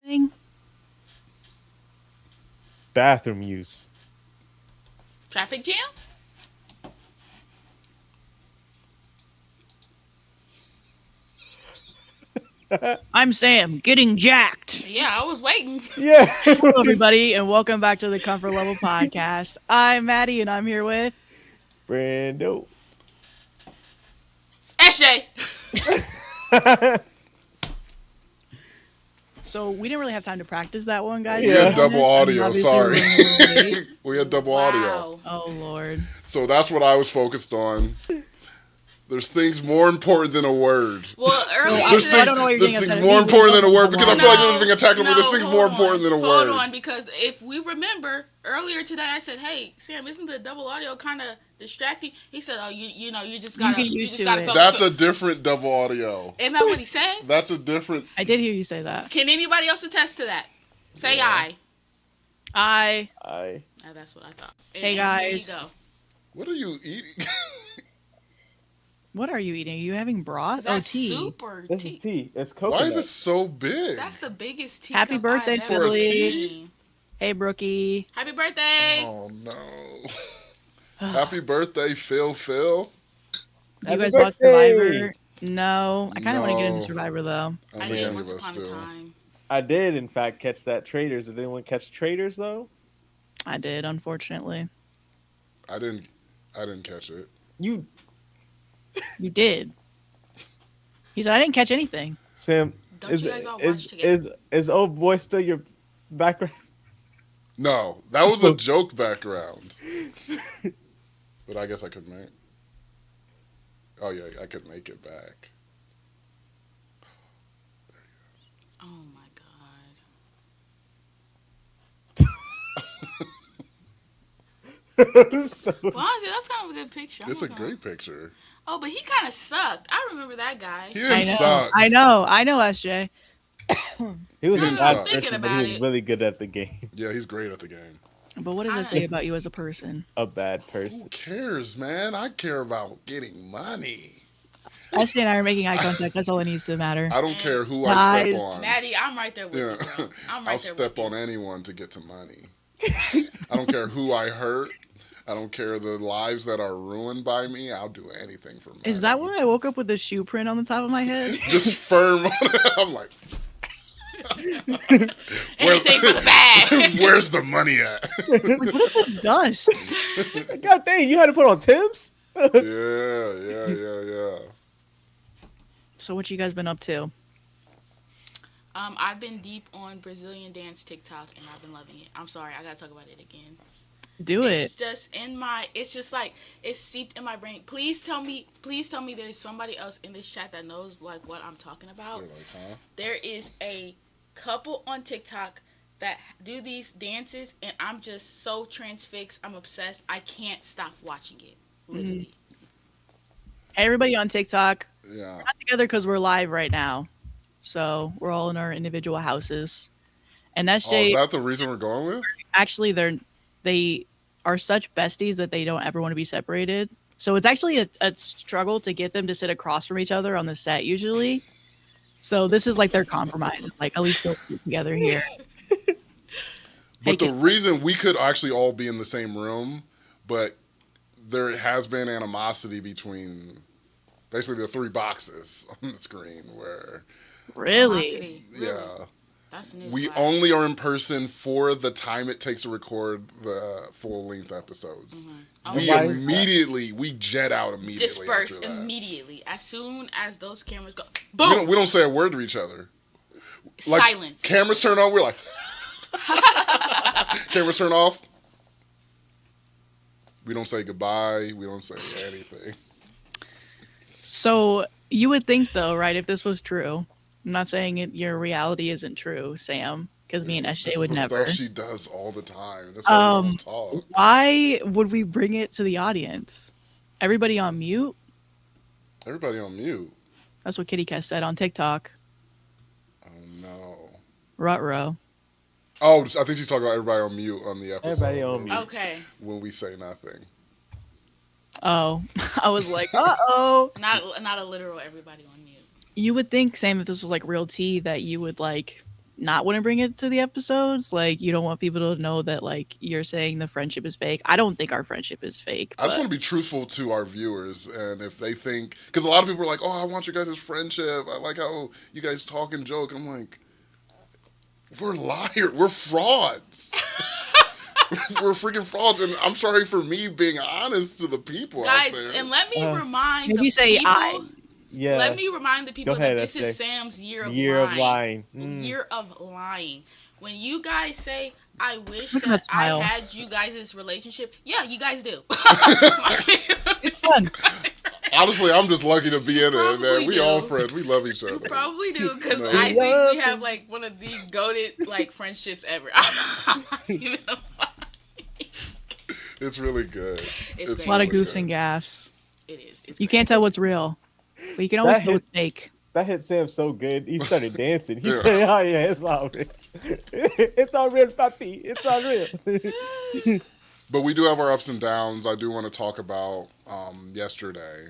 Thing? Bathroom use. Traffic jam? I'm Sam, getting jacked. Yeah, I was waiting. Yeah. Hello, everybody, and welcome back to the Comfort Level Podcast. I'm Maddie, and I'm here with Brando. SJ. So we didn't really have time to practice that one, guys. We had double audio, sorry. We had double audio. Wow. Oh, Lord. So that's what I was focused on. There's things more important than a word. Well, earlier I There's today, don't know what you're things getting upset at more me. important than a word because I feel like No, there's being attacked, but there's things hold more on. important than a word. Hold on, because if we remember earlier today, I said, "Hey, Sam, isn't the double audio kind of distracting?" He said, "Oh, you know, you just gotta get used to gotta it." focus." That's a different double audio. Isn't that what he said? That's a different. I did hear you say that. Can anybody else attest to that? Say Yeah. I. I. Oh, that's what I thought. Hey, And here you guys. go. What are you eating? What are you eating? Are you having broth? That's tea. super This tea. is tea. It's coconut. Why is it so big? That's the biggest tea. Happy cup birthday, I've ever Philly. seen. Hey, Brookie. Happy birthday. Oh no! Happy birthday, Phil. Do you Happy guys watch birthday. Survivor? No. I kind of want to get into No. Survivor, though. I I don't did think any once of us upon a do. time. I did, in fact, catch that Traders. Did anyone catch Traders, though? I did, unfortunately. I didn't catch it. You, You did. He said, I didn't catch anything. Sam, Don't you guys all watch together? is old boy still your background? No, that was a joke background. But I guess I could make. Oh yeah, I could make it back. Oh my god. So, Well, honestly, that's kind of a good picture. I'm It's a not gonna- great picture. Oh, but he kind of sucked. I remember that guy. He didn't I know. suck. I know, SJ. he was a Didn't bad suck. Thinking person, but about he was it. really good at the game. Yeah, he's great at the game. But what does that say about you as a person? A bad Who person. cares, man? I care about getting money. SJ and I are making eye contact. That's all that needs to matter. I don't care who I Nice. step on. Maddie, I'm right there with you, Yeah, bro. I'm right I'll there step with on you. anyone to get to money. I don't care who I hurt. I don't care the lives that are ruined by me. I'll do anything for money. Is that why I woke up with a shoe print on the top of my head? Just firm on it. I'm like, Anything for the bag. where's the money at? Like, what is this dust? God dang, you had to put on Tim's? Yeah. So what you guys been up to? I've been deep on Brazilian dance TikTok, and I've been loving it. I'm sorry, I gotta talk about it again. Do It's it. just in my. It's just like it's seeped in my brain. Please tell me. There's somebody else in this chat that knows like what I'm talking about. They're like, huh? There is a couple on TikTok that do these dances, and I'm just so transfixed. I'm obsessed. I can't stop watching it. Literally. Hey, everybody on TikTok. Yeah. We're not together because we're live right now. So we're all in our individual houses. And Oh, SJ, is that the reason we're going with? actually, they are such besties that they don't ever want to be separated. So it's actually a struggle to get them to sit across from each other on the set usually. So this is like their compromise. It's like at least they'll be together here. But the reason we could actually all be in the same room, but there has been animosity between basically the three boxes on the screen where, Really? Animosity. Really? yeah, That's news. we flash. only are in person for the time it takes to record the full-length episodes. Mm-hmm. We Why is that? we jet out immediately. disperse after that. immediately as soon as those cameras go. We Boom. don't, we don't say a word to each other. Like, Silence. Cameras turn on, we're like, cameras turn off. We don't say goodbye. We don't say anything. So you would think though, right, if this was true, I'm not saying your reality isn't true, Sam, because me and This SJ is would the never. stuff she does all the time. That's why we don't talk. Why would we bring it to the audience? Everybody on mute? Everybody on mute. That's what Kitty Cat said on TikTok. Oh no. Ruh-roh. Oh, I think she's talking about everybody on mute on the episode. Everybody on mute. Okay. When we say nothing. Oh, I was like, uh-oh. Not a literal everybody on mute. You would think, Sam, if this was like real tea, that you would like not want to bring it to the episodes. Like, you don't want people to know that like you're saying the friendship is fake. I don't think our friendship is fake. I just want to be truthful to our viewers, and if they think, because a lot of people are like, "Oh, I want your guys' friendship. I like how you guys talk and joke." I'm like, we're liars. We're frauds. We're freaking frauds, and I'm sorry for me being honest to the people Guys, out there. and let me remind maybe the say people. I. Yeah. Let me remind the people ahead, that this SJ. is Sam's year of Year of lying. lying. Year of lying. When you guys say, "I wish Look at that that I smile. had you guys' relationship," yeah, you guys do. It's fun. Honestly, I'm just lucky to be in it, Probably man. We do. all friends. We love each You other. probably do, because No. I think Love we have like one of the goated like friendships ever. You know? It's really good. It's great. A lot of really goofs good. and gaffs. It is. It's You great. can't tell what's real, but you can always That tell hit- what's fake. That hit Sam so good. He started dancing. He Yeah. said, "Oh yeah, it's all real. It's all real, papi. It's all real." But we do have our ups and downs. I do want to talk about yesterday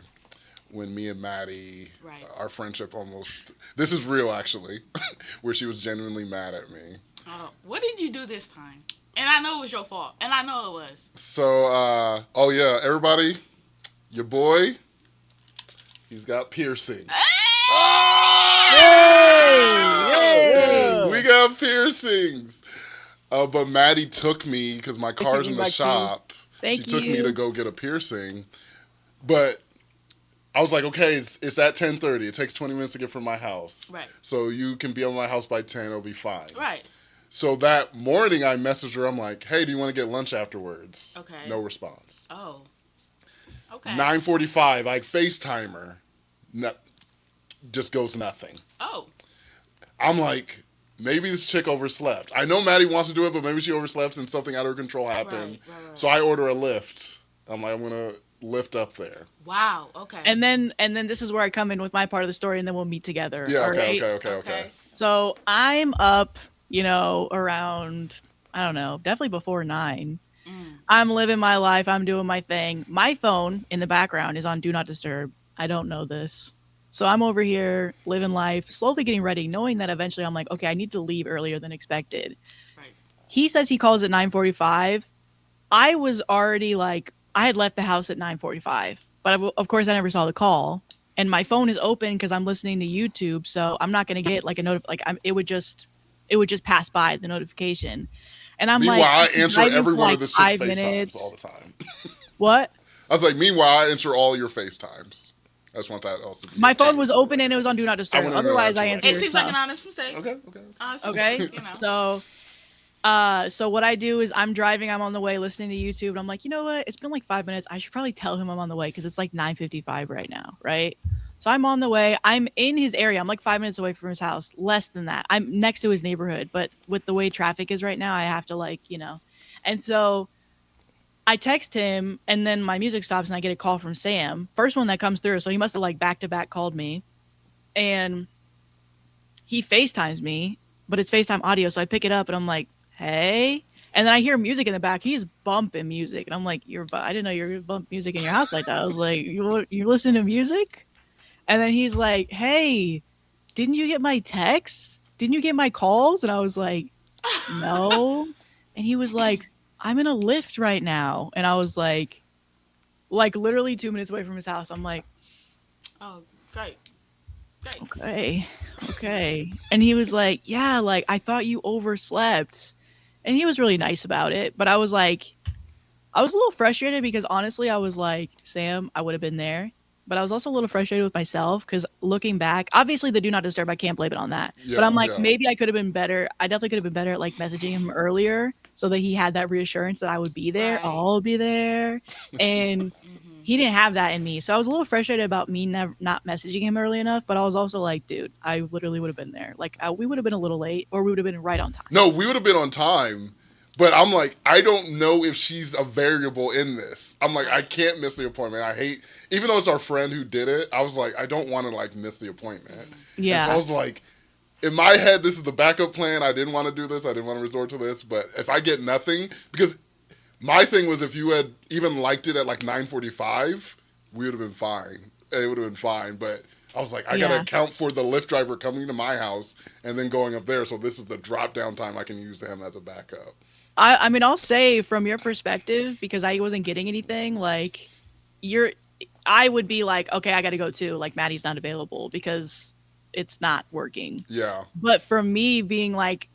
when me and Madi, Right. our friendship almost, this is real actually, where she was genuinely mad at me. Oh, what did you do this time? And I know it was your fault. And I know it was. So, oh yeah, everybody, your boy, he's got piercings. Yay! We got piercings. But Maddie took me because my car's in the Thank you. shop. Thank She took me you. to go get a piercing, but I was like, okay, it's at 10:30. It takes 20 minutes to get from my house. Right. So you can be on my house by 10. It'll be fine. Right. So that morning, I messaged her. I'm like, hey, do you want to get lunch afterwards? Okay. No response. Oh. Okay. 9:45. I FaceTime her. No, just goes nothing. Oh. I'm like, maybe this chick overslept. I know Maddie wants to do it, but maybe she overslept and something out of her control happened. Right. So I order a lift. I'm like, I'm gonna lift up there. Wow. Okay. And then this is where I come in with my part of the story, and then we'll meet together. Yeah. all Okay. right? Okay. So I'm up, around, I don't know, definitely before 9. I'm living my life. I'm doing my thing. My phone in the background is on Do Not Disturb. I don't know this. So I'm over here living life, slowly getting ready, knowing that eventually I'm like, okay, I need to leave earlier than expected. Right. He says he calls at 9:45. I was already like, I had left the house at 9:45, but of course I never saw the call. And my phone is open because I'm listening to YouTube, so I'm not gonna get like a it would just pass by the notification. And I'm Meanwhile, like, I answer driving every for, one like, of this chick's 5 FaceTimes minutes. all the time. What? I was like, meanwhile, I answer all your FaceTimes. I just want that also to be My phone was open and it was on Do Not Disturb. wouldn't even Otherwise, I answer answer It your seems like stuff. an honest mistake. Okay. Honest Okay. mistake, you know. So what I do is I'm driving, I'm on the way listening to YouTube, and I'm like, you know what? It's been like 5 minutes. I should probably tell him I'm on the way because it's like 9:55 right now, right? So I'm on the way. I'm in his area. I'm like 5 minutes away from his house. Less than that. I'm next to his neighborhood, but with the way traffic is right now, I have to And so I text him, and then my music stops, and I get a call from Sam. First one that comes through, so he must have like back to back called me, and he FaceTimes me, but it's FaceTime audio, so I pick it up, and I'm like, hey. And then I hear music in the back. He's bumping music. And I'm like, I didn't know you were going to bump music in your house like that. I was like, you're listening to music? And then he's like, hey, didn't you get my texts? Didn't you get my calls? And I was like, no. And he was like, I'm in a lift right now. And I was like literally 2 minutes away from his house. I'm like, Oh, great. okay. And he was like, yeah, like I thought you overslept. And he was really nice about it. But I was a little frustrated because honestly, I was like, Sam, I would have been there. But I was also a little frustrated with myself because looking back, obviously the Do Not Disturb, I can't blame it on that. Yeah, but I'm like, yeah. maybe I could have been better. I definitely could have been better at like messaging him earlier so that he had that reassurance that I would be there. Right. I'll be there. And he didn't have that in me. So I was a little frustrated about me not messaging him early enough. But I was also like, dude, I literally would have been there. Like we would have been a little late or we would have been right on time. No, we would have been on time. But I'm like, I don't know if she's a variable in this. I'm like, I can't miss the appointment. I hate, even though it's our friend who did it, I was like, I don't want to like miss the appointment. Yeah. And so I was like, in my head, this is the backup plan. I didn't want to do this. I didn't want to resort to this. But if I get nothing, because my thing was if you had even liked it at like 9:45, we would have been fine. It would have been fine. But I was like, I gotta account for the Lyft driver coming to my house and then going up there. So this is the drop down time I can use him as a backup. I mean, I'll say from your perspective, because I wasn't getting anything, like, I would be like, okay, I got to go too. Like, Maddie's not available because it's not working. Yeah. But for me being like,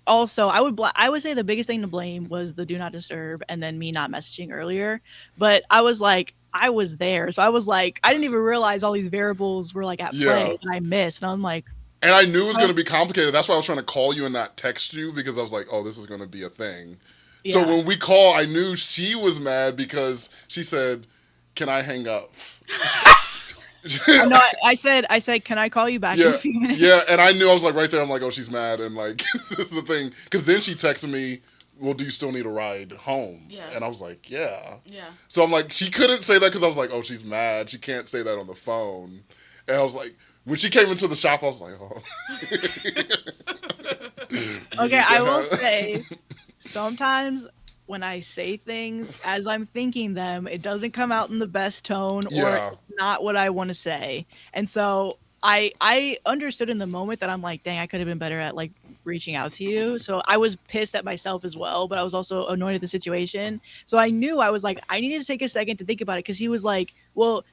also, I would say the biggest thing to blame was the do not disturb and then me not messaging earlier. But I was like, I was there. So I was like, I didn't even realize all these variables were like at play and I missed. And I'm like, and I knew it was going to be complicated. That's why I was trying to call you and not text you, because I was like, oh, this is going to be a thing. Yeah. So when we call, I knew she was mad because she said, can I hang up? No, I said, can I call you back in a few minutes? Yeah, and I knew, I was like right there, I'm like, oh, she's mad. And like, this is the thing. Because then she texted me, well, do you still need a ride home? Yeah. And I was like, yeah. Yeah. So I'm like, she couldn't say that because I was like, oh, she's mad. She can't say that on the phone. And I was like, when she came into the shop, I was like, oh. Okay, I will say, sometimes when I say things as I'm thinking them, it doesn't come out in the best tone or it's not what I want to say. And so I understood in the moment that I'm like, dang, I could have been better at like reaching out to you. So I was pissed at myself as well, but I was also annoyed at the situation. So I knew, I was like, I needed to take a second to think about it, because he was like, well,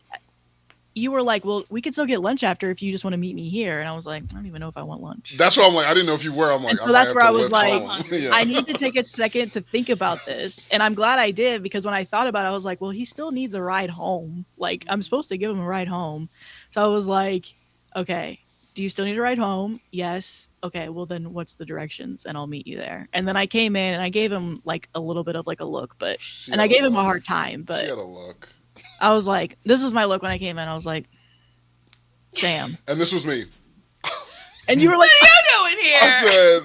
you were like, well, we could still get lunch after if you just want to meet me here. And I was like, I don't even know if I want lunch. That's what I'm like. I didn't know if you were. I'm like, so that's where I was like, I need to take a second to think about this. And I'm glad I did, because when I thought about it, I was like, well, he still needs a ride home. Like, I'm supposed to give him a ride home. So I was like, okay, do you still need a ride home? Yes. Okay, well then what's the directions? And I'll meet you there. And then I came in and I gave him like a little bit of like a look, but I gave him a hard time, but she had a look. I was like, this is my look when I came in. I was like, Sam. And this was me. And you were like, what are you doing here? I said,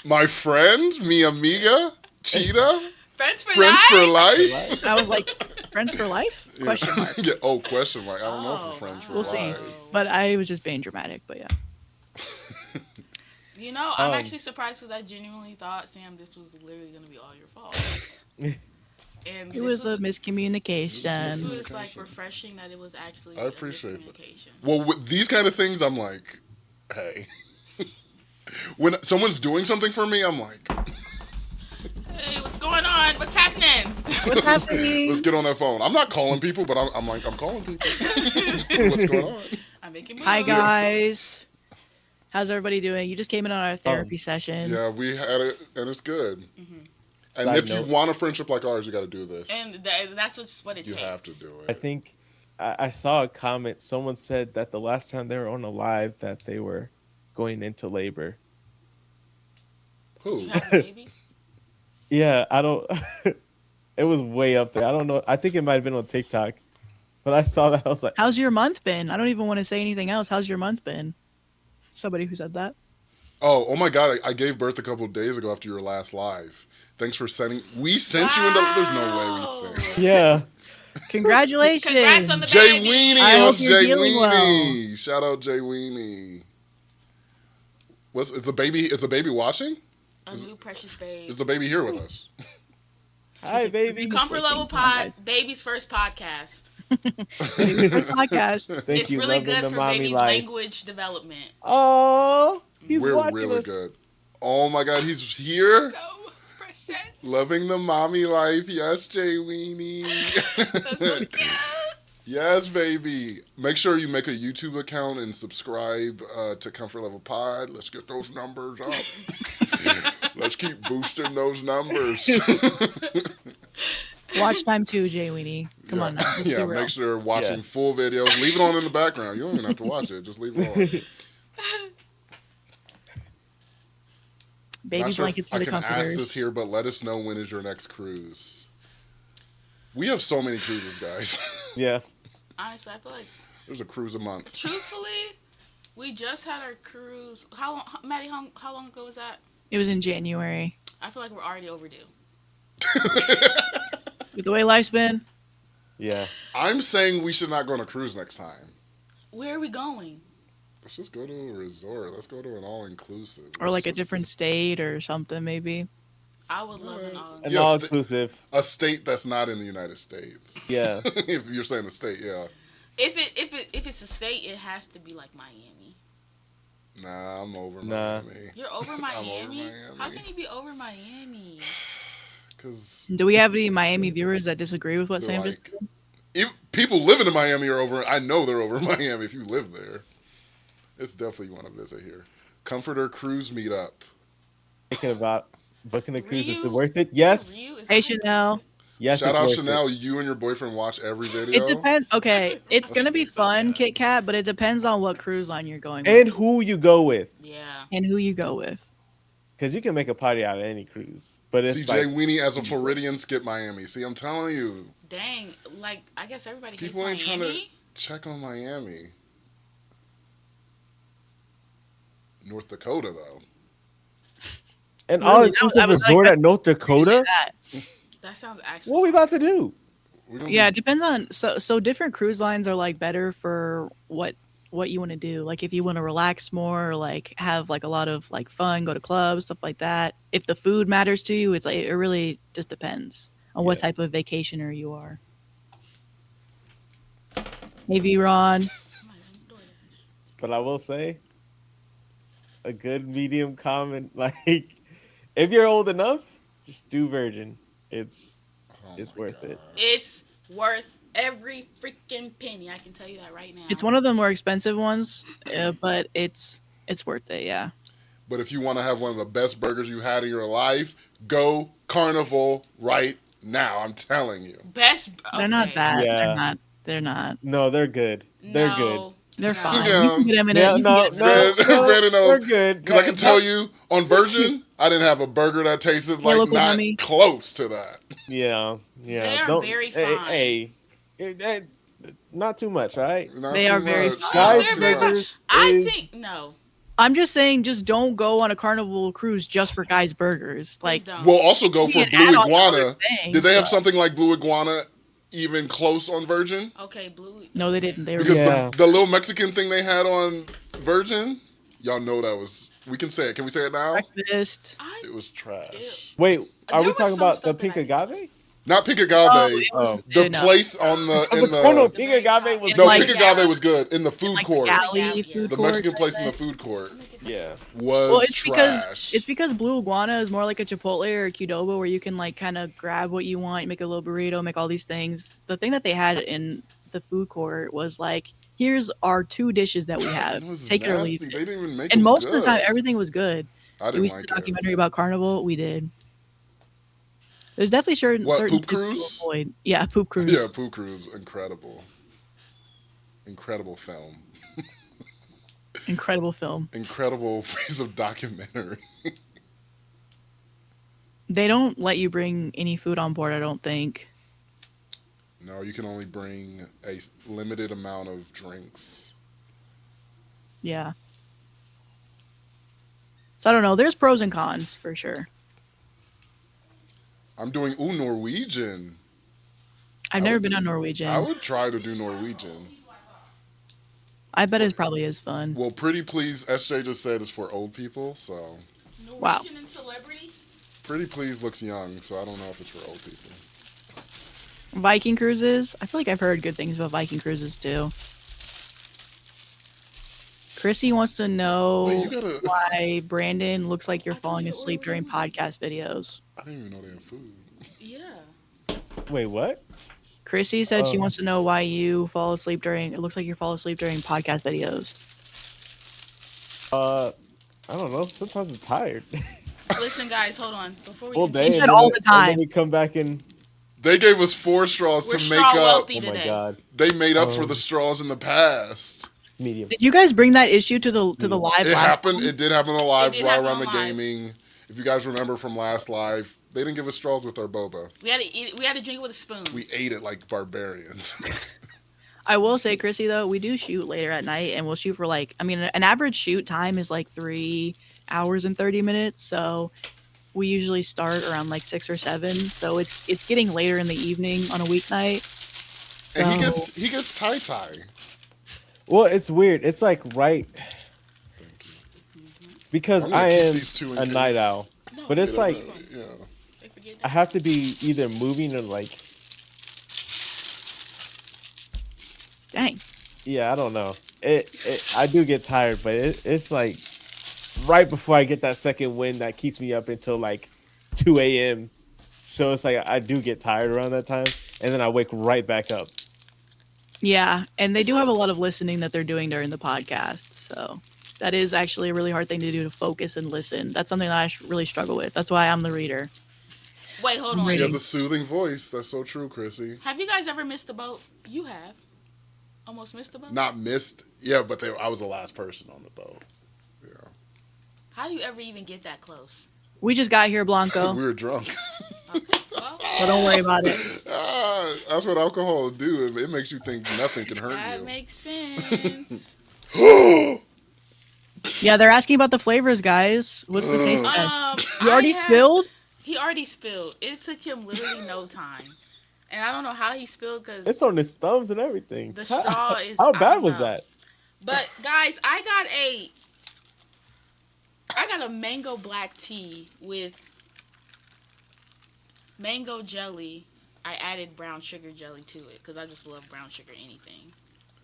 my friend, mi amiga, Cheetah. Friends for life? I was like, friends for life? Question mark. Yeah. Oh, question mark. I don't know if we're friends for life. We'll see. But I was just being dramatic, but yeah. You know, I'm actually surprised, because I genuinely thought, Sam, this was literally going to be all your fault. And it was a miscommunication. This was like refreshing that it was actually I appreciate it. Well, with these kind of things, I'm like, hey. When someone's doing something for me, I'm like, hey, what's going on? What's happening? What's happening? Let's get on that phone. I'm not calling people, but I'm like, I'm calling people. What's going on? I'm making moves. Hi, guys. How's everybody doing? You just came in on our therapy session. Yeah, we had it, and it's good. Mm-hmm. And if you want a friendship like ours, you got to do this. And that's what it takes. You have to do it. I think I saw a comment. Someone said that the last time they were on a live that they were going into labor. Who? You have a baby? Yeah, I don't. It was way up there. I don't know. I think it might have been on TikTok. But I saw that. I was like, how's your month been? I don't even want to say anything else. How's your month been? Somebody who said that. Oh my God. I gave birth a couple of days ago after your last live. Thanks for sending. We sent you into. There's no way we sent. Yeah. Congratulations. Congrats on the Jay baby. Weenie. I hope you're Jay feeling Weenie. well. Shout out Jay Weenie. Is the baby watching? A new precious babe. Is the baby here with us? Hi, baby. ComfortLevelPod, baby's first podcast. Baby's first podcast. It's really good for baby's language development. Oh, we're really good. Oh my God, he's here. So precious. Loving the mommy life. Yes, Jay Weenie. So cute. Yes, baby. Make sure you make a YouTube account and subscribe to ComfortLevelPod. Let's get those numbers up. Let's keep boosting those numbers. Watch time too, Jay Weenie. Come on now. Yeah, make sure you're watching full videos. Leave it on in the background. You don't even have to watch it. Just leave it on. Baby blankets for the comforters. I can ask this here, but let us know, when is your next cruise? We have so many cruises, guys. Yeah. Honestly, I feel like there's a cruise a month. Truthfully, we just had our cruise. How long, Maddie? How long ago was that? It was in January. I feel like we're already overdue. With the way life's been. Yeah. I'm saying we should not go on a cruise next time. Where are we going? Let's just go to a resort. Let's go to an all-inclusive. Or like a different state or something, maybe. I would love an all-inclusive. An all-inclusive. A state that's not in the United States. Yeah. If you're saying a state, yeah. If it if it's a state, it has to be like Miami. Nah, I'm over Nah. Miami. You're over I'm Miami? over Miami. How can you be over Miami? Because Do we have any Miami viewers that disagree with what they're Sam just like, said? if people living in Miami are over. I know they're over Miami. If you live there, it's definitely you want to visit here. Comforter cruise meetup. Thinking about booking a cruise. Is it Ryu? worth it? Is Yes. it Ryu? Is Hey, that how you Chanel. pronounce it? Yes, Shout it's out worth Chanel. You and your boyfriend watch every video. It depends. Okay, it's gonna be So fun, bad. Kit Kat, but it depends on what cruise line you're going it. And with who you go with. Yeah. and who you go with. Because you can make a party out of any cruise. But it's CJ like, Weenie as a Floridian skip Miami. See, I'm telling you, Dang. Like, I guess everybody people ain't hates trying to Miami. check on Miami. North Dakota though. an Really? all-inclusive I was like, resort I- at North Dakota? That sounds actually. What are we about to do? We gonna Yeah, it be- depends on so different cruise lines are like better for what you want to do. Like if you want to relax more or like have like a lot of like fun, go to clubs, stuff like that. If the food matters to you, it's like it really just depends on what Yeah. type of vacationer you are. Maybe Ron. But I will say, a good medium common, like, if you're old enough, just do Virgin. It's Oh it's my worth God. it. It's worth every freaking penny. I can tell you that right now. It's one of the more expensive ones, but it's worth it. Yeah. But if you want to have one of the best burgers you had in your life, go Carnival right now. I'm telling you. best. Okay. They're not bad. Yeah. They're not. They're not. No, they're good. They're good. No, They're no. fine. Yeah. You can get them in Yeah, a. You no, can get no, Brandon- no, Brandon knows. they're good. Because I can tell No- you, on Virgin, I didn't have a burger that tasted Yeah, like local not dummy. close to that. Yeah, yeah. They're very hey, fine. Hey, not too much, all right? Not They too are very much. fine. Guys, They're very burgers fine. I is- think no. I'm just saying, just don't go on a Carnival cruise just for guys' burgers. Please Like, don't. We'll also go for You can Blue add on to Iguana. other things, Did they have but- something like Blue Iguana even close on Virgin? Okay, blue. No, they didn't. They were Because Yeah. the little Mexican thing they had on Virgin, y'all know that was. We can say it. Can we say it now? breakfast. It was trash. Wait, are There we was talking some about the stuff pink that I- agave? Not Pink Agave. Oh, it was, Oh. the no. place on the I was in like, oh no, the pink agave was no like- Pink Agave was good in the food Like court. the galley Yeah. food The court, Mexican I place in the think. food court Yeah. was Well, it's trash. because Blue Iguana is more like a Chipotle or a Qdoba where you can like kind of grab what you want, make a little burrito, make all these things. The thing that they had in the food court was like, here's our 2 dishes that we have. It was Take it or nasty. leave They it. didn't even make And them most of the good. time, everything was good. I Did we didn't see like the it. documentary about Carnival? We did. There's definitely certain What, certain Poop things to Cruise? avoid. Yeah, poop cruise. Yeah, Pooh Cruise, incredible film, Incredible film. incredible piece of documentary. They don't let you bring any food on board, I don't think. No, you can only bring a limited amount of drinks. Yeah. So I don't know. There's pros and cons for sure. I'm doing Norwegian. I've I never would- been on Norwegian. I would try to do Norwegian. I bet it probably is fun. Well, Pretty Please, SJ just said is for old people, so Wow. Norwegian and celebrity. Pretty Please looks young, so I don't know if it's for old people. Viking cruises. I feel like I've heard good things about Viking cruises too. Chrissy wants to know Wait, you gotta. why Brandon looks like you're I thought falling you asleep ordered during food. podcast videos. I didn't even know they had food. Yeah. Wait, what? Chrissy said she Oh. wants to know why you fall asleep during. It looks like you fall asleep during podcast videos. I don't know. Sometimes I'm tired. Listen, guys, hold on. Before we Full continue, day. said and all then- the time. And then we come back and They gave us 4 straws we're to make straw up. wealthy oh my today. god, They made up for Oh. the straws in the past. medium. Did you guys bring that issue to the live? It last happened. time? It did happen on live It did right happen around on the live. gaming. If you guys remember from last live, they didn't give us straws with our boba. We had to eat. We had to drink it with a spoon. We ate it like barbarians. I will say, Chrissy, though, we do shoot later at night, and we'll shoot for like, I mean, an average shoot time is like 3 hours and 30 minutes. So we usually start around like 6 or 7. So it's getting later in the evening on a weeknight. So And he gets tie. Well, it's weird. It's like right Thank you. because I'm gonna I keep am these 2 in a case- night owl, No, but it's Yeah, like yeah. they forget I have to be either moving or like dang. Yeah, I don't know. I do get tired, but it's like right before I get that second win that keeps me up until like 2 a.m. So it's like I do get tired around that time, and then I wake right back up. Yeah, and they do have a lot of listening that they're doing during the podcast. So that is actually a really hard thing to do, to focus and listen. That's something that I really struggle with. That's why I'm the reader. Wait, hold I'm on. She reading. has a soothing voice. That's so true, Chrissy. Have you guys ever missed the boat? You have. Almost missed the boat? Not missed. Yeah, but I was the last person on the boat. Yeah. How do you ever even get that close? We just got here, Blanco, We were drunk. Okay. Well, so don't worry about it. That's what alcohol will do. It makes you think nothing can hurt that you. makes sense. Yeah, they're asking about the flavors, guys. What's the taste test? You already spilled? He already spilled. It took him literally no time. And I don't know how he spilled because It's on his thumbs and everything. the straw is... How I bad don't was know. that? But guys, I got a mango black tea with mango jelly. I added brown sugar jelly to it because I just love brown sugar anything.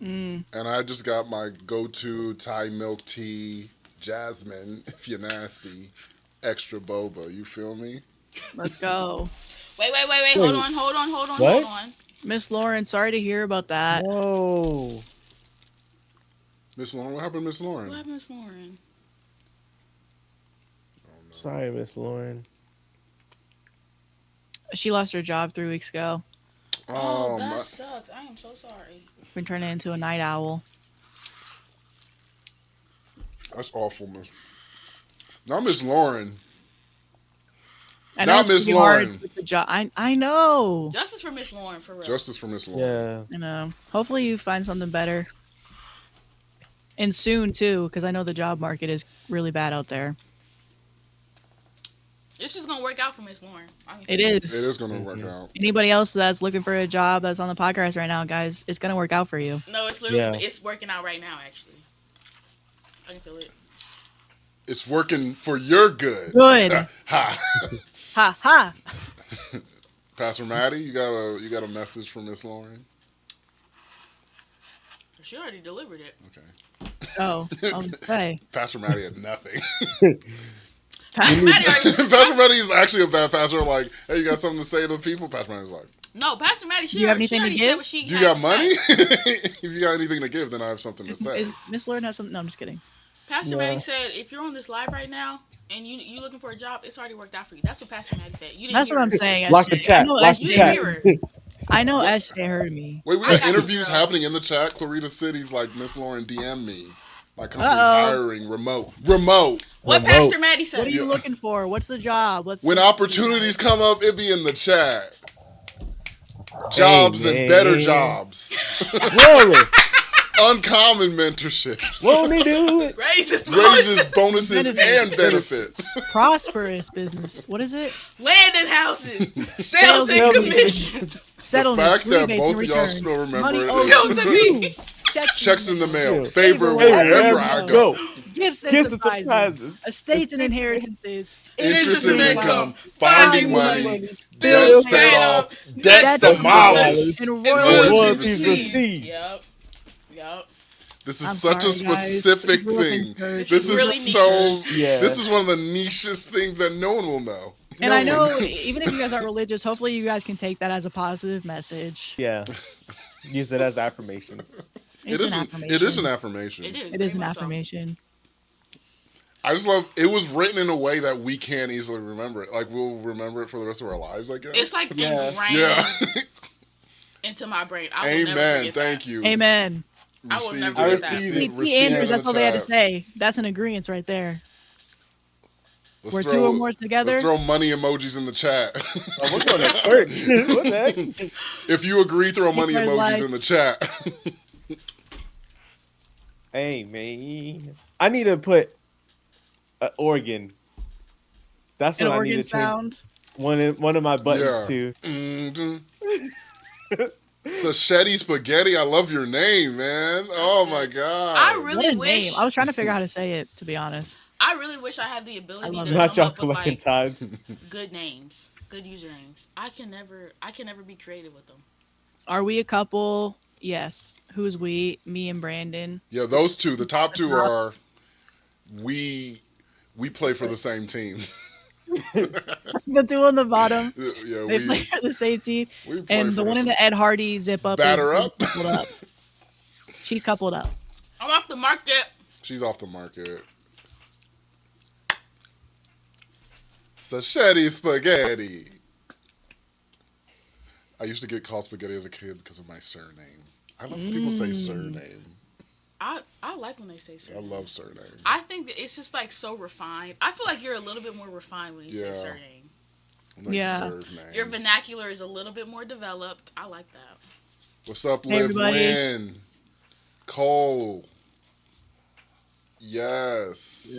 And I just got my go-to Thai milk tea, jasmine, if you're nasty, extra boba. You feel me? Let's go. Wait. Hold on. What? Miss Lauren, sorry to hear about that. Whoa. Miss Lauren, what happened to Miss Lauren? What happened, Miss Lauren? Sorry, Miss Lauren. She lost her job 3 weeks ago. Oh, that sucks. I am so sorry. Been turning into a night owl. That's awful, Miss. Not Miss Lauren. I know Not it's Miss pretty hard Lauren. with the job. I know. Justice for Miss Lauren, for real. Justice for Miss Lauren. Yeah. I know. Hopefully you find something better. And soon too, because I know the job market is really bad out there. It's just gonna work out for Miss Lauren. It It is. is going to work out. Anybody else that's looking for a job that's on the podcast right now, guys, it's gonna work out for you. No, it's literally Yeah. it's working out right now. Actually, I can feel it. It's working for your good. Good. Ha. Ha ha. Pastor Maddie, you got a message from Miss Lauren? She already delivered it. Okay. Oh, okay. Pastor Maddie had nothing. Maddie already, Pastor Maddie is actually a bad pastor. Like, hey, you got something to say to the people? Pastor Maddie's like, no, Pastor Maddie. Do you have anything to already give? said what she do you had got to money? say. If you got anything to give, then I have something to say. Is Miss Lauren has something? No, I'm just kidding. Pastor Yeah. Maddie said, if you're on this live right now and you looking for a job, it's already worked out for you. That's what Pastor Maddie said. You didn't That's hear what I'm her. saying. Lock the SJ. chat. I know Lock the You SJ didn't chat. hear her. I know SJ heard me. Wait, we I got got you, interviews girl. happening in the chat. Clarita City's like, Miss Lauren, DM me. My company's Uh-oh. hiring remote. What Remote. Pastor Maddie What said. are you Yeah. looking for? What's the job? What's When the- opportunities come up, it be in the chat. Jobs and better man. jobs. Really? Uncommon mentorships. Won't he do it? Raises, Raises, bonuses, and Benefits. benefits. prosperous business. What is it? land and houses, sales Sales and and commissions. Settlements, fact that rebates, both and of y'all returns. still remember Money it owed is- to me. Checks in the mail. Yeah. Favor Favor wherever I go. Gifts and Gifts and surprises. surprises. Estates and inheritances. Interest and income. Finding Finding money. Bills Debts paid paid off. off. Debts Debts demolished. And And royalties royalties received. received. Yep. This is I'm such a sorry, guys. specific Grew up in thing. church. This is really so. Yeah. This is one of the nichest things that no one will know. And No I know, one- even if you guys aren't religious, hopefully you guys can take that as a positive message. Yeah. Use it as affirmations. It's an affirmation. It is an affirmation. It is. It is very an much so. affirmation. I just love it was written in a way that we can't easily remember it. Like we'll remember it for the rest of our lives, I guess. It's like Yeah. ingrained yeah. into my brain. I will never Amen. forget Thank that. you. Amen. I will Receive never it. get that. Receive See, it. T. Receive it Andrews, in that's the all they had to chat. say. That's an agreement right there. Let's Where throw- two or more together. Let's throw money emojis in the chat. Oh, we're going to church. What the heck? If you agree, throw money People's emojis like- in the chat. Hey, man. I need to put an organ. That's An what I need organ to change sound. one of my buttons Yeah. to. Mhm. Sasheti Spaghetti, I love your name, man. Oh my god. I What really a wish. name. I was trying to figure out how to say it, to be honest. I really wish I had the ability I love to it. come Not y'all up with collecting like tithes. good names, good usernames. I can never be creative with them. Are we a couple? Yes. Who's we? Me and Brandon. Yeah, those two. The top two are we play for the same team. The two on the bottom. Yeah, They play for the same team. we play And for the one in the Ed Hardy zip up Batter is up. coupled up. She's coupled up. I'm off the market. She's off the market. Sasheti spaghetti. I used to get called spaghetti as a kid because of my surname. I love when people say surname. I like when they say surname. I love surname. I think that it's just like so refined. I feel like you're a little bit more refined when you say surname. Like Yeah. surname. Your vernacular is a little bit more developed. I like that. What's up, Hey, Liv everybody. Win? Cole. Yes.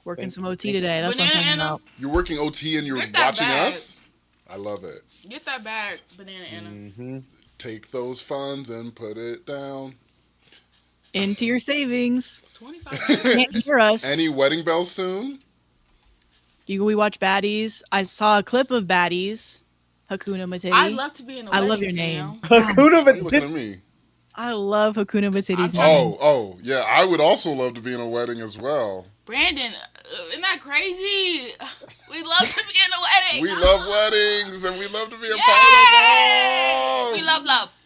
Working some OT today. That's what I'm Banana talking Anna. about. You're working OT and you're Get that watching bag. us? I love it. Get that bag, Banana Anna. Mm-hmm. Take those funds and put it down. Into your savings. 25. Can't hear us. Any wedding bells soon? We watch Baddies. I saw a clip of Baddies. Hakuna Matata. I'd love to be in a I wedding, love your Sam. name. Hakuna Why are you looking Matata. at me? I love Hakuna Matata's name. Oh, yeah. I would also love to be in a wedding as well. Brandon, isn't that crazy? We love to be in a wedding. We love weddings and we love to be a Yay! part of them. We love love.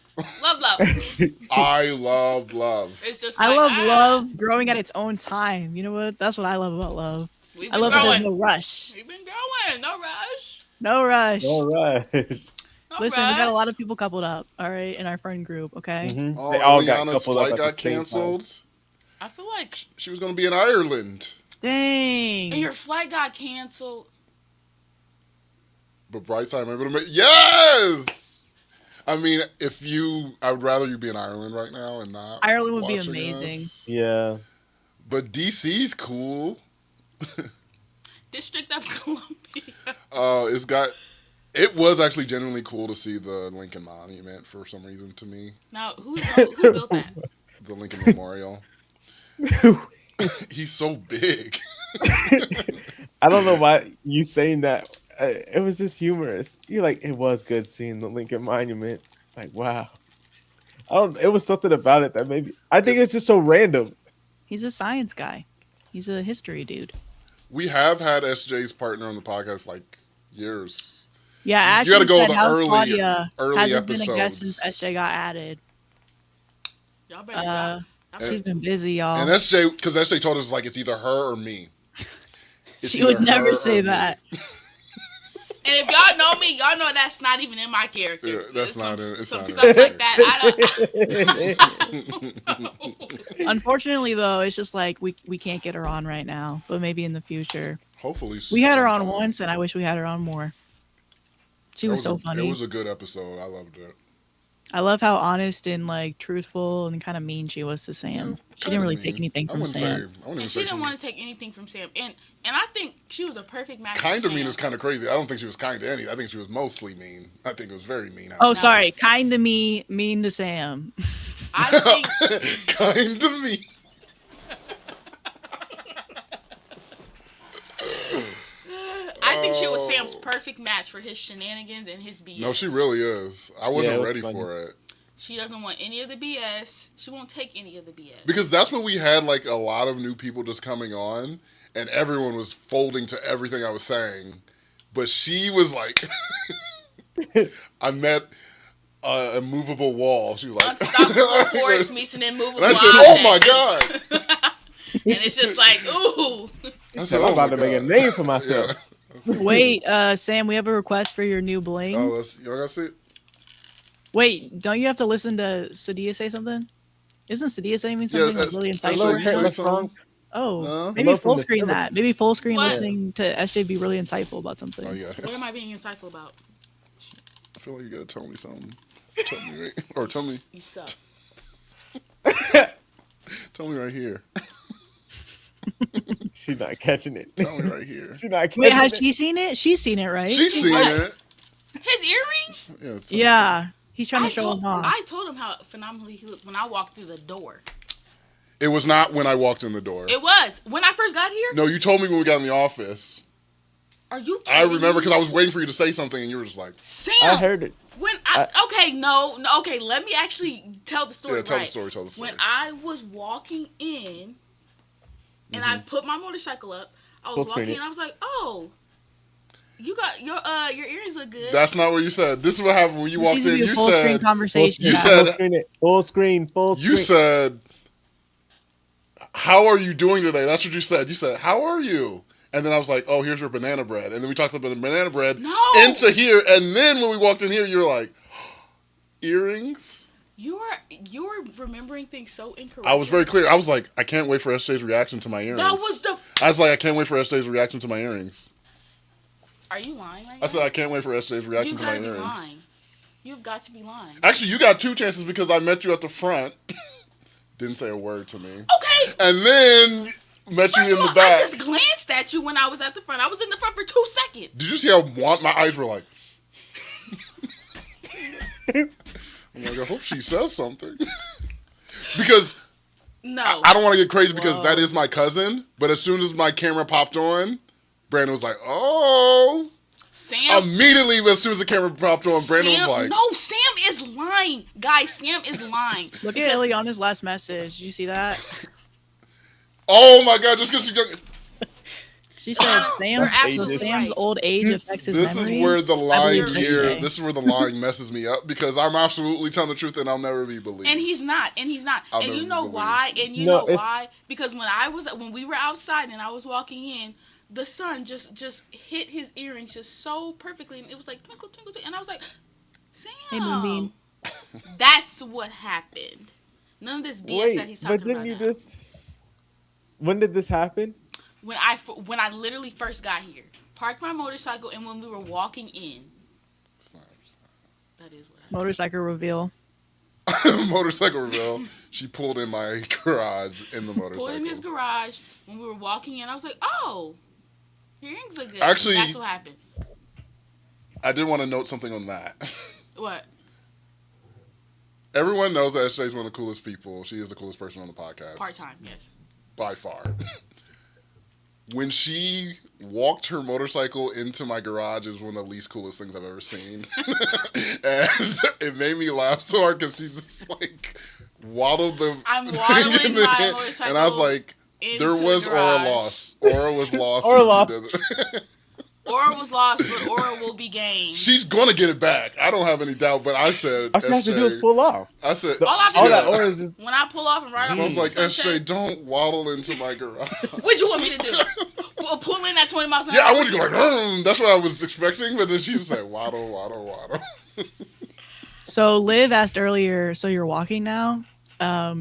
Love love. I love love. It's just I like, love love growing at its own time. You know what? That's what I love about love. We've I been love that there's going. no rush. We've been going. No rush. No rush. All right. No Listen, rush. we got a lot of people coupled up, all right, in our friend group, okay? Mhm. Oh, They all got Eliana's coupled up flight at got the same time. canceled. I feel like, She was going to be in Ireland. Dang. and your flight got canceled. But bright side, I'm able to make. Yes! I mean, I would rather you be in Ireland right now and not. Ireland would be watching amazing. us. Yeah. But DC's cool. District of Columbia. It was actually genuinely cool to see the Lincoln Monument for some reason to me. Now, who built that? The Lincoln Memorial. He's so big. I don't know why you saying that. It was just humorous. You like it was good seeing the Lincoln Monument. Like wow. It was something about it that maybe I think it's just so random. He's a science guy. He's a history dude. We have had SJ's partner on the podcast like years. Yeah, You Ashley gotta go said with the House early Claudia hasn't episodes. been a guest since SJ got added. Y'all better She's been busy, y'all. And SJ, because SJ told us like it's either her or me. It's She would either never her say or me. that. And if y'all know me, y'all know that's not even in my character. Yeah, that's Some- not in- it's some not in stuff it. like that. I don't. Unfortunately, though, it's just like we can't get her on right now, but maybe in the future. Hopefully, We had her on sometime. once, and I wish we had her on more. She was so funny. It was a good episode. I loved it. I love how honest and like truthful and kind of mean she was to Sam. She didn't really take anything from Sam. And she didn't want to take anything from Sam. And I think she was a perfect match. Kind for of mean Sam. is kind of crazy. I don't think she was kind to any. I think she was mostly mean. I think it was very mean. Oh, sorry. Kind to me, mean to Sam. I think kind to me. I think she was Sam's perfect match for his shenanigans and his BS. No, she really is. I wasn't Yeah, it was ready funny. for it. She doesn't want any of the BS. She won't take any of the BS. Because that's when we had like a lot of new people just coming on, and everyone was folding to everything I was saying. But she was like, I met a movable wall. She was like, Unstoppable force meets an immovable And I said, oh my object. God. And it's just like, ooh. I So I'm about to make a name for myself. Wait, Sam, we have a request for your new bling. Oh, y'all gotta see it? Wait, don't you have to listen to Sadia say something? Isn't Sadia saying something like really Hello, insightful? Hair right now? Strong. Oh, Huh? maybe Hello from full the screen server. that. Maybe full screen What? listening to SJ be really insightful about something. Oh, yeah. What am I being insightful about? I feel like you gotta tell me something. Tell me, right? Or tell me. You suck. Tell me right here. She's not catching it. Tell me right here. She's not catching Wait, has it. she seen it? She's seen it, right? She's seen it. His earrings? Yeah. it's- Yeah, he's trying to I show told, him off. I told him how phenomenally he looked when I walked through the door. It was not when I walked in the door. It was. When I first got here? No, you told me when we got in the office. Are you I kidding remember me? because I was waiting for you to say something and you were just like, Sam! I heard it. Okay, let me actually tell the story. Yeah, tell right. the story. Tell the story. When I was walking in, and I put my motorcycle up, I was walking in. I was like, "Oh, you got your earrings look good." That's not what you said. This is what happened when you This walked needs to in. be a You full screen said, conversation. you now. said, full screen. you said, "How are you doing today?" That's what you said. You said, "How are you?" And then I was like, "Oh, here's your banana bread." And then we talked about the banana bread into here. And then when we walked in here, you were like, "Earrings." You're remembering things so incorrectly. I was very clear. I was like, I can't wait for SJ's reaction to my earrings. That was the. I was like, I can't wait for SJ's reaction to my earrings. Are you lying right now? I said, I can't wait for SJ's reaction to my earrings. Lying. You've got to be lying. Actually, you got 2 chances because I met you at the front. Didn't say a word to me. Okay. And then met you in the back. I just glanced at you when I was at the front. I was in the front for 2 seconds. Did you see how my eyes were like? I'm like, I hope she says something. Because no, I don't want to get crazy because that is my cousin. But as soon as my camera popped on, Brandon was like, "Oh." Sam. Immediately, as soon as the camera popped on, Brandon was like, "No, Sam is lying, guys. Sam is lying." Look at Ileana's last message. Did you see that? Oh my God! Just because she. She said Sam's old age affects his memories. This is where the lying This is where the lying messes me up because I'm absolutely telling the truth and I'll never be believed. And he's not. And you know why? And you know why? Because when we were outside and I was walking in, the sun just hit his earrings just so perfectly, and it was like twinkle, twinkle, twinkle, and I was like, Sam. Hey, Moonbeam. That's what happened. None of this BS that he's talking about. But didn't you When did this happen? When I literally first got here, parked my motorcycle, and when we were walking in. That is what happened. Motorcycle reveal. Motorcycle reveal. She pulled in my garage in the motorcycle. Pulled in his garage when we were walking in. I was like, "Oh, your earrings look good." Actually, that's what happened. I did want to note something on that. What? Everyone knows that SJ is one of the coolest people. She is the coolest person on the podcast. Part-time, yes. By far. When she walked her motorcycle into my garage, it was one of the least coolest things I've ever seen. And it made me laugh so hard because she just like waddled the I'm waddling my motorcycle. And I was like, there was Aura lost. Aura was lost. Aura lost. Aura was lost, but Aura will be gained. She's going to get it back. I don't have any doubt, but I said, all she has to do is pull off. I said, all that Aura is just... When I pull off and ride off, I was like, SJ, don't waddle into my garage. What'd you want me to do? Pull in at 20 miles an hour? Yeah, I wouldn't go like, that's what I was expecting, but then she was like, waddle, waddle, waddle. So Liv asked earlier, so you're walking now?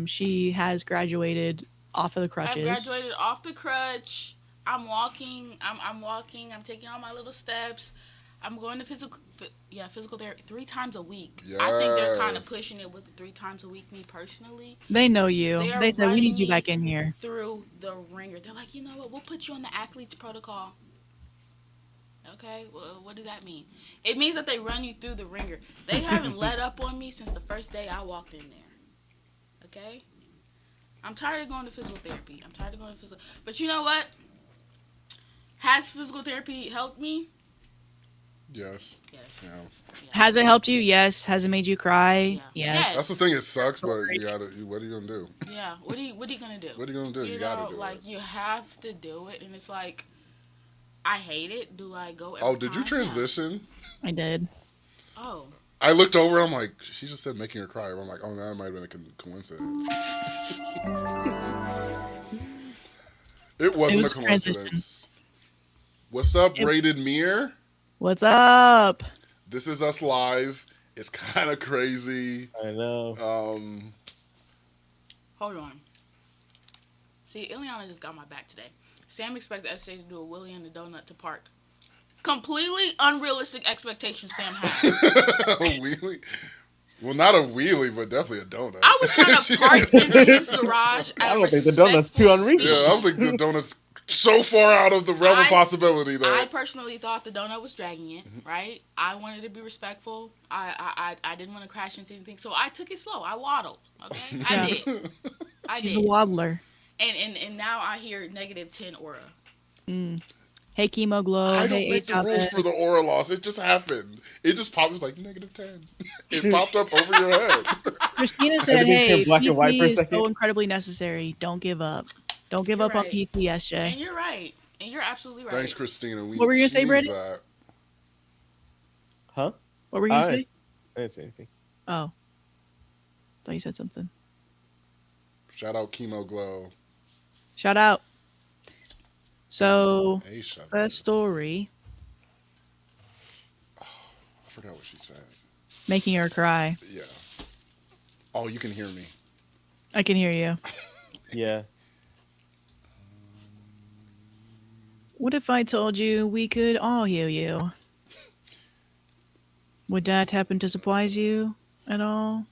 She has graduated off of the crutches. I graduated off the crutch. I'm walking. I'm walking. I'm taking all my little steps. I'm going to physical therapy 3 times a week. Yes. I think they're kind of pushing it with the 3 times a week. Me personally, they know you. They said we need you back in here through the ringer. They're like, you know what? We'll put you on the athlete's protocol. Okay, well, what does that mean? It means that they run you through the ringer. They haven't let up on me since the first day I walked in there. Okay, I'm tired of going to physical therapy. But you know what? Has physical therapy helped me? Yes. Yeah. Has it helped you? Yes. Has it made you cry? Yeah. Yes. That's the thing. It sucks, but what are you gonna do? Yeah. What are you gonna do? What are you gonna do? You gotta do it. You have to do it, and it's like, I hate it. Do I go? Did you transition? Yeah. I did. Oh. I looked over. I'm like, she just said making her cry. I'm like, oh, that might have been a coincidence. It wasn't a coincidence. What's up, Rated Mirror? What's up? This is us live. It's kind of crazy. I know. Hold on. See, Ileana just got my back today. Sam expects SJ to do a wheelie in the donut to park. Completely unrealistic expectations Sam has. A wheelie? Well, not a wheelie, but definitely a donut. I was trying to park into this garage. I don't think the donut's too unreasonable. Yeah, I don't think the donut's so far out of the realm of possibility, though. I personally thought the donut was dragging it, right? I wanted to be respectful. I didn't want to crash into anything, so I took it slow. I waddled, okay? Yeah. I did. She's a waddler. And now I hear -10 aura. Hey, Chemo Glow. I don't Hey, make the rules for the aura loss. It just happened. It just popped. It was like -10. It popped up over your head. Christina said, Everything turned hey, black and white for PT a is second. so incredibly necessary. Don't give up. Don't give You're up on right. PT, SJ. And you're right. And you're absolutely right. Thanks, Christina. What were you gonna she say, needs Brittany? that. Huh? What were you going to say? I didn't say anything. Oh. Thought you said something. Shout out Chemo Glow. Shout out. So, Aisha, the story, I forgot what she said. making her cry. Yeah. Oh, you can hear me. I can hear you. Yeah. What if I told you we could all heal you? Would that happen to surprise you at all?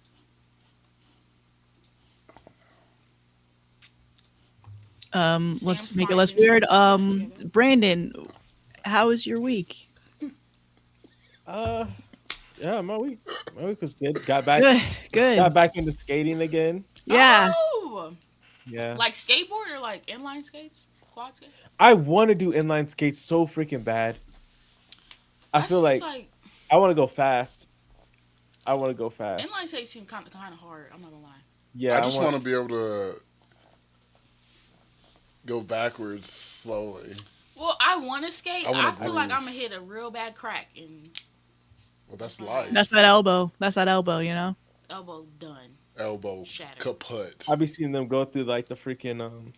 Let's make it less weird. Brandon, how was your week? Yeah, my week was good. Got back Good. got back into skating again. Yeah. Oh! Yeah. Like skateboard or like inline skates? Quad skates? I want to do inline skates so freaking bad. I That feel seems like I want to go fast. inline skates seem kind of hard. I'm not gonna lie. Yeah, I just want to be able to go backwards slowly. Well, I want to skate. I wanna I feel like groove. I'm gonna hit a real bad crack and Well, that's life. That's that elbow. That's that elbow, you know? elbow done. Elbow Shattered. kaput. I be seeing them go through like the freaking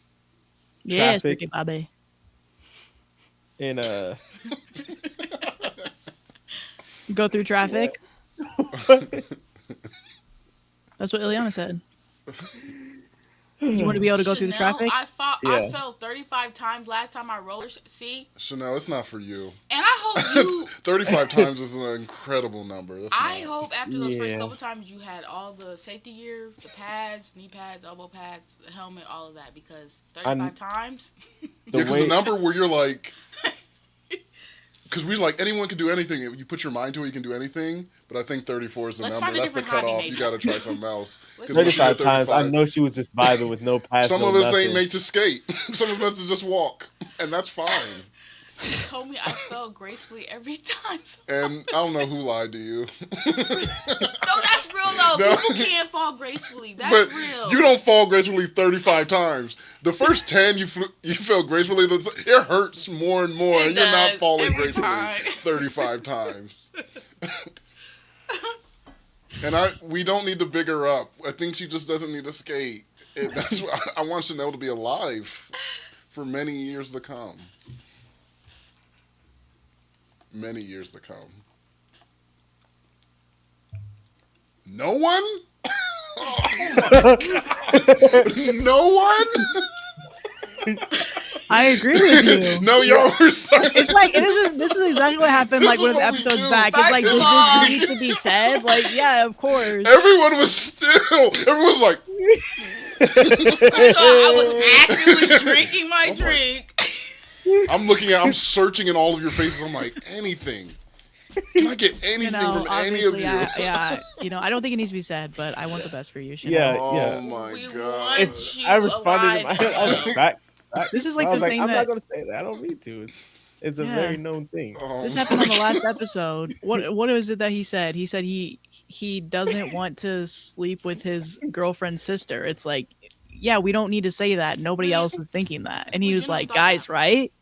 Yes, traffic Ricky Bobby. in Go through traffic. That's what Ileana said. You want to be able to go through the Chanel, traffic? I Yeah. fell 35 times last time I roller. See, Chanel, it's not for you. and I hope you. 35 times is an incredible number. That's I not. hope after those first Yeah. couple times you had all the safety gear, the pads, knee pads, elbow pads, the helmet, all of that, because 35 times. Yeah, because the number where you're like, because we're like anyone can do anything. If you put your mind to it, you can do anything. But I think 34 is the Let's number. find a That's the different hobby, cutoff. maybe. You got to try something else. Let's 'Cause once you 35 hit times. I know she was just vibing with no pads. Some no of us nothing. ain't made to skate. Some of us to just walk, and that's fine. She told me I fell gracefully every time. And I don't know who lied to you. No, that's real though. No. People can't fall gracefully. That's But real. you don't fall gracefully 35 times. The first 10 you fell gracefully. It hurts more and more. It And you're not does, falling every gracefully time. 35 times. And we don't need to big her up. I think she just doesn't need to skate. That's why I want Chanel to be alive for many years to come. Many years to come. No one? Oh my God. No one? I agree with you. No, y'all were sorry. It's like this is exactly what happened like This one is of the what we episodes do. back. It's like, First does of all- this need to be said? Like, yeah, of course. Everyone was still. Everyone was like, I was actively drinking my drink. I'm searching in all of your faces. I'm like, anything. Can I get anything You know, from any of obviously, you? I don't think it needs to be said, but I want the best for you, Chanel. Yeah, Oh yeah. my We God. want you I responded in my alive. head. I was like, facts. This is like I the was like, thing I'm that not gonna say that. I don't need to. It's a Yeah. very known thing. Oh this my happened on the God. last episode. What was it that he said? He said he doesn't want to sleep with his girlfriend's sister. It's like, yeah, we don't need to say that. Nobody else is thinking that. And he We was generally like, thought guys, that. right?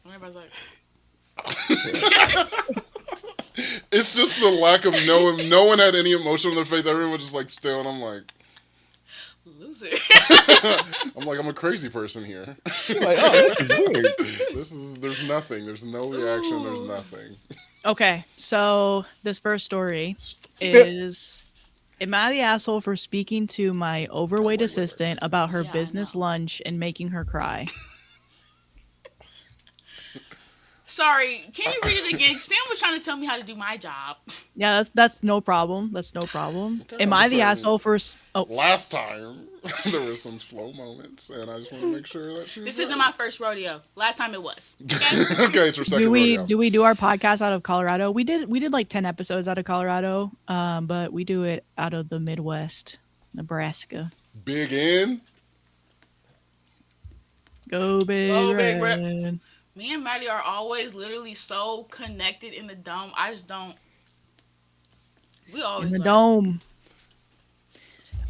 And everybody's like, It's just the lack of knowing. No one had any emotion on their face. Everyone was just like still, and I'm like, loser. I'm a crazy person here. Like, oh, this is weird. There's nothing. There's no reaction. There's Ooh. nothing. Okay, so this first story is, am I the asshole for speaking to my overweight assistant about her Yeah, I business know. lunch and making her cry? Sorry, can you read it again? Stan was trying to tell me how to do my job. Yeah, that's no problem. That's no problem. Okay, Am I'm I just the saying- asshole for? Oh, Last time there were some slow moments, and I just want to make sure that she was This isn't my first rodeo. Last time it was. Okay? Okay, it's her second rodeo. do we do our podcast out of Colorado? We did like 10 episodes out of Colorado, but we do it out of the Midwest, Nebraska. Big N. Go big, Go Big red. Me and Maddie are always literally so connected in the dome. I just don't. We In always the like. dome.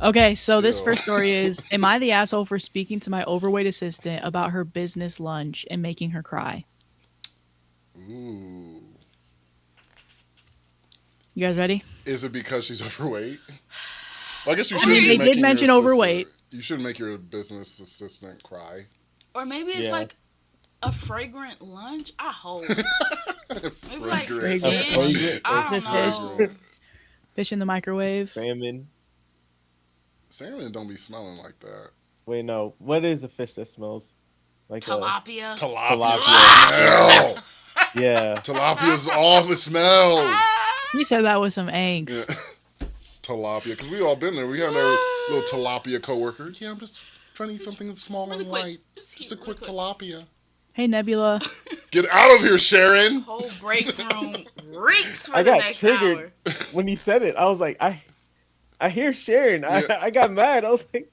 Okay, so this Yo. first story is: am I the asshole for speaking to my overweight assistant about her business lunch and making her cry? Ooh. You guys ready? Is it because she's overweight? Well, I guess you I I shouldn't mean, mean, be they did making your mention overweight. assistant. You shouldn't make your business assistant cry. Or maybe it's Yeah. like a fragrant lunch. I hope. Maybe like Fragrant. A fish. fragrant- I It's don't a fish. know. Fish in the microwave. Salmon. Salmon don't be smelling like that. Wait, no. What is a fish that smells like Tilapia. Tilapia Tilapia. smell. Yeah. Tilapia's all the smells. He said that with some Yeah. angst. Tilapia, because we all been there. We had our little tilapia coworker. Yeah, I'm just trying to eat something that's small Really and quick. light. Just Just a really quick quick. tilapia. Hey, Nebula. Get out of here, Sharon. Whole break room reeks for I the got next triggered. hour. When he said it, I was like, I hear Sharon. Yeah. I got mad. I was like,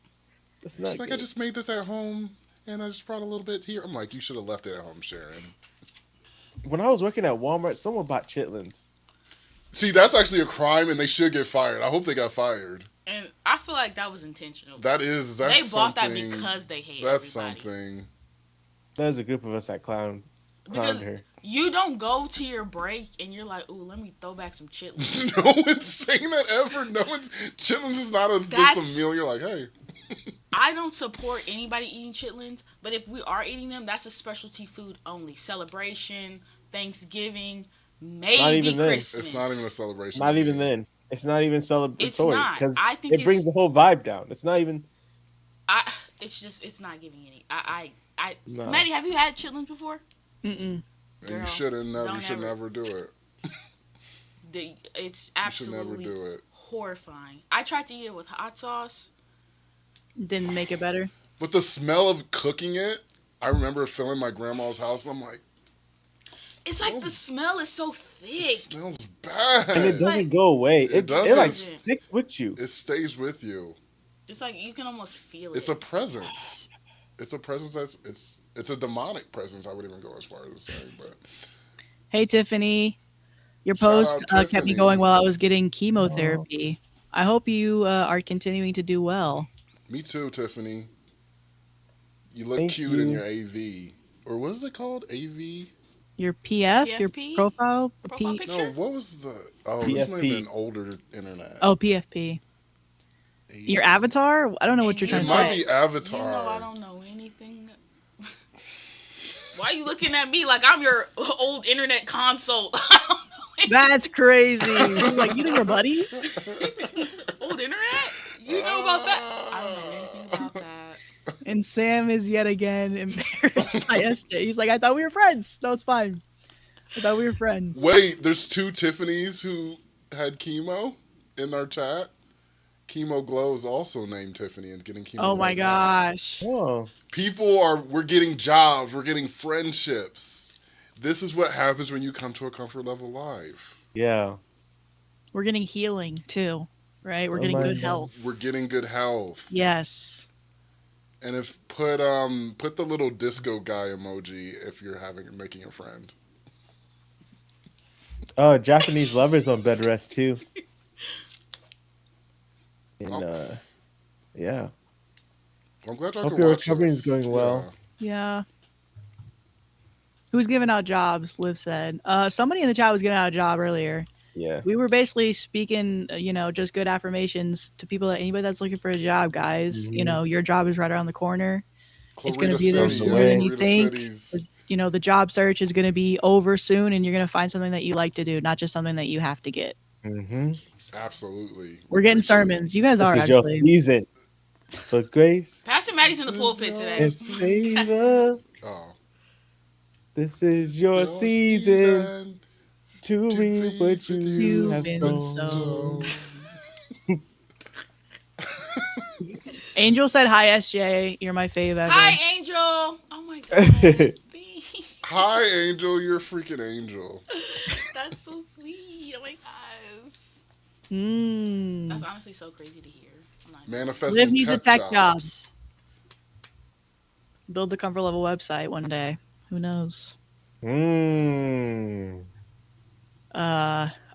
that's not She's like, I good. just made this at home, and I just brought a little bit here. I'm like, you should have left it at home, Sharon. When I was working at Walmart, someone bought chitlins. See, that's actually a crime, and they should get fired. I hope they got fired. And I feel like that was intentional. That's they bought that something- because they hate That's everybody. something. There's a group of us that clowned Because her. you don't go to your break and you're like, ooh, let me throw back some chitlins. No one's saying that ever. No one's. Chitlins is not just That's- a meal. You're like, hey. I don't support anybody eating chitlins, but if we are eating them, that's a specialty food only. Celebration, Thanksgiving, maybe even then. Christmas. It's not even a celebration. Not to even me. then. It's not even It's celebratory not. because I think it brings the whole vibe down. It's not even. It's not giving any. No. Maddie, have you had chitlins before? Mm-mm. And Girl, you shouldn't. Never. don't You should ever. never do it. It's You should never absolutely do it. horrifying. I tried to eat it with hot sauce. Didn't make it better. But the smell of cooking it, I remember filling my grandma's house, and I'm like, It's like the smell is so it thick. smells bad. And it doesn't like- go away. It doesn't. It like sticks with you. It stays with you. It's like you can almost feel it. It's a presence. It's a presence that's it's a demonic presence. I would even go as far as saying, but Hey, Tiffany. Your Shout post out kept me Tiffany. going while I was getting chemotherapy. I hope you are continuing to do well. me too, Tiffany. You look Thank cute in you. your AV, or what is it called? AV? Your PF, your PFP? profile, Profile P. picture? No, what was the? Oh, this might PFP. have been older internet. Oh, PFP. AV. Your avatar? I don't know what you're And trying It to might say. be Avatar. You know I don't know anything. Why are you looking at me like I'm your old internet console? I don't know That's crazy. Like, you think we're buddies? anything. Old internet? You know about that? I don't know anything about that. And Sam is yet again embarrassed by SJ. He's like, I thought we were friends. No, it's fine. I thought we were friends. Wait, there's two Tiffany's who had chemo in our chat. Chemo Glow is also named Tiffany and getting chemo. Oh my right now. gosh. Oh, We're getting jobs, we're getting friendships. This is what happens when you come to a Comfort Level Live. yeah. We're getting healing too, right? We're Oh getting my good God. health. We're getting good health. Yes. And if put the little disco guy emoji if you're making a friend. Oh, Japanese lovers on bed rest too. And yeah. I'm glad y'all Hope could your watch recovery this. is going well. Yeah. Who's giving out jobs? Liv said. Somebody in the chat was giving out a job earlier. Yeah. We were basically speaking, just good affirmations to people anybody that's looking for a job, guys. Mhm. Your job is right around the corner. It's gonna Clarita be there City, sooner than you Clarita think. City's- The job search is going to be over soon, and you're going to find something that you like to do, not just something that you have to get. Mm-hmm. Absolutely. We're getting sermons. You guys This are is your actually. season for grace Pastor Maddie's in the pulpit today. and favor. Oh. This is your season to reap what you You've have been sown. Angel said, "Hi, SJ. You're my fave ever." Hi, Angel. Oh my god. Thanks. Hi, Angel. You're a freaking angel. That's so sweet. Oh my gosh. Mm. That's honestly so crazy to hear. I'm not- Manifesting Liv needs a tech job. jobs. Build the Comfort Level website one day. Who knows? Mm.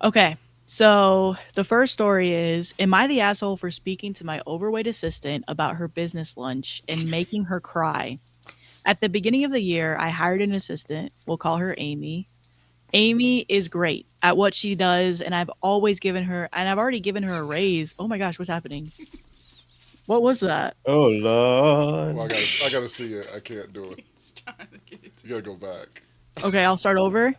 Okay. So the first story is: am I the asshole for speaking to my overweight assistant about her business lunch and making her cry? At the beginning of the year, I hired an assistant. We'll call her Amy. Amy is great at what she does, and I've already given her a raise. Oh my gosh, what's happening? What was that? Oh Well, Lord. I gotta see it. I can't do it. He's trying to get it You gotta go back. Okay, I'll start over.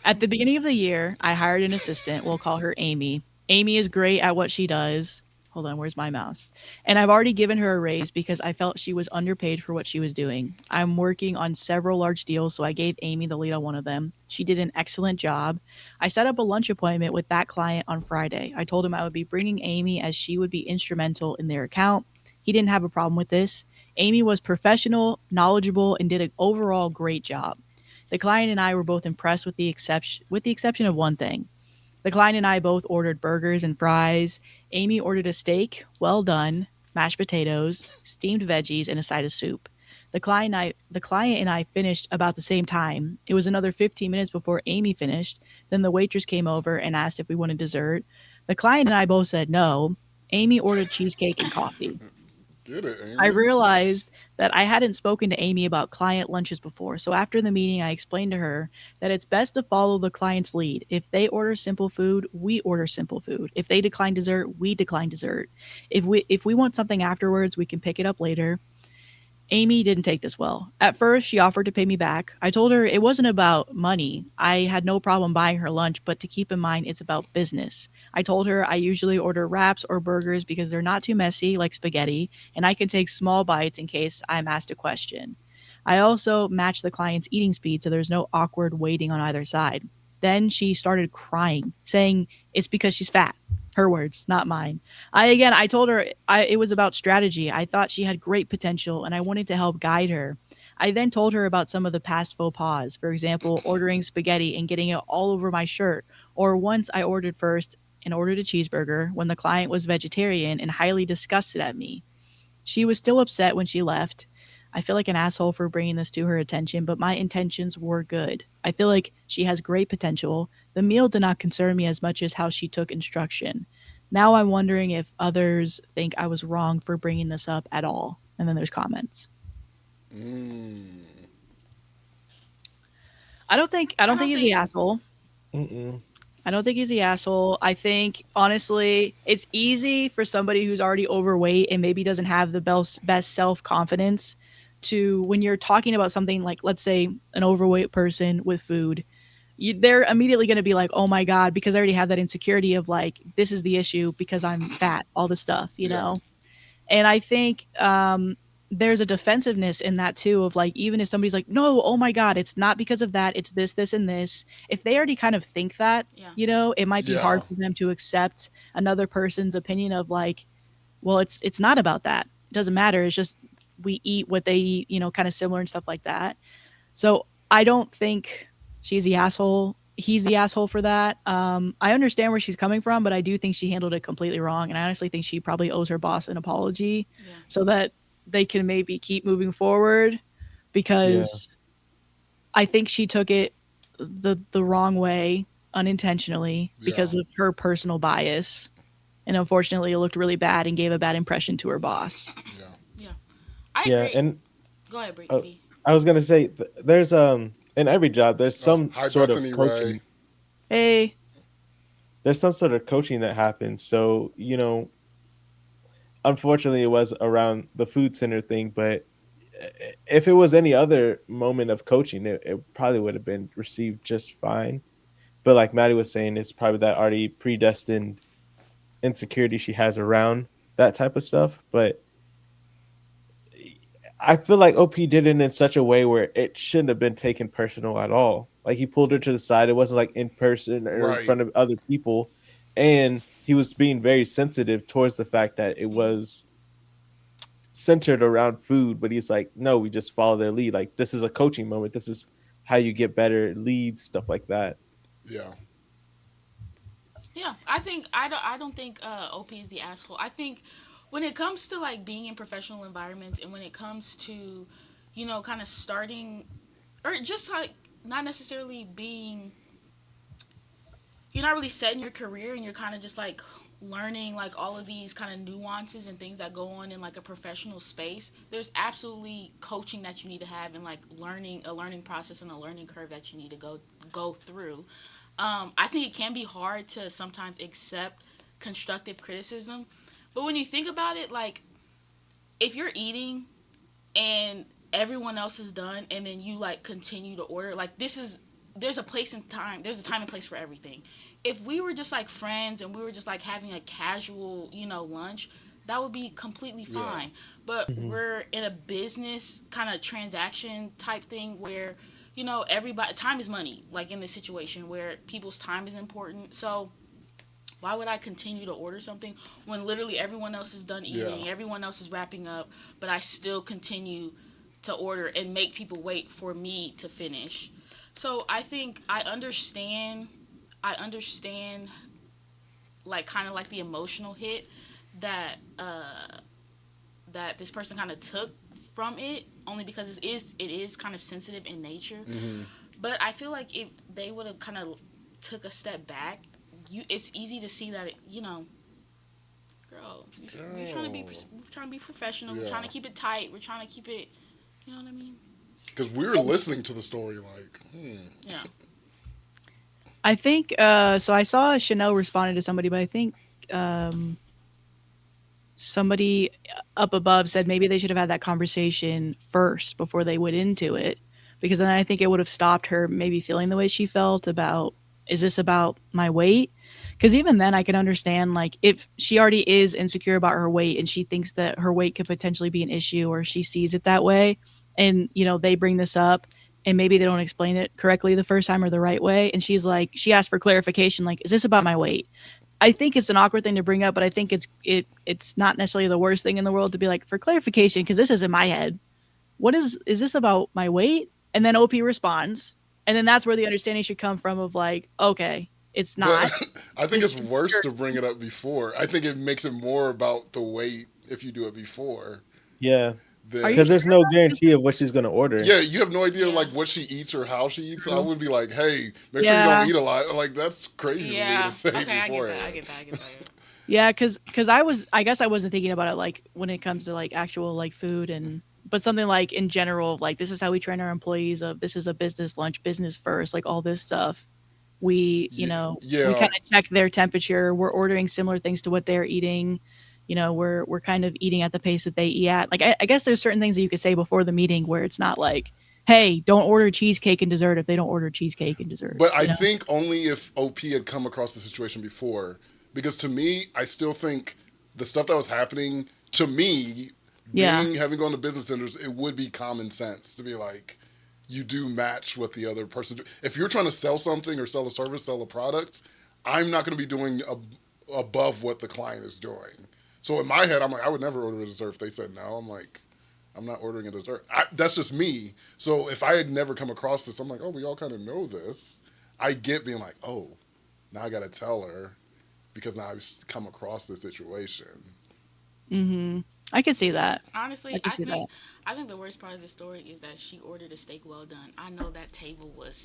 At the beginning of the year, I hired an assistant. We'll call her Amy. Amy is great at what she does. Hold on, where's my mouse? And I've already given her a raise because I felt she was underpaid for what she was doing. I'm working on several large deals, so I gave Amy the lead on one of them. She did an excellent job. I set up a lunch appointment with that client on Friday. I told him I would be bringing Amy as she would be instrumental in their account. He didn't have a problem with this. Amy was professional, knowledgeable, and did an overall great job. The client and I were both impressed with the exception of one thing. The client and I both ordered burgers and fries. Amy ordered a steak, well done, mashed potatoes, steamed veggies, and a side of soup. The client and I finished about the same time. It was another 15 minutes before Amy finished. Then the waitress came over and asked if we wanted dessert. The client and I both said no. Amy ordered cheesecake and coffee. Get it, I Amy. realized that I hadn't spoken to Amy about client lunches before. So after the meeting, I explained to her that it's best to follow the client's lead. If they order simple food, we order simple food. If they decline dessert, we decline dessert. If we want something afterwards, we can pick it up later. Amy didn't take this well. At first, she offered to pay me back. I told her it wasn't about money. I had no problem buying her lunch, but to keep in mind it's about business. I told her I usually order wraps or burgers because they're not too messy like spaghetti, and I can take small bites in case I'm asked a question. I also match the client's eating speed so there's no awkward waiting on either side. Then she started crying, saying it's because she's fat. Her words, not mine. I told her it was about strategy. I thought she had great potential and I wanted to help guide her. I then told her about some of the past faux pas. For example, ordering spaghetti and getting it all over my shirt. Or once I ordered first and ordered a cheeseburger when the client was vegetarian and highly disgusted at me. She was still upset when she left. I feel like an asshole for bringing this to her attention, but my intentions were good. I feel like she has great potential. The meal did not concern me as much as how she took instruction. Now I'm wondering if others think I was wrong for bringing this up at all. And then there's comments. Mm. I don't think don't he's the think. asshole. Mm-mm. I don't think he's the asshole. I think honestly, it's easy for somebody who's already overweight and maybe doesn't have the best self confidence to, when you're talking about something like, let's say, an overweight person with food, they're immediately going to be like, oh my God, because I already have that insecurity of like, this is the issue because I'm fat, all this stuff, you Yeah. know? And I think there's a defensiveness in that too of like, even if somebody's like, no, oh my God, it's not because of that, it's this, and this. If they already kind of think that, Yeah. it might be Yeah. hard for them to accept another person's opinion of like, well, it's not about that. It doesn't matter. It's just we eat what they eat, kind of similar and stuff like that. So I don't think she's the asshole. He's the asshole for that. I understand where she's coming from, but I do think she handled it completely wrong. And I honestly think she probably owes her boss an apology Yeah. so that they can maybe keep moving forward Yeah. because I think she took it the wrong way unintentionally Yeah. because of her personal bias. And unfortunately, it looked really bad and gave a bad impression to her boss. Yeah. Yeah. I Yeah. agree. And Go ahead, uh, B. I was gonna say there's in every job there's some Hi, sort of Bethany coaching. Ray. Hey, There's some sort of coaching that happens. So unfortunately, it was around the food center thing. But if it was any other moment of coaching, it probably would have been received just fine. But like Maddie was saying, it's probably that already predestined insecurity she has around that type of stuff. But I feel like OP did it in such a way where it shouldn't have been taken personal at all. Like he pulled her to the side. It wasn't like in person or in Right. front of other people. And he was being very sensitive towards the fact that it Mm-hmm. was centered around food. But he's like, no, we just follow their lead. Like this is a coaching moment. This is how you get better leads, stuff like that. Yeah. Yeah, I think I don't think OP is the asshole. I think when it comes to like being in professional environments and when it comes to kind of starting or just like not necessarily being, you're not really setting your career, and you're kind of just like learning like all of these kind of nuances and things that go on in like a professional space. There's absolutely coaching that you need to have, and like learning, a learning process and a learning curve that you need to go through. I think it can be hard to sometimes accept constructive criticism, but when you think about it, like if you're eating and everyone else is done and then you like continue to order, like this is, there's a place and time, there's a time and place for everything. If we were just like friends and we were just like having a casual, lunch, that would be completely fine. Yeah. But we're in a business kind of transaction type thing where, everybody, time is money, like in this situation where people's time is important. So why would I continue to order something when literally everyone else is done eating, everyone else is wrapping up, but I still continue to order and make people wait for me to finish? So I think I understand like kind of like the emotional hit that that this person kind of took from it, only because it is kind of sensitive in nature. But I feel like if they would have kind of took a step back, it's easy to see that girl, we're trying to be professional. We're trying to keep it tight. We're trying to keep it, you know what I mean? Because we were listening to the story like, Yeah. I think so. I saw Chanel responded to somebody, but I think somebody up above said maybe they should have had that conversation first before they went into it, because then I think it would have stopped her maybe feeling the way she felt about, is this about my weight? Because even then I can understand, like, if she already is insecure about her weight and she thinks that her weight could potentially be an issue, or she sees it that way, and they bring this up and maybe they don't explain it correctly the first time or the right way, and she's like, she asked for clarification, like, is this about my weight? I think it's an awkward thing to bring up, but I think it's not necessarily the worst thing in the world to be like, for clarification, because this is in my head. What is this about my weight? And then OP responds, and then that's where the understanding should come from of like, okay, it's not. But I think it's worse to bring it up before. I think it makes it more about the weight if you do it before. Yeah. Because there's no guarantee of what she's going to order. Yeah, you have no idea like what she eats or how she eats. So I would be like, hey, make sure you don't eat a lot. Like, that's crazy for me to say before. I get that. Yeah, because I guess I wasn't thinking about it like when it comes to like actual like food, but something like in general, like this is how we train our employees of, this is a business lunch, business first, like all this stuff. We, we kind of check their temperature. We're ordering similar things to what they're eating. We're kind of eating at the pace that they eat at. Like, I guess there's certain things that you could say before the meeting where it's not like, hey, don't order cheesecake and dessert if they don't order cheesecake and dessert. But I think only if OP had come across the situation before, because to me, I still think the stuff that was happening to me, having gone to business centers, it would be common sense to be like, you do match what the other person do. If you're trying to sell something or sell a service, sell a product, I'm not going to be doing above what the client is doing. So in my head, I'm like, I would never order a dessert if they said no. I'm like, I'm not ordering a dessert. That's just me. So if I had never come across this, I'm like, oh, we all kind of know this. I get being like, oh, now I got to tell her because now I've come across this situation. Mm-hmm. I can see that. Honestly, I think the worst part of the story is that she ordered a steak well done. I know that table was...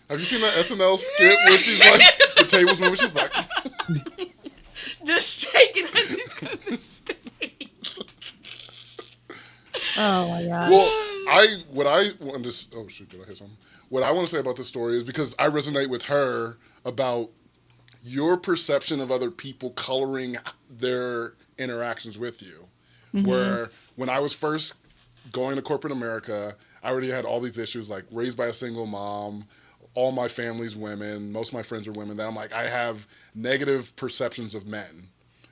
Have you seen that SNL skit where she's like, the table's moving, she's like... just shaking as she's cutting the steak. Oh my god. Well, what I want to... Oh shoot, did I hear something? What I want to say about this story is because I resonate with her about your perception of other people coloring their interactions with you. Mm-hmm. Where when I was first going to corporate America, I already had all these issues, like raised by a single mom, all my family's women, most of my friends are women, that I'm like, I have negative perceptions of men.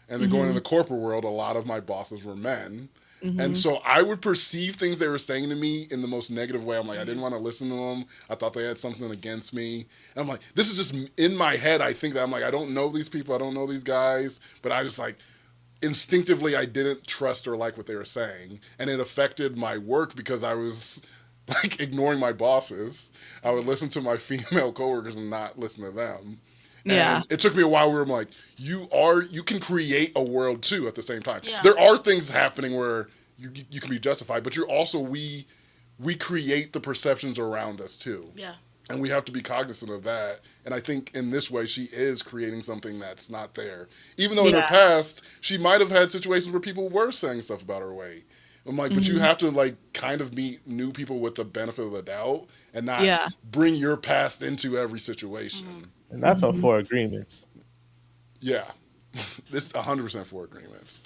And then going in the corporate world, a lot of my bosses were men. Mm-hmm. And so I would perceive things they were saying to me in the most negative way. I'm like, I didn't want to listen to them. I thought they had something against me. And I'm like, this is just in my head. I think that I'm like, I don't know these people. I don't know these guys. But I just like, instinctively, I didn't trust or like what they were saying. And it affected my work because I was like ignoring my bosses. I would listen to my female coworkers and not listen to them. And it took me a while where I'm like, you can create a world too at the same time. Yeah. There are things happening where you can be justified, but you're also, we we create the perceptions around us too. Yeah. And we have to be cognizant of that. And I think in this way, she is creating something that's not there. Even though in her past, she might have had situations where people were saying stuff about her weight. I'm like, but you have to like kind of meet new people with the benefit of the doubt and not bring your past into every situation. And that's all for agreements. Yeah. This 100% for agreements.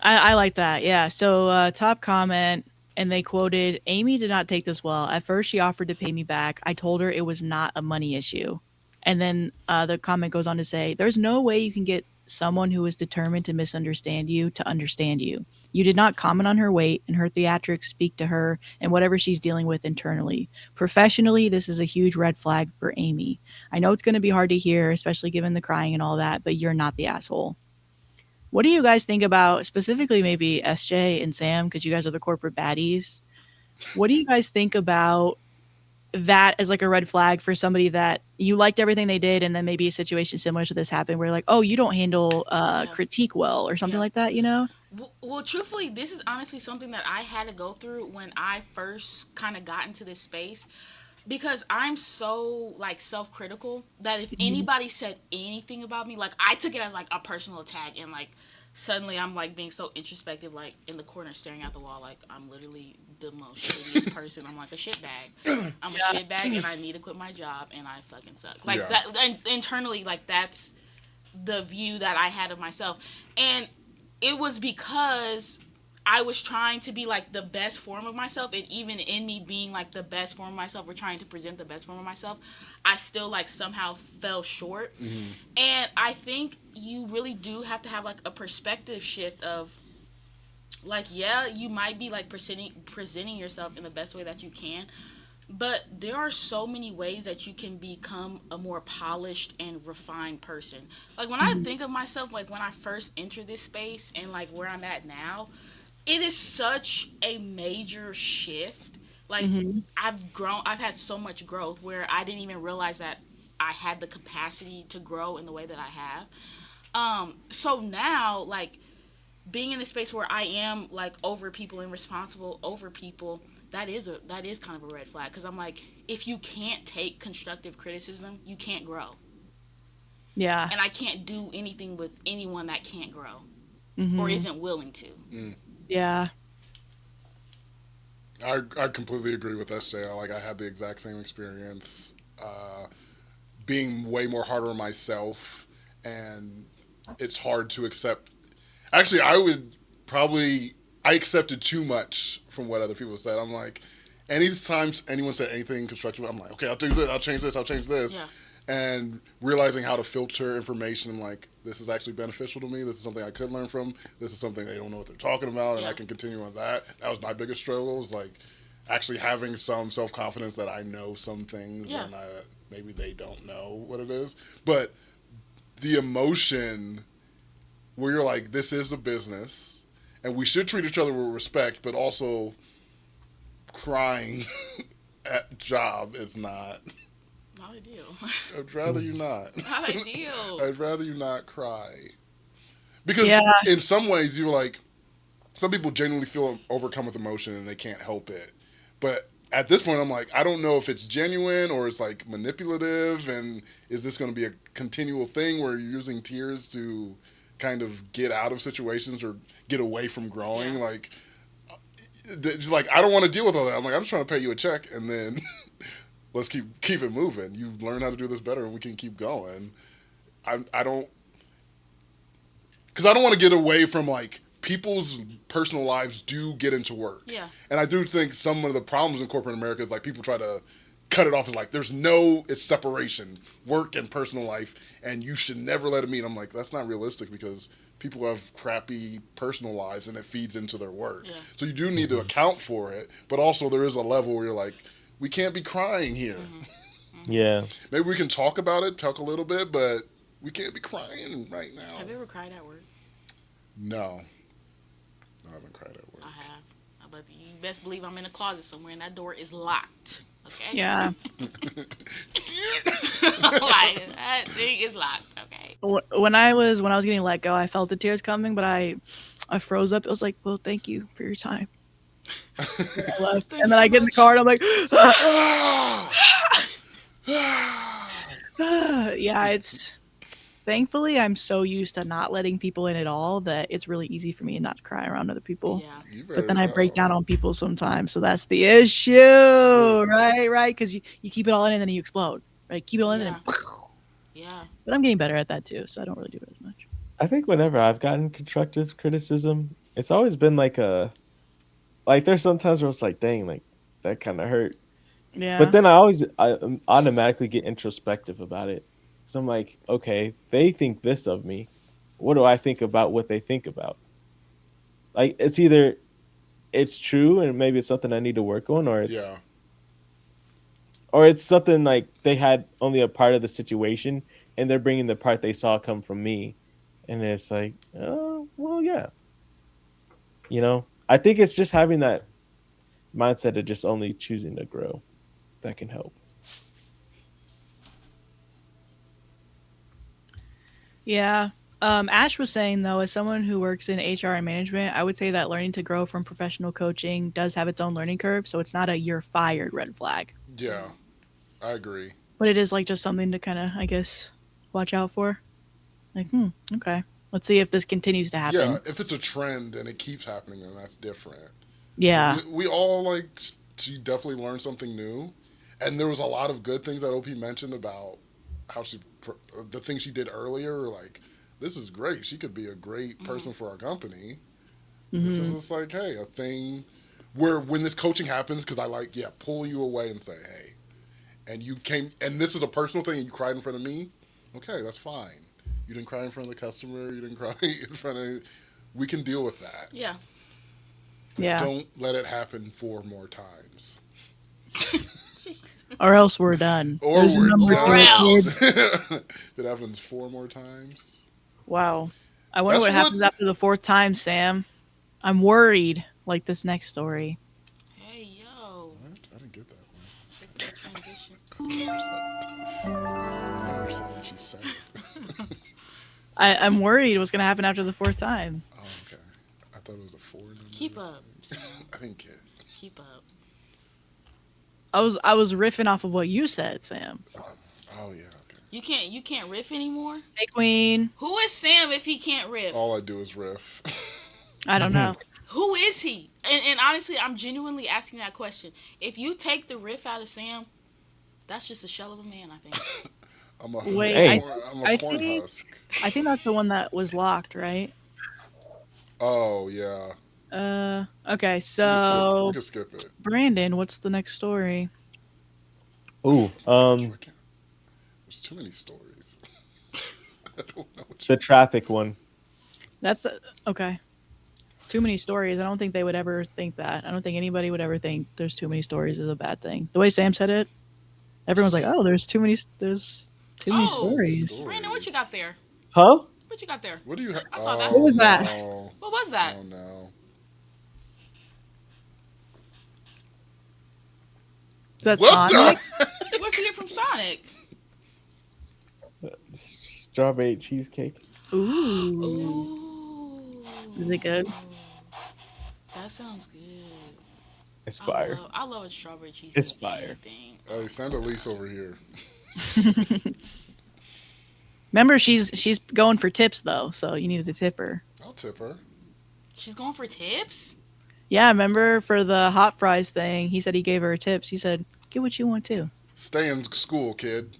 I like that. Yeah. So top comment, and they quoted, Amy did not take this well. At first, she offered to pay me back. I told her it was not a money issue. And then the comment goes on to say, there's no way you can get someone who is determined to misunderstand you to understand you. You did not comment on her weight, and her theatrics speak to her and whatever she's dealing with internally. Professionally, this is a huge red flag for Amy. I know it's going to be hard to hear, especially given the crying and all that, but you're not the asshole. What do you guys think about, specifically maybe SJ and Sam, because you guys are the corporate baddies? What do you guys think about that as like a red flag for somebody that you liked everything they did, and then maybe a situation similar to this happened where you're like, oh, you don't handle critique well or something like that, you know? Well, truthfully, this is honestly something that I had to go through when I first kind of got into this space. Because I'm so like self-critical that if anybody said anything about me, like I took it as like a personal attack, and like suddenly I'm like being so introspective, like in the corner staring at the wall, like I'm literally the most shittiest person. I'm like a shitbag. I'm a shitbag, and I need to quit my job, and I fucking suck. Like that, and internally, like that's the view that I had of myself, and it was because I was trying to be like the best form of myself, and even in me being like the best form of myself, or trying to present the best form of myself, I still like somehow fell short. And I think you really do have to have like a perspective shift of like, yeah, you might be like presenting yourself in the best way that you can, but there are so many ways that you can become a more polished and refined person. Like when I think of myself, like when I first entered this space and like where I'm at now, it is such a major shift. Like I've had so much growth where I didn't even realize that I had the capacity to grow in the way that I have. So now, like being in a space where I am like over people and responsible over people, that is kind of a red flag, because I'm like, if you can't take constructive criticism, you can't grow. Yeah. And I can't do anything with anyone that can't grow or isn't willing to. Yeah. I completely agree with SJ. Like I had the exact same experience, being way more harder on myself, and it's hard to accept. Actually, I accepted too much from what other people said. I'm like, anytime anyone said anything constructive, I'm like, okay, I'll do this, I'll change this, I'll change this. Yeah. And realizing how to filter information, I'm like, this is actually beneficial to me. This is something I could learn from. This is something they don't know what they're talking about, and I can continue on that. That was my biggest struggle, was like actually having some self-confidence that I know some things and maybe they don't know what it is. But the emotion where you're like, this is a business, and we should treat each other with respect, but also crying at job is not ideal. I'd rather you not. Not ideal. I'd rather you not cry. Because in some ways, you're like, some people genuinely feel overcome with emotion and they can't help it. But at this point, I'm like, I don't know if it's genuine or it's like manipulative, and is this going to be a continual thing where you're using tears to kind of get out of situations or get away from growing? Like I don't want to deal with all that. I'm like, I'm just trying to pay you a check, and then let's keep it moving. You learn how to do this better, and we can keep going. I don't want to get away from like people's personal lives do get into work. Yeah. And I do think some of the problems in corporate America is like people try to cut it off as like it's separation, work and personal life, and you should never let it meet. I'm like, that's not realistic, because people have crappy personal lives and it feeds into their work. Yeah. So you do need to account for it, but also there is a level where you're like, we can't be crying here. Yeah. Maybe we can talk about it, talk a little bit, but we can't be crying right now. Have you ever cried at work? No. I haven't cried at work. I have. But you best believe I'm in a closet somewhere and that door is locked. Okay? Yeah. Like, that thing is locked, okay? When I was getting let go, I felt the tears coming, but I froze up. It was like, well, thank you for your time. I left. Thanks And then so I get in the much. car and I'm like, Ah! yeah, it's thankfully I'm so used to not letting people in at all that it's really easy for me not to cry around other people. Yeah. You But better then I break know. down on people sometimes, so that's the issue, right? Because you keep it all in and then you explode, right? Keep it all in and then, Yeah. but I'm getting better at that too, so I don't really do it as much. I think whenever I've gotten constructive criticism, it's always been like there's sometimes where it's like, dang, like that kind of hurt. Yeah. But then I automatically get introspective about it. So I'm like, okay, they think this of me. What do I think about what they think about? Like it's either it's true and maybe it's something I need to work on, Yeah. or it's something like they had only a part of the situation and they're bringing the part they saw come from me, and it's like, oh well, yeah, I think it's just having that mindset of just only choosing to grow that can help. Yeah. Ash was saying though, as someone who works in HR and management, I would say that learning to grow from professional coaching does have its own learning curve. So it's not a you're fired red flag, Yeah. I agree. but it is like just something to kind of, I guess, watch out for. Like, okay, let's see if this continues to Yeah, happen. if it's a trend and it keeps happening, then that's different. Yeah. We all like, she definitely learned something new, and there was a lot of good things that OP mentioned about how the things she did earlier. Like, this is great. She could be a great person for our company. This is just like, hey, a thing where when this coaching happens, because I like, yeah, pull you away and say, hey, and you came, and this is a personal thing, and you cried in front of me. Okay, that's fine. You didn't cry in front of the customer. You didn't cry in front of. We can deal with that. Yeah. Yeah. Don't let it happen 4 more times. Or else we're done. Or There's a we're number Or to it, else. kids. If it happens 4 more times. Wow. I wonder That's what happens after the fourth time, Sam. I'm worried. Like this next story. Hey, yo. What? I didn't get that one. Break that transition. I understand what she said. I'm worried what's gonna happen after the fourth time. Oh, okay. I thought it was a 4 number. Keep up, Sam. I didn't get it. Keep up. I was riffing off of what you said, Sam. Oh, yeah, okay. You can't riff anymore? Hey, Queen. Who is Sam if he can't riff? All I do is riff. I don't know. Who is he? And honestly, I'm genuinely asking that question. If you take the riff out of Sam, that's just a shell of a man, I think. I'm a, Wait, I'm I a corn think- husk. I think that's the one that was locked, right? Oh, yeah. Okay, We so can skip it. Brandon, what's the next story? Ooh, There's too many stories. I don't know what the traffic one. That's the okay. Too many stories. I don't think they would ever think that. I don't think anybody would ever think there's too many stories is a bad thing. The way Sam said it, everyone's like, "Oh, there's too many stories." stories. Brandon, what you got there? Huh? What you got there? What do you have? I saw that. What was that? No. What was that? Oh, no. Is that What Sonic? Where'd you get from Sonic? Strawberry cheesecake. Ooh, Ooh. is it good? That sounds good. It's fire. I love a strawberry cheesecake. It's fire. Anything. Hey, send Elise over here. Remember, she's going for tips though, so you needed to tip her. I'll tip her. She's going for tips? Yeah, remember for the hot fries thing, he said he gave her tips. He said, "Get what you want too." Stay in school, kid.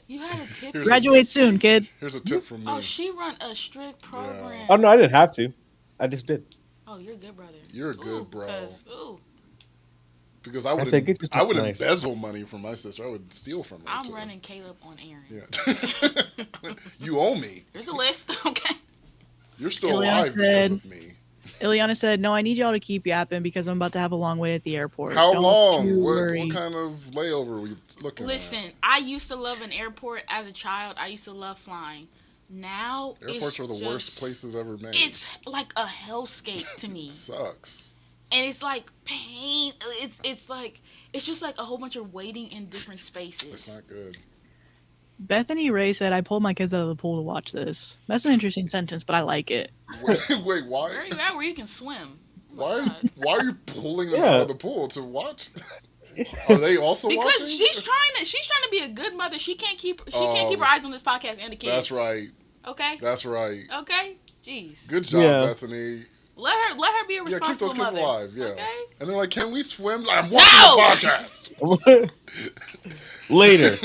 You had a tip? Here's Graduate soon, kid. Here's a tip from me. Oh, she run a strict program. Oh no, I didn't have to. I just did. Oh, you're a good brother. You're a good bro. Ooh, Because I would said, get yourself I would nice. embezzle money from my sister. I would steal from her. I'm too. running Caleb on errands. Yeah. You owe me. Here's a list, okay? You're still Ileana alive said- because of me. Ileana said, "No, I need y'all to keep yapping because I'm about to have a long wait at the airport." How Don't long? you What worry." kind of layover are we looking Listen, I used to love an airport as a child. I used to love flying. Now, at? Airports it's are the just, worst places ever made. It's like a hellscape to me. Sucks. And it's like pain. It's like it's just like a whole bunch of waiting in different It's spaces. not good. Bethany Ray said, "I pulled my kids out of the pool to watch this." That's an interesting sentence, but I like it. Wait, why? Where are you at where you can swim? Why are you pulling them out of the pool to watch? Are they also because watching? she's trying to be a good mother. She can't keep her eyes on this podcast and the kids. That's right. Okay. That's right. Okay. Jeez. Good job, Bethany. Let her be a responsible keep those mother. kids alive. Yeah. Okay. And they're like, "Can we swim?" I'm watching the podcast. Later.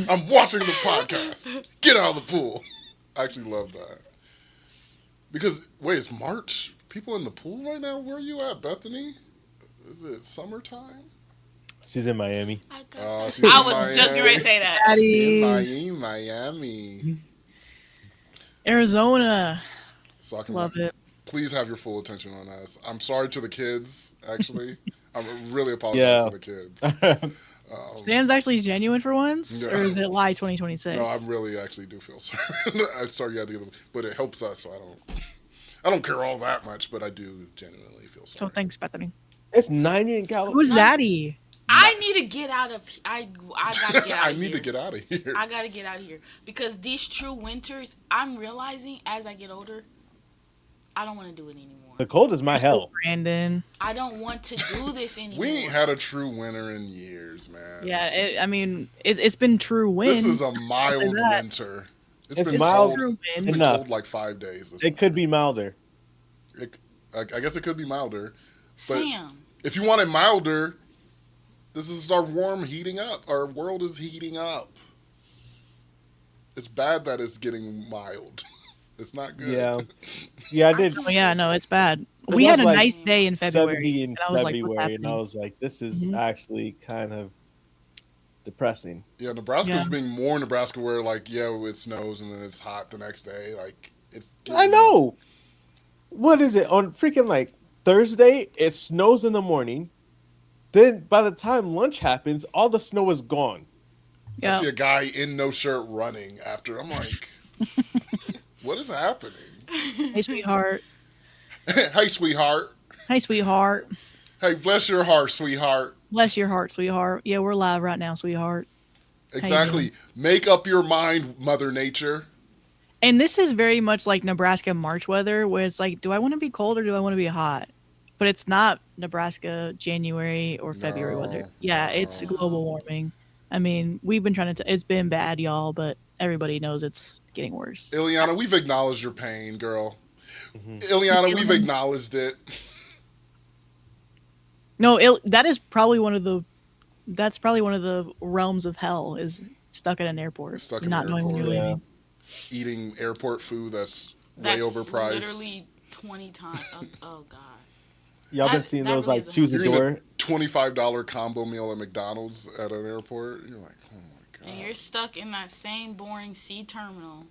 I'm watching the podcast. Get out of the pool. I actually love that. Because wait, it's March. People in the pool right now. Where are you at, Bethany? Is it summertime? She's in Miami. I was just going to say that. In Miami. Arizona. So I can Love it. Please have your full attention on us. I'm sorry to the kids, actually. I really apologize to the kids. Sam's actually genuine for once? Or is it lie 2026? No, I really actually do feel sorry. I'm sorry you had to deal with it. But it helps us, so I don't care all that much, but I do genuinely feel sorry. So thanks, Bethany. It's 90 in California. Who's Zaddy? I need to get out of. I gotta get out. I need to get out of here. I gotta get out of here because these true winters. I'm realizing as I get older, I don't want to do it anymore. The cold is my hell. Brandon. I don't want to do this anymore. We ain't had a true winter in years, man. Yeah, it's been true wind. This is a mild winter. It's been mild cold. It's been enough. cold like 5 days. It could be milder. I guess it could be milder. But Sam. If you want it milder, this is our warm heating up. Our world is heating up. It's bad that it's getting mild. It's not good. Yeah, I did. Oh, yeah, no, it's bad. We had a nice day in February. 70 in and I was February, like, and I was like, this is actually kind of depressing. Yeah, Nebraska's being more Nebraska where, like, it snows and then it's hot the next day. Like, it's... I know! What is it? On freaking, like, Thursday, it snows in the morning. Then, by the time lunch happens, all the snow is gone. I see a guy in no shirt running after. I'm like, what is happening? Hey, sweetheart. Hey, sweetheart. Hey, sweetheart. Hey, bless your heart, sweetheart. Bless your heart, sweetheart. Yeah, we're live right now, sweetheart. Exactly. Make up your mind, Mother Nature. And this is very much like Nebraska March weather, where it's like, do I want to be cold or do I want to be hot? But it's not Nebraska January or February weather. Yeah, it's global warming. I mean, we've been trying to... it's been bad, y'all, but everybody knows it's getting worse. Ileana, we've acknowledged your pain, girl. Ileana, we've acknowledged it. No, that is probably one of the... that's probably one of the realms of hell, is stuck at an airport. Stuck in not knowing when you're leaving. Eating airport food that's way overpriced. Literally 20 times. Oh, God. Y'all been seeing those, really, like, choose a door? $25 combo meal at McDonald's at an airport. You're like, oh, my God. And you're stuck in that same boring C terminal.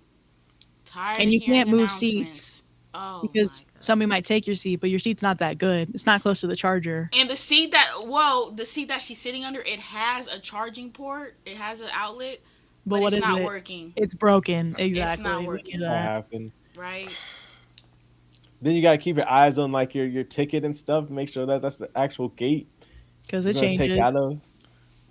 Tired and you of can't move announcements. Seats. Oh, because somebody might take your seat, but your seat's not that good. It's not close to the charger. And the seat that she's sitting under, it has a charging port. It has an outlet, but what it's is not it? working. It's broken. Exactly. It's not working. That happened. Right. Then you gotta keep your eyes on, like, your ticket and stuff. Make sure that that's the actual gate. Because it changes. Take out of.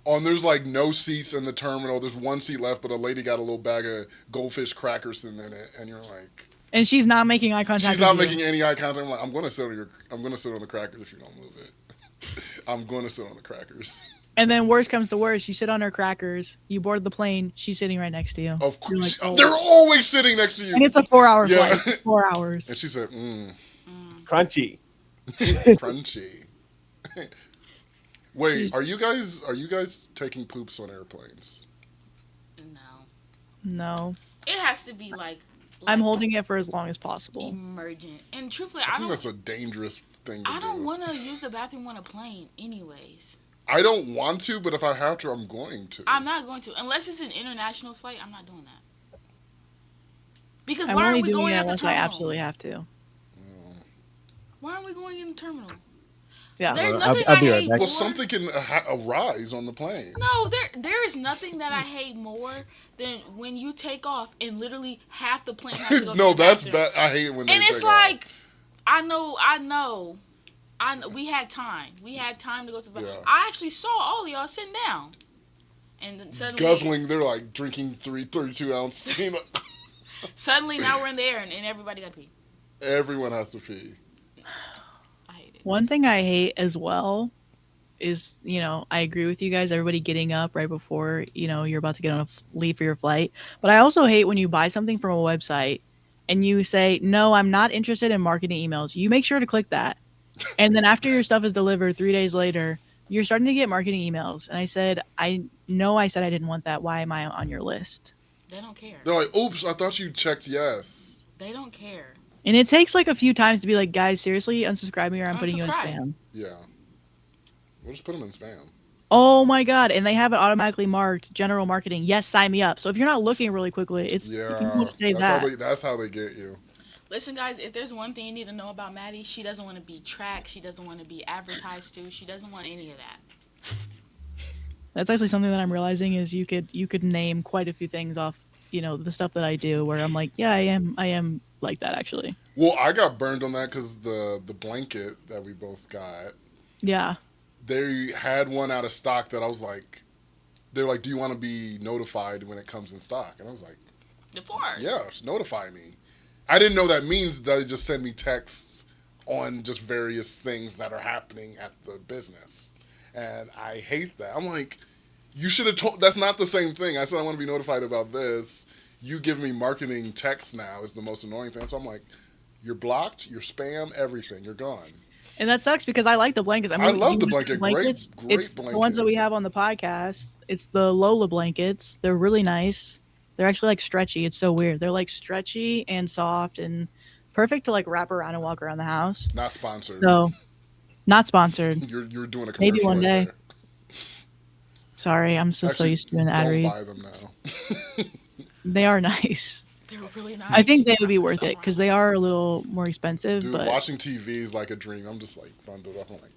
And there's, like, no seats in the terminal. There's one seat left, but a lady got a little bag of goldfish crackers in it, and you're like... And she's not making eye contact. She's not making any eye contact. I'm like, I'm gonna sit on the crackers if you don't move it. I'm gonna sit on the crackers. And then worst comes to worst, you sit on her crackers, you board the plane, she's sitting right next to you. Of course. Like, they're always sitting next to you. And it's a 4-hour flight. 4 hours. And she said, Crunchy. Crunchy. Wait, are you guys taking poops on airplanes? No. It has to be like I'm holding it for as long as possible. Emergent. And truthfully, I think that's a dangerous thing to do. I don't want to use the bathroom on a plane anyways. I don't want to, but if I have to, I'm going to. I'm not going to. Unless it's an international flight, I'm not doing that. Because I'm why only aren't we doing going it at the unless terminal? I absolutely have to. Why aren't we going in the terminal? Yeah. There's nothing I'll be I right hate back. more. Well, something can arise on the plane. No, there is nothing that I hate more than when you take off and literally half the plane has to go No, to the that's bathroom. bad. I hate it when they And it's take like, off. I know. We had time. We had time to go to the bathroom. Yeah. I actually saw all of y'all sitting down. And then suddenly... Guzzling, they're like drinking 32-ounce. Suddenly, now we're in the air and everybody got to pee. Everyone has to pee. One thing I hate as well is, I agree with you guys, everybody getting up right before, you're about to get on leave for your flight. But I also hate when you buy something from a website and you say, no, I'm not interested in marketing emails. You make sure to click that. And then after your stuff is delivered 3 days later, you're starting to get marketing emails. And I said, I know I said I didn't want that. Why am I on your list? They don't care. They're like, oops, I thought you checked yes. They don't care. And it takes like a few times to be like, guys, seriously, unsubscribe me or I'm putting you in Unsubscribe. spam. Yeah. We'll just put them in spam. Oh my God. And they have it automatically marked general marketing. Yes, sign me up. So if you're not looking really quickly, you want to save that. That's how they get you. Listen, guys, if there's one thing you need to know about Maddie, she doesn't want to be tracked. She doesn't want to be advertised to. She doesn't want any of that. That's actually something that I'm realizing is you could name quite a few things off, the stuff that I do where I'm like, yeah, I am like that actually. Well, I got burned on that because the blanket that we both got. Yeah. They had one out of stock that I was like, they're like, do you want to be notified when it comes in stock? And I was like, Of course. yeah, notify me. I didn't know that means that they just send me texts on just various things that are happening at the business. And I hate that. I'm like, you should have told, that's not the same thing. I said I want to be notified about this. You give me marketing text now is the most annoying thing. So I'm like, you're blocked, you're spam, everything, you're gone. And that sucks because I like the blankets. I love the blanket. Blankets. Great It's blanket. the ones that we have on the podcast. It's the Lola blankets. They're really nice. They're actually like stretchy. It's so weird. They're like stretchy and soft and perfect to like wrap around and walk around the house. Not sponsored. So, not sponsored. You're doing a commercial. Maybe one right day. there. Sorry, I'm so used to doing the ad Don't reads. buy them now. They are nice. They're really nice. I think they would be worth it because they are a little more expensive. Dude, but watching TV is like a dream. I'm just like bundled up. I'm like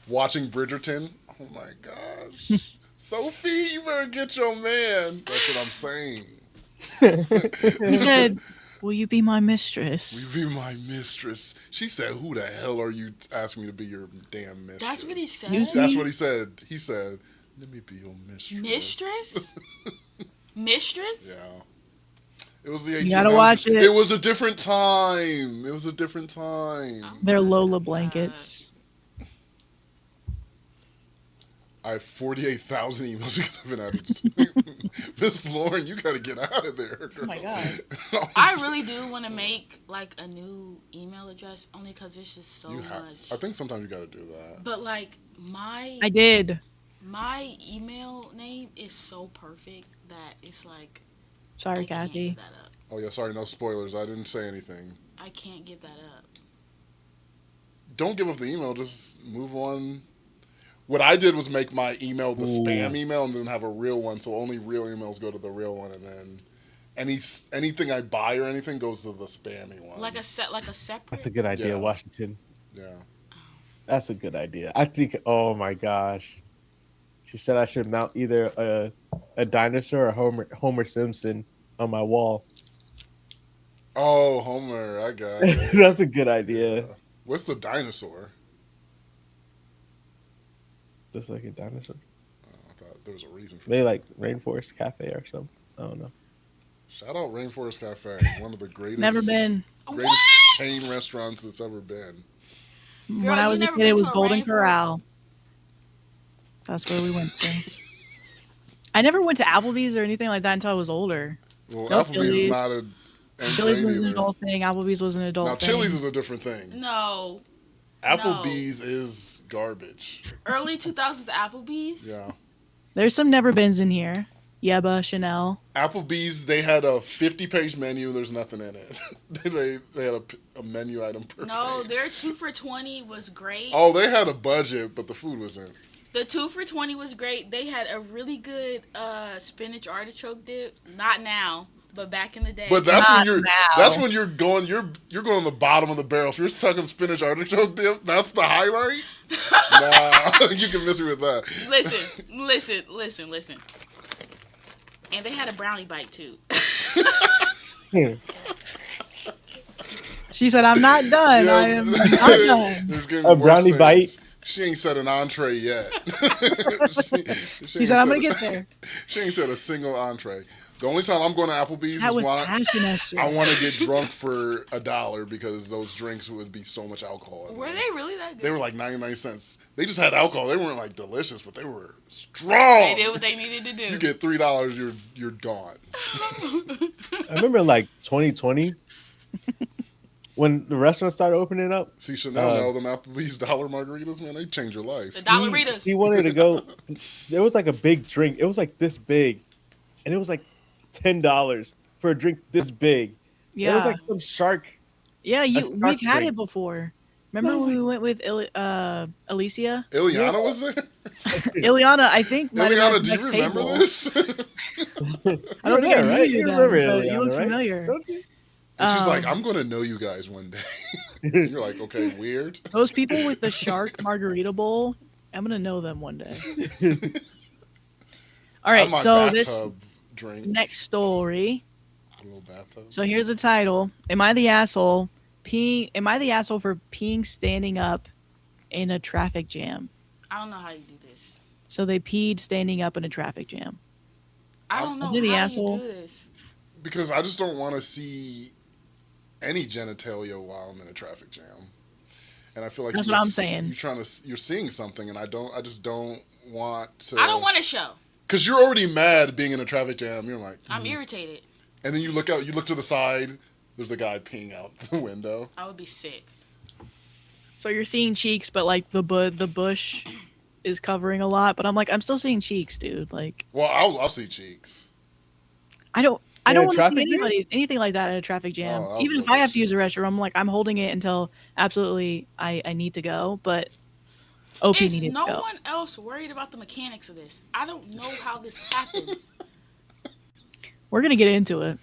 watching Bridgerton. Oh my gosh, Sophie, you better get your man. That's what I'm saying. he said, "Will you be my mistress?" Will you be my mistress? She said, "Who the hell are you asking me to be your damn mistress?" That's what he said. Excuse me? That's what he said. He said, "Let me be your mistress." Mistress? Mistress? Yeah. It was the 1800s. You gotta watch it. It was a different time. It was a different time. They're Lola blankets. I have 48,000 emails because I've been out of Miss Lauren, you gotta get out of there. Girl. Oh my God. I really do want to make like a new email address only because there's just so much. I think sometimes you gotta do that. But like I did. my email name is so perfect that it's like Sorry, I can't Kathy. get that up. Oh yeah, sorry, no spoilers. I didn't say anything. I can't get that up. Don't give up the email. Just move on. What I did was make my email the spam email and then have a real one, so only real emails go to the real one, and then anything I buy or anything goes to the spammy one. Like a separate. That's a good idea, Yeah. Washington. Yeah. That's a good idea. I think. Oh my gosh, she said I should mount either a dinosaur or Homer Simpson on my wall. Oh, Homer, I got it. That's a good idea. Yeah. What's the dinosaur? Just like a dinosaur. I thought there was a reason for Maybe that. like Rainforest Cafe or something. I don't know. Shout out Rainforest Cafe, one of the greatest, Never been. greatest What? chain restaurants that's ever been. When Girl, I you was a never kid, it been was to a Golden rainforest? Corral. That's where we went to. I never went to Applebee's or anything like that until I was older. Well, No, Applebee's Chili's. is not a. Chili's was an either. adult thing. Applebee's was an adult Now thing. Chili's is a different thing. No. Applebee's is garbage. Early 2000s Applebee's? Yeah. There's some never beens in here. Yeba, Chanel. Applebee's, they had a 50-page menu. There's nothing in it. they had a menu item per No, page. their 2 for $20 was great. Oh, they had a budget, but the food wasn't. The 2 for $20 was great. They had a really good spinach artichoke dip. Not now, but back in the day. But that's Not when you're now. that's when you're going on the bottom of the barrel. If you're talking spinach artichoke dip, that's the highlight. Nah, you can miss me with that. Listen. And they had a brownie bite too. She said, I'm not done. Yeah. I am not done. There's getting A worse brownie things. bite? She ain't said an entree yet. She said, I'm going to get there. She ain't said a single entree. The only time I'm going to Applebee's That is was when passion that I shit. want to get drunk for $1 because those drinks would be so much alcohol. In Were there. they really that good? They were like 99 cents. They just had alcohol. They weren't like delicious, but they were They strong. did what they needed to do. You get $3, you're gone. I remember in like 2020 when the restaurants started opening up. See, Chanel now them Applebee's dollar margaritas, man, they change your life. The Dollaritas. He wanted to go. There was like a big drink. It was like this big, and it was like $10 for a drink this big. It was Yeah. like some shark. Yeah, We've we've had it before. Remember when we went with Alicia? Ileana was there? Ileana, I think might have Ileana, been do next you remember table. this? I don't think I knew right? you You then, remember but you Ileana, look right? familiar. Don't you? And she's like, Um, I'm going to know you guys one day. You're like, okay, weird. Those people with the shark margarita bowl, I'm gonna know them one day. All right, I'm my so this bathtub drink. next story. A little bathtub. So here's the title: Am I the asshole? Peeing? Am I the asshole for peeing standing up in a traffic jam? I don't know how you do this. So they peed standing up in a traffic jam. I don't know Am I the how asshole? you do this. Because I just don't want to see any genitalia while I'm in a traffic jam. And I feel like That's you're what I'm saying. you're seeing something, and I just don't want to. I don't want to show. Because you're already mad being in a traffic jam. You're like, I'm irritated. and then you look out, you look to the side. There's a guy peeing out the window. I would be sick. So you're seeing cheeks, but like the bush is covering a lot. But I'm like, I'm still seeing cheeks, dude. Like, Well, I'll see cheeks. I don't In a want to traffic see jam? anything like that at a traffic jam. I'll Even go if I have with to use a cheeks. restroom, I'm like, I'm holding it until absolutely I need to go. But OP Is needed no to go. one else worried about the mechanics of this? I don't know how this happens. We're gonna get into it.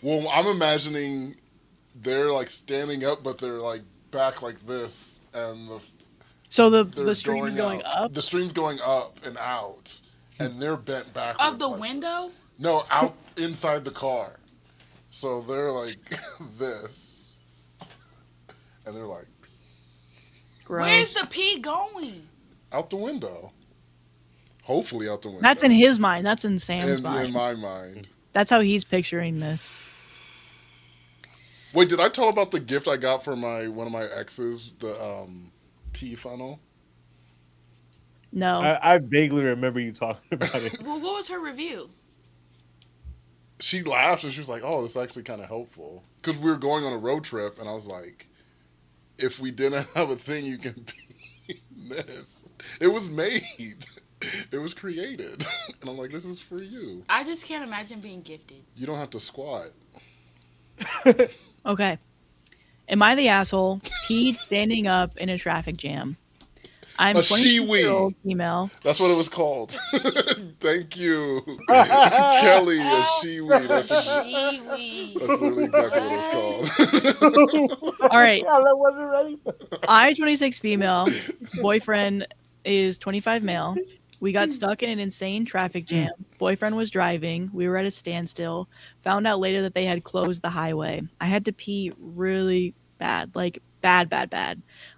Well, I'm imagining they're like standing up, but they're like back like this, and So they're the stream is going up. The stream's going up and out, and they're bent backwards. Of the like- window? No, out inside the car. So they're like this, and they're like Gross. Where's the pee going? out the window. Hopefully, out the window. That's in his mind. That's in Sam's in mind. my mind. That's how he's picturing this. Wait, did I tell about the gift I got for one of my exes? The pee funnel. No. I vaguely remember you talking about it. Well, what was her review? She laughed and she was like, "Oh, this is actually kind of helpful." Because we were going on a road trip, and I was like, "If we didn't have a thing, you can pee in this." It was made. It was created, and I'm like, "This is for you. I just can't imagine being gifted. You don't have to squat." Okay. Am I the asshole? Peed standing up in a traffic jam. I'm A 26-year-old female. That's what it was called. Thank you, Kelly. A shiwi. That's Shiwi. literally exactly what it was called. All right. I wasn't ready. I 26 female. Boyfriend is 25 male. We got stuck in an insane traffic jam. Boyfriend was driving. We were at a standstill. Found out later that they had closed the highway. I had to pee really bad, like bad.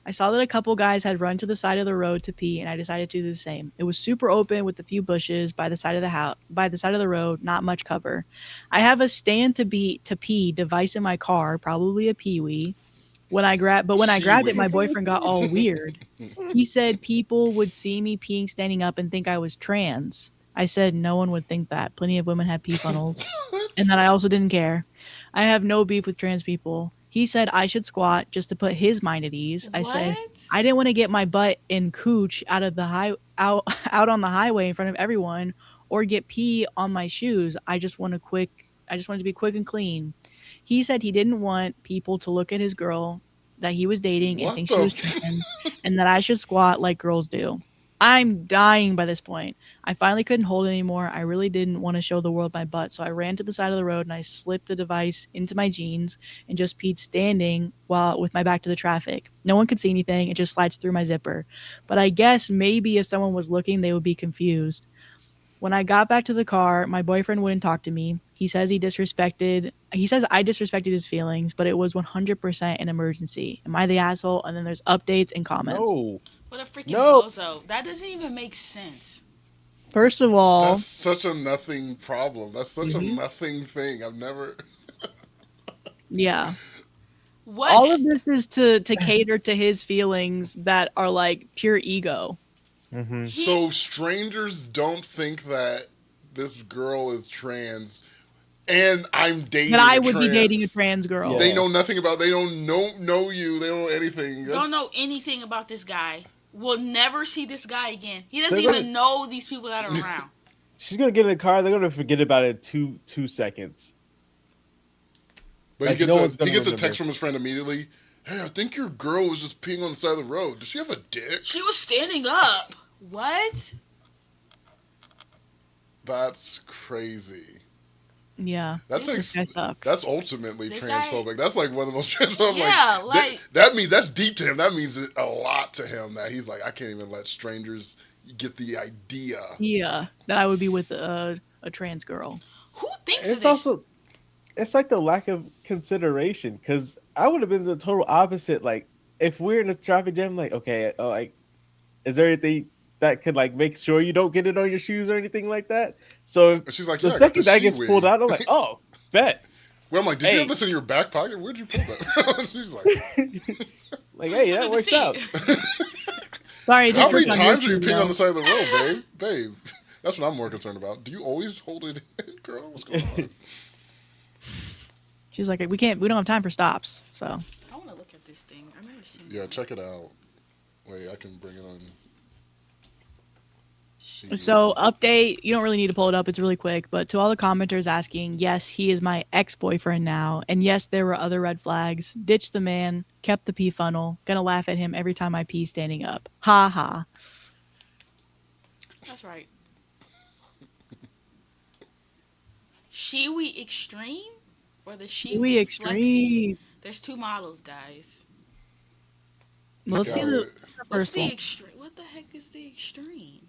I saw that a couple guys had run to the side of the road to pee, and I decided to do the same. It was super open with a few bushes by the side of the road, not much cover. I have a stand to pee device in my car, probably a Pee-wee. When I grabbed it, my boyfriend got all weird. He said people would see me peeing standing up and think I was trans. I said no one would think that. Plenty of women have pee funnels. And that I also didn't care. I have no beef with trans people. He said I should squat just to put his mind at ease. I said What? I didn't want to get my butt and cooch out on the highway in front of everyone or get pee on my shoes. I just wanted to be quick and clean. He said he didn't want people to look at his girl that he was dating and What think the she was f- trans and that I should squat like girls do. I'm dying by this point. I finally couldn't hold it anymore. I really didn't want to show the world my butt, so I ran to the side of the road and I slipped the device into my jeans and just peed standing while with my back to the traffic. No one could see anything. It just slides through my zipper. But I guess maybe if someone was looking, they would be confused. When I got back to the car, my boyfriend wouldn't talk to me. He says I disrespected his feelings, but it was 100% an emergency. Am I the asshole? And then there's updates and comments. No. What a freaking No. bozo. That doesn't even make sense. First of all, That's such a nothing problem. That's such a Mhm. nothing thing. I've never. yeah. What? All of this is to cater to his feelings that are like pure ego. Mm-hmm. He, So strangers don't think that this girl is trans, and I'm dating That I a would be dating a trans. trans girl. They Yeah. know nothing about. They don't know you. They don't know anything. don't know anything about this guy. We'll never see this guy again. He doesn't They're even gonna- know these people that are around. She's gonna get in the car. They're gonna forget about it in two seconds. But Like, he no gets one's a gonna remember. text from his friend immediately. Hey, I think your girl was just peeing on the side of the road. Does she have a dick? She was standing up. What? That's crazy. Yeah. That's This guy sucks. That's ultimately This guy- transphobic. That's like one of the most transphobic. Yeah, like- that means that's deep to him. That means a lot to him. That he's like, I can't even let strangers get the idea. Yeah. That I would be with a trans girl. Who thinks of It's this? also, it's like the lack of consideration. Because I would have been the total opposite. Like, if we're in a traffic jam, like, okay, like, is there anything that could like make sure you don't get it on your shoes or anything like that? So And she's like, the yeah, I got second the that gets Shiwi. pulled out, I'm like, oh, bet. Well, I'm like, did you Hey. have this in your back pocket? Where'd you pull that? She's like, Like, hey, Look that at the works seat. out. Sorry, it how just many tripped on times are your you shoe, peeing though. on the side of the road, babe? That's what I'm more concerned about. Do you always hold it in, girl? What's going on? She's like, we don't have time for stops. So I want to look at this thing. I've never seen Yeah, it. check it out. Wait, I can bring it on. So update, you don't really need to pull it up. It's really quick. But to all the commenters asking, yes, he is my ex-boyfriend now. And yes, there were other red flags. Ditched the man, kept the pee funnel. Gonna laugh at him every time I pee standing up. Ha ha. That's right. Shiwi Extreme or the Shiwi We Flexi? extreme. There's two models, guys. Let's see Got the it. What's first the one. extreme? What the heck is the extreme?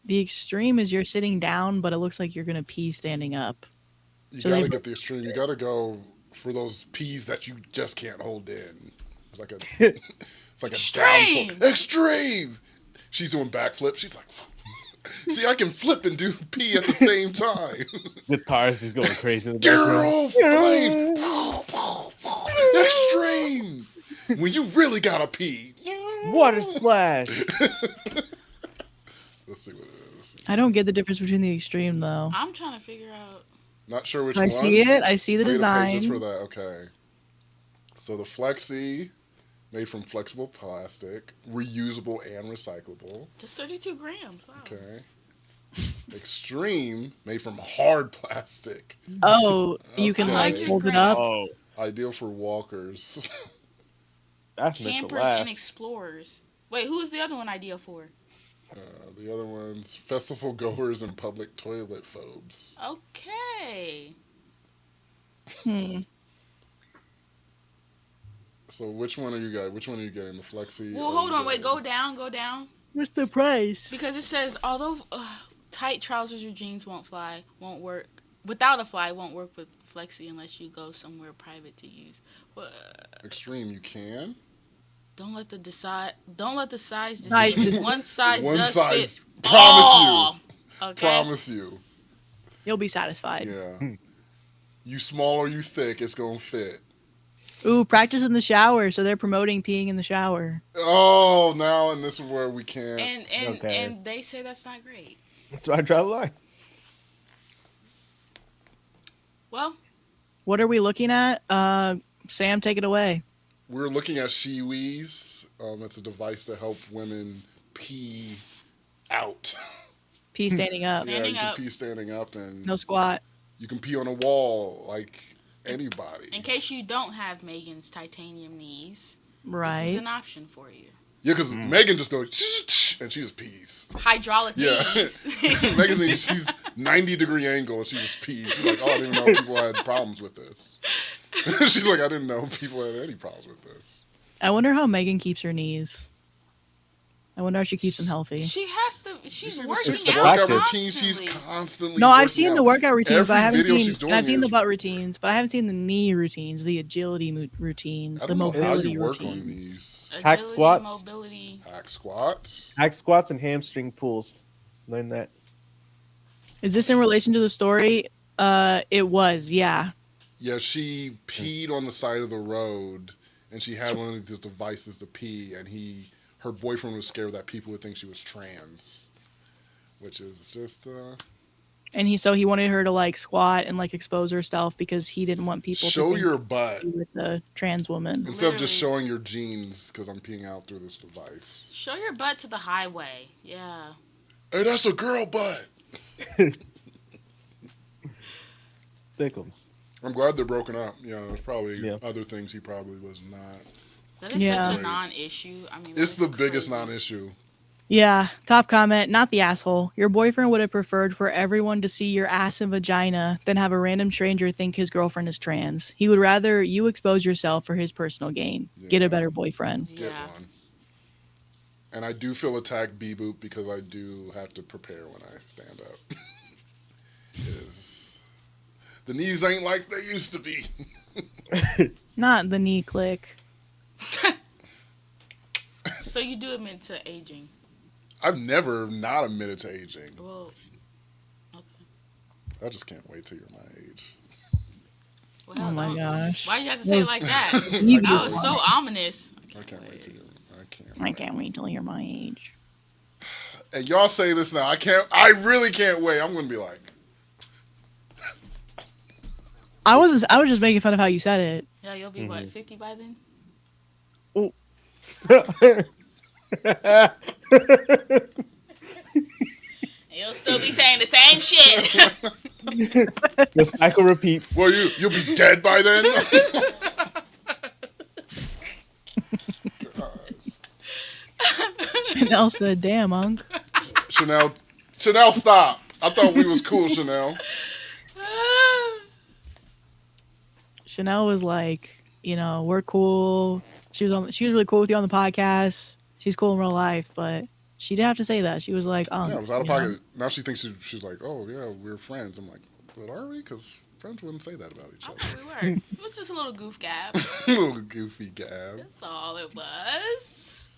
The extreme is you're sitting down, but it looks like you're gonna pee standing up. You So gotta they- get the extreme. You gotta go for those peas that you just can't hold in. It's like a, it's like Extreme! a downfall. Extreme. She's doing backflips. She's like, see, I can flip and do pee at the same time. Guitar's just going crazy in the background. Girl, flame. Extreme. When you really gotta pee. Water splash. Let's see what it is. I don't get the difference between the extreme though. I'm trying to figure out. Not sure which I one. see it. I see the Create a page just for design. that. Okay. So the Flexi, made from flexible plastic, reusable and recyclable. Just 32 grams. Wow. Okay. Extreme, made from hard plastic. Oh, you can Okay. like 100 hold it grams. up. Oh, Ideal for walkers. that's meant to Campers and last. explorers. Wait, who is the other one ideal for? The other ones, festival goers and public toilet phobes. Okay. Hmm. So which one are you guys? Which one are you getting? The Flexi? Well, or hold on. the- Wait, go down. What's the price? Because it says, although tight trousers or jeans won't work. Without a fly, won't work with Flexi unless you go somewhere private to use. Well, Extreme, you can. don't let the size Size deceive. deceive. One size One does size. fit. Promise all. you. Okay. Promise you. You'll be satisfied. Yeah. You small or you thick, it's gonna fit. Ooh, practice in the shower. So they're promoting peeing in the shower. Oh, now and this is where we can't. And Okay. and they say that's not great. That's why I draw the line. Well, What are we looking at? Sam, take it away. We're looking at Shiwis. It's a device to help women pee out. Pee standing up. Yeah, Standing you can up. pee standing up, and No squat. you can pee on a wall like anybody. in case you don't have Megan's titanium knees, this is Right. an option for you. Yeah, because Megan just goes and she just pees. Hydraulic Yeah. knees. Megan's she's 90-degree angle and she just pees. She's like, oh, I didn't know people had problems with this. She's like, I didn't know people had any problems with this. I wonder how Megan keeps her knees. I wonder how she keeps them healthy. She has to. You She's see working the out workout Practice. routine. She's constantly. constantly. No, I've working seen out. the workout routines, but I Every haven't video seen. she's doing And I've seen the is- butt routines, but I haven't seen the knee routines, the agility routines, I the don't know how mobility you work on routines. these Hack Agility, squats. mobility. hack squats. Hack squats and hamstring pulls. Learn that. Is this in relation to the story? It was, yeah. Yeah, she peed on the side of the road, and she had one of these devices to pee, and her boyfriend was scared that people would think she was trans, which is just And he wanted her to like squat and like expose herself because he didn't want people to show think your butt with the trans woman. instead of just Literally. showing your jeans because I'm peeing out through this device. Show your butt to the highway. Yeah. Hey, that's a girl butt. Thickums. I'm glad they're broken up. Yeah, there's probably Yeah. other things he probably was not. That is Yeah. such a non-issue. I mean, It's that's the biggest crazy. non-issue. Yeah. Top comment, not the asshole. Your boyfriend would have preferred for everyone to see your ass and vagina than have a random stranger think his girlfriend is trans. He would rather you expose yourself for his personal gain. Get Yeah. a better boyfriend. Get Yeah. one. And I do feel attacked B-boop because I do have to prepare when I stand up. The knees ain't like they used to be. Not the knee click. So you do admit to aging. I've never not admitted to aging. Well, okay. I just can't wait till you're my age. Well, Oh my don't- gosh. Why you have to say it like that? You That just was want so it. ominous. I can't wait till you're. I can't wait till you're my age. And y'all say this now. I really can't wait. I'm gonna be like, I was just making fun of how you said it. Yeah, you'll be what, 50 by then? You'll still be saying the same shit. The cycle repeats. well, you'll be dead by then. Chanel said, "Damn, Unc." Chanel, stop. I thought we was cool, Chanel. Chanel was like, we're cool. She was really cool with you on the podcast. She's cool in real life, but she didn't have to say that. She was like, Yeah, I was out of pocket. Now she thinks she's like, oh yeah, we're friends. I'm like, but are we? Because friends wouldn't say that about each I other. thought we were. It was just a little goof gab. Little goofy gab. That's all it was.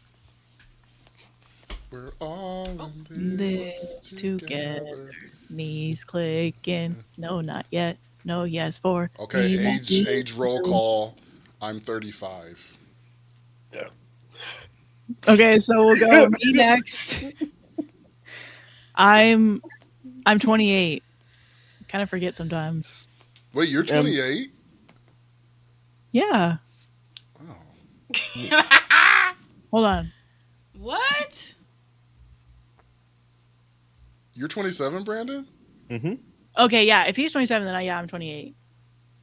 We're all in in this this together. together. Knees clicking. No, not yet. No, yes, for Okay, me. age roll call. I'm 35. Okay, so we'll go me next. I'm 28. Kind of forget sometimes. Wait, you're 28? Yeah. Oh. Hold on. What? You're 27, Brandon? Mm-hmm. Okay, yeah. If he's 27, then I'm 28.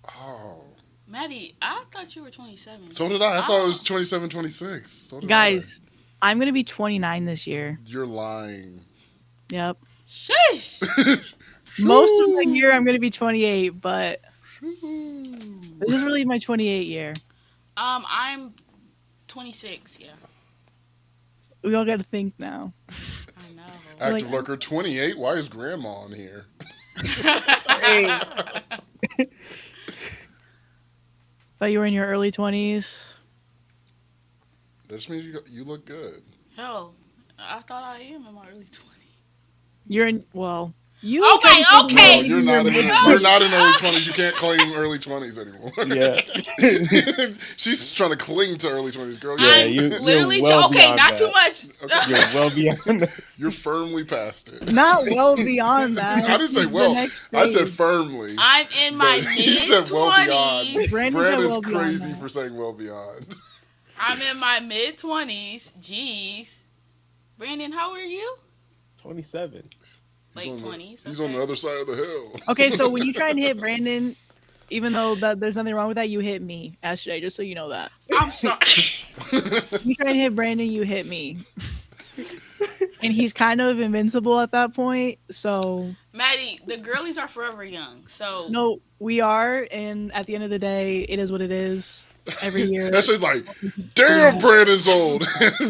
Oh. Maddie, I thought you were 27. So did I. I thought it was 27, 26. So did Guys, I'm gonna be 29 this year. You're lying. Yep. Sheesh. Most of the year I'm gonna be 28, but this is really my 28 year. I'm 26. Yeah, We all gotta think now. I know. Active Like- lurker 28. Why is grandma on here? But you were in your early 20s. That just means you look good. Hell, I thought I am in my early 20s. You're in. Well, you. Okay, technically okay. No, you're not. You're not in early 20s. You can't claim early 20s anymore. Yeah. She's trying to cling to early 20s, girl. Yeah, I'm you're literally well okay. beyond Not that. too much. Okay. You're well beyond that. You're firmly past it. Not well beyond that. I didn't say It's the well. next I said stage. firmly. I'm in my But he mid said well beyond. 20s. Brandon said Brandon's well beyond crazy that. for saying well beyond. I'm in my mid 20s. Jeez. Brandon, how old are you? 27. Late 20s. He's on the other side of the hill. Okay, so when you try and hit Brandon, even though there's nothing wrong with that, you hit me, SJ, just so you know that. I'm sorry. You try and hit Brandon, you hit me. And he's kind of invincible at that point, so Maddie, the girlies are forever young. So no, we are, and at the end of the day, it is what it is. Every year. That's just like, damn, Brandon's old.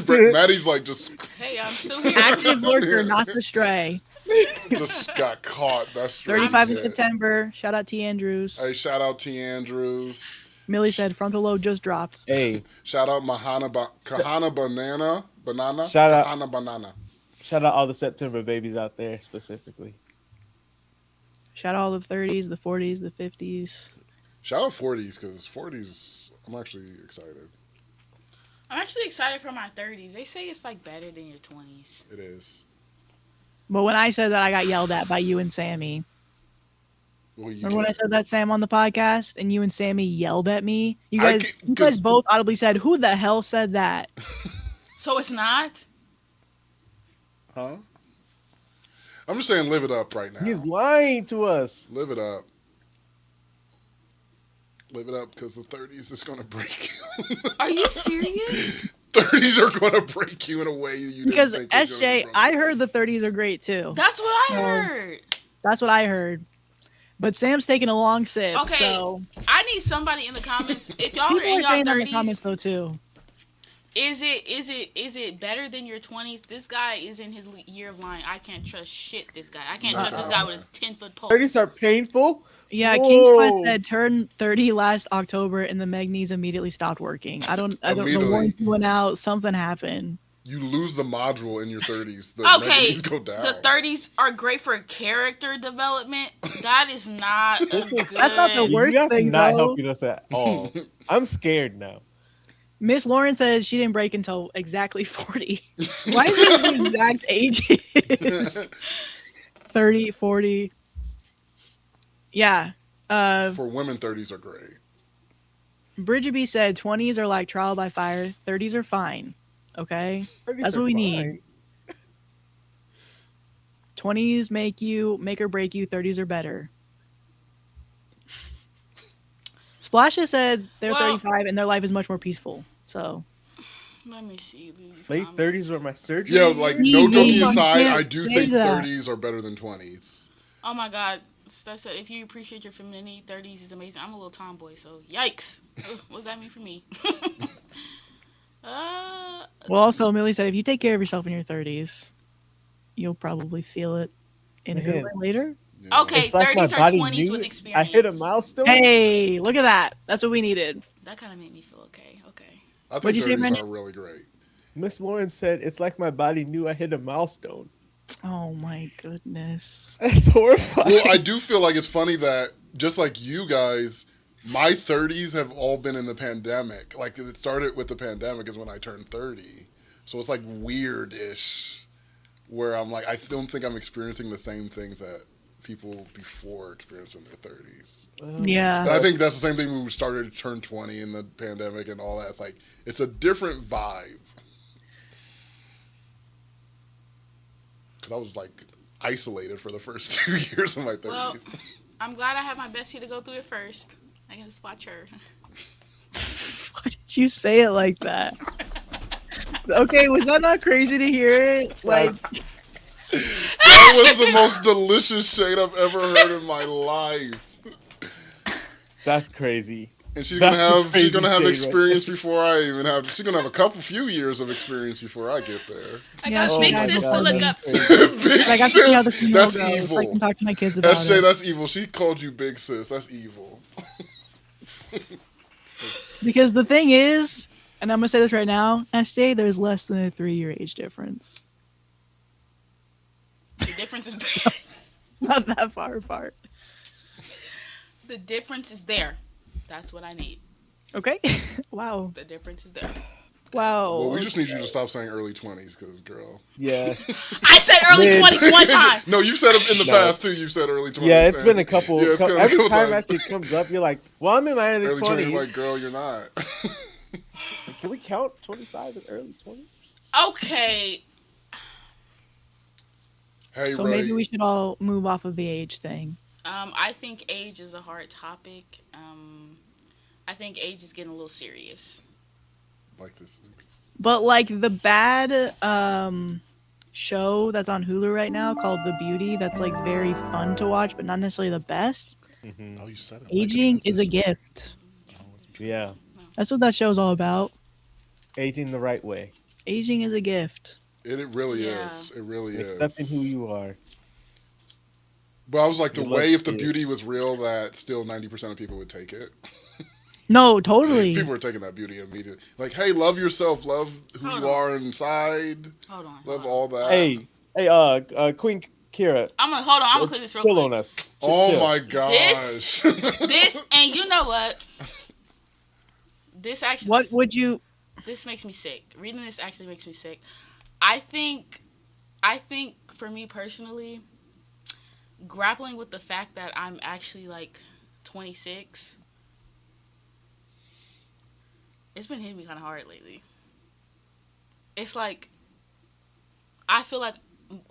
Maddie's like, just hey, I'm still here. Active lurker, not the stray. got caught. That's straight 35 in dead. September. Shout out T. Andrews. Hey, shout out T. Andrews. Millie said frontal lobe just dropped. Hey, Shout out Kahana Banana. Shout out- Kahana Banana. shout out all the September babies out there specifically. Shout out all the 30s, the 40s, the 50s. Shout out 40s because 40s, I'm actually excited. I'm actually excited for my 30s. They say it's like better than your 20s. It is. But when I said that, I got yelled at by you and Sammy. Well, you Remember when I can't. said that, Sam, on the podcast, and you and Sammy yelled at me? You I guys, can't- you guys both audibly said, "Who the hell said that?" So it's not? Huh? I'm just saying, live it up right now. He's lying to us. Live it up. Live it up because the 30s is going to break you. Are you serious? 30s are going to break you in a way you Because didn't think. SJ, I heard the 30s are great too. That's what I heard. That's what I heard. But Sam's taking a long sip. Okay, So I need somebody in the comments. If y'all are people in are saying that your in the comments 30s, though too. is it better than your 20s? This guy is in his year of lying. I can't trust shit. This guy. I can't trust this guy with his 10-foot pole. 30s are painful. Yeah, Whoa. King's Quest said turned 30 last October and the Megnees immediately stopped working. I don't know. Immediately. Warranty went out. Something happened. You lose the module in your 30s. The Okay, memories go down. the 30s are great for character development. That is not a good... That's not the worst You guys are thing, not though. helping us at all. I'm scared now. Miss Lauren said she didn't break until exactly 40. Why is it the exact ages? 30, 40. Yeah. For women, 30s are great. Bridget B said 20s are like trial by fire. 30s are fine. Okay? 30s That's are what we fine. need. 20s make or break you. 30s are better. Splasha said they're Well- 35 and their life is much more peaceful. So Let me see these Late comments. 30s were my surgery. Yeah, like, You no joking can't aside, I do say think that. 30s are better than 20s. Oh my god. Steph said, if you appreciate your femininity, 30s is amazing. I'm a little tomboy, so yikes. What does that mean for me? well, also Millie said if you take care of yourself in your 30s, you'll probably feel it in a good Man. way later. Yeah. Okay, It's like my 30s or body 20s knew with it. experience. I hit a milestone. Hey, look at that. That's what we needed. That kind of made me feel okay. Okay. I think What'd you say, 30s Brandon? are really great. Miss Lauren said it's like my body knew I hit a milestone. Oh my goodness. That's horrifying. Well, I do feel like it's funny that just like you guys, my 30s have all been in the pandemic. Like it started with the pandemic is when I turned 30. So it's like weird-ish where I'm like, I don't think I'm experiencing the same things that people before experienced in their 30s. Yeah. And I think that's the same thing when we started to turn 20 in the pandemic and all that. It's like, it's a different vibe. Because I was like isolated for the first 2 years of my 30s. Well, I'm glad I have my bestie to go through it first. I can just watch her. Why did you say it like that? Okay, was that not crazy to hear it? Like, That was the most delicious shade I've ever heard in my life. That's crazy. And she's That's gonna some have crazy shade experience before I even have. She's gonna have a few years of experience before I get there. I Yeah, got big oh my sis to God. look up to. Big I got to see how the sis, funeral that's goes. evil. So I can talk to my kids about SJ, it. that's evil. She called you big sis. That's evil. Because the thing is, and I'm gonna say this right now, SJ, there's less than a 3-year age difference. The difference is there. Not that far apart. The difference is there. That's what I need. Okay. Wow. The difference is there. Wow. Well, we just need you to stop saying early 20s, because girl. Yeah. I said early Mid. 20s one time. No, you've said it in the No. past too. You've said early 20s. Yeah, it's man. been a couple. Yeah, it's been a every couple time times. actually comes up, you're like, "Well, I'm in my early Early 20s, 20s." like, girl, you're not. Can we count 25 as early 20s? Okay. Hey, So Ray. maybe we should all move off of the age thing. I think age is a hard topic. I think age is getting a little serious. Like this. But like the bad show that's on Hulu right now called The Beauty, that's like very fun to watch, but not necessarily the best. Oh, you said it. Aging is a gift. Yeah, That's what that show's all about. aging the right way, Aging is a gift. It really Yeah. is. It really is. accepting who you are. But I was like, the You love way if the kids. beauty was real, that still 90% of people would take it. No, totally. People are taking that beauty immediately. Like, hey, love yourself, love who Hold you on. are inside, Hold on. love hold on. all that. Hey, Queen Kira, I'm gonna hold on. I'm gonna click this real chill quick. on us. Oh Chill. my gosh. This, and you know what? This actually, What would you? this makes me sick. Reading this actually makes me sick. I think, for me personally, grappling with the fact that I'm actually like 26, it's been hitting me kind of hard lately. It's like I feel like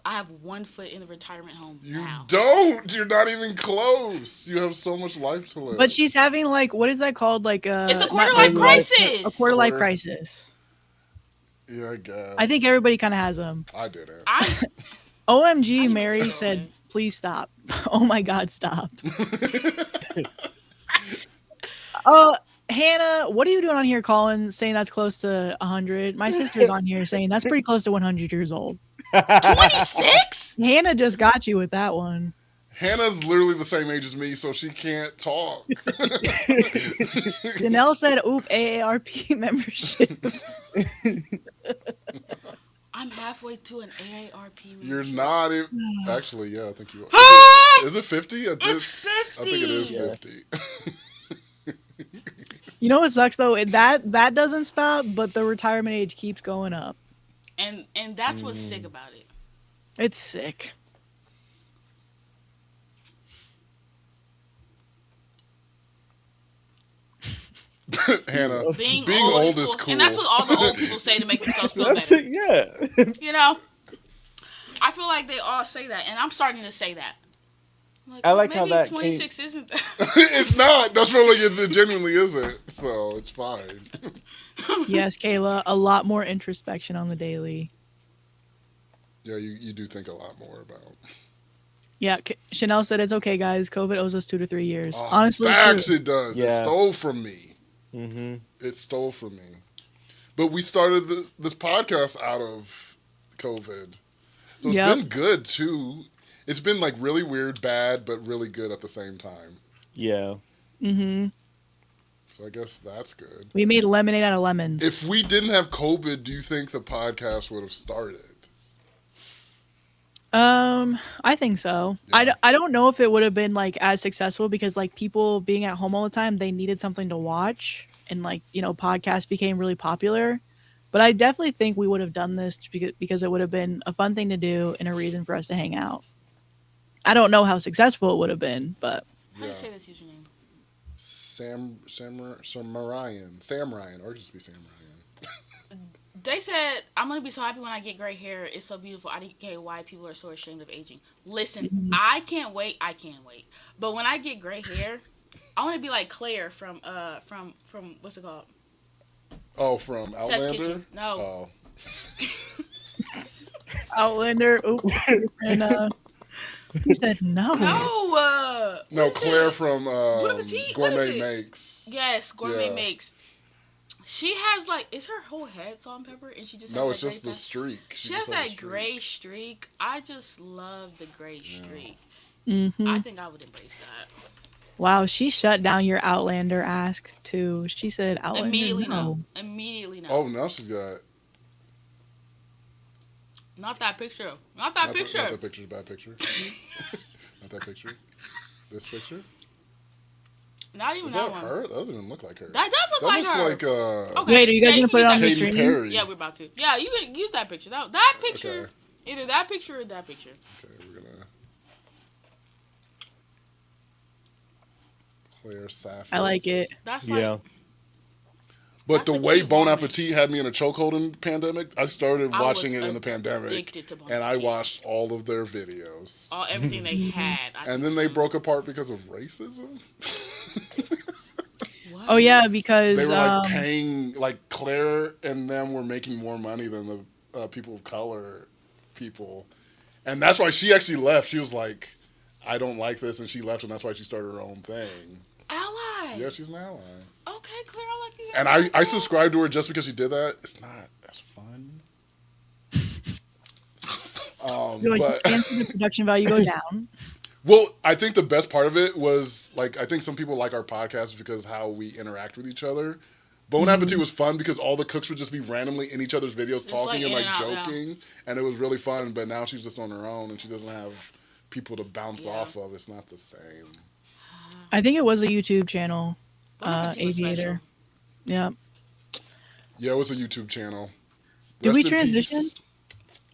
I have one foot in the retirement home You now. don't. You're not even close. You have so much life to live. But she's having like, what is that called? Like It's a not quarter life quarter life- crisis. a quarter life Quarter- crisis. Yeah, I guess. I think everybody kind of has them. I didn't. I OMG, didn't Mary think so, said, man. "Please stop." Oh my God, stop. Hannah, what are you doing on here calling, saying that's close to 100? My sister's on here saying that's pretty close to 100 years old. 26. Hannah just got you with that one. Hannah's literally the same age as me, so she can't talk. Janelle said, "Oop, AARP membership." I'm halfway to an AARP membership. You're not even. Actually, yeah, I think you are. Is it 50? It's 50. I think it is Yeah. 50. You know what sucks though? That doesn't stop, but the retirement age keeps going up. And that's what's sick about it. It's sick. Hannah, Being, old is cool. And that's what all the old people say to make themselves feel That's better. it, yeah. You know? I feel like they all say that, and I'm starting to say that. Like, I like how maybe that 26 isn't that. It's not. That's really it genuinely isn't. So it's fine. Yes, Kayla, a lot more introspection on the daily. Yeah, you do think a lot more about. Yeah, Chanel said it's okay, guys. COVID owes us 2 to 3 years. Oh, Honestly, facts true. it does. It Yeah. stole from me. Mm-hmm. It stole from me. But we started this podcast out of COVID. So it's Yep. been good, too. It's been, like, really weird, bad, but really good at the same time. Yeah. Mm-hmm. So I guess that's good. We made lemonade out of lemons. If we didn't have COVID, do you think the podcast would have started? I think so. Yeah. I don't know if it would have been like as successful because like people being at home all the time, they needed something to watch, and like, you know, podcasts became really popular. But I definitely think we would have done this because it would have been a fun thing to do and a reason for us to hang out. I don't know how successful it would have been, but How do you say this username? Sam Ryan, or just be Sam Ryan. They said, I'm going to be so happy when I get gray hair. It's so beautiful. I didn't get why people are so ashamed of aging. Listen, I can't wait. But when I get gray hair, I want to be like Claire from what's it called? Oh, from Test Outlander? Kitchen. No. Oh. Outlander. Oops. And he said no. No. No, Claire from Appetit? What is Gourmet it? Makes. Yes, Gourmet Yeah. Makes. She has like, is her whole head salt and pepper? And she just No, has it's that just gray the thing? streak. She has that gray streak. I just love the gray streak. Mm-hmm. I think I would embrace that. Wow, she shut down your Outlander ask too. She said Outlander. Immediately no. no. Immediately no. Oh, now she's got. Not that picture. Not that picture. Not that picture's a bad picture. Not that picture. This picture. Not even Is that that one. her? That doesn't even look like her. That does look That like looks her. like Okay. Wait, are you guys Yeah, gonna put it can on the use Katy stream? Perry. Yeah, we're about to. Yeah, you can use that picture. That picture. Okay. Either that picture or that picture. Okay, we're gonna. Claire Saffron. I like it. That's like. Yeah. But That's the a way cute Bon woman. Appetit had me in a chokehold in the pandemic, I started I watching was it in the pandemic, addicted to Bon and I Appetit. watched all of their videos. Everything they had. I And then they consumed. broke apart because of racism. What? Oh yeah, because They were like paying, like Claire and them were making more money than the people of color people, and that's why she actually left. She was like, "I don't like this," and she left, and that's why she started her own thing. Ally. Yeah, she's an ally. Okay, Claire, I like you. And I subscribed to her just because she did that. It's not as fun. you're like, But you can't see the production value go down. well, I think the best part of it was like I think some people like our podcast because how we interact with each other. Bon Appetit was fun because all the cooks would just be randomly in each other's videos Just talking like and like in and out, joking, and it was really fun. But now she's just on her own and she doesn't have people to bounce Yeah. off of. It's not the same. I think it was a YouTube channel. What if he was special? Aviator. Yeah. Yeah, it was a YouTube channel. Did we Rest in transition? peace.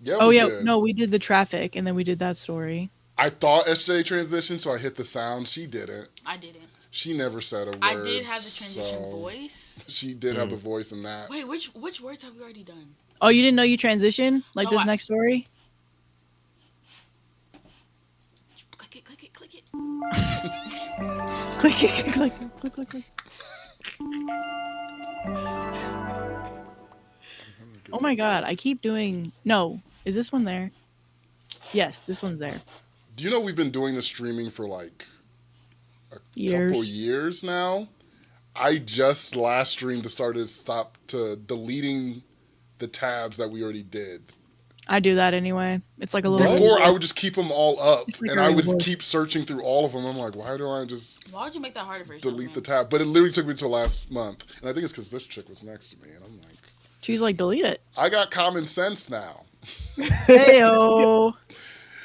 Yeah, Oh we yeah, did. no, we did the traffic and then we did that story. I thought SJ transitioned, so I hit the sound. She didn't. I didn't. She never said a word. I did have the transition so voice. She did have the voice in that. Wait, which words have we already done? Oh, you didn't know you transitioned like No, this next story? Click it, click it, click it. Click it, click, click. Oh my god, I keep doing. No, is this one there? Yes, this one's there. Do you know we've been doing the streaming for like a Years. couple years now? I just last stream stopped deleting the tabs that we already did. I do that anyway. It's like a little. Before I would just keep them all up, It's like and a I would reward. keep searching through all of them. I'm like, why do I just Why would you make that harder for yourself? delete man? the tab? But it literally took me until last month, and I think it's because this chick was next to me, and I'm like, She's like, delete it. I got common sense now. Heyo.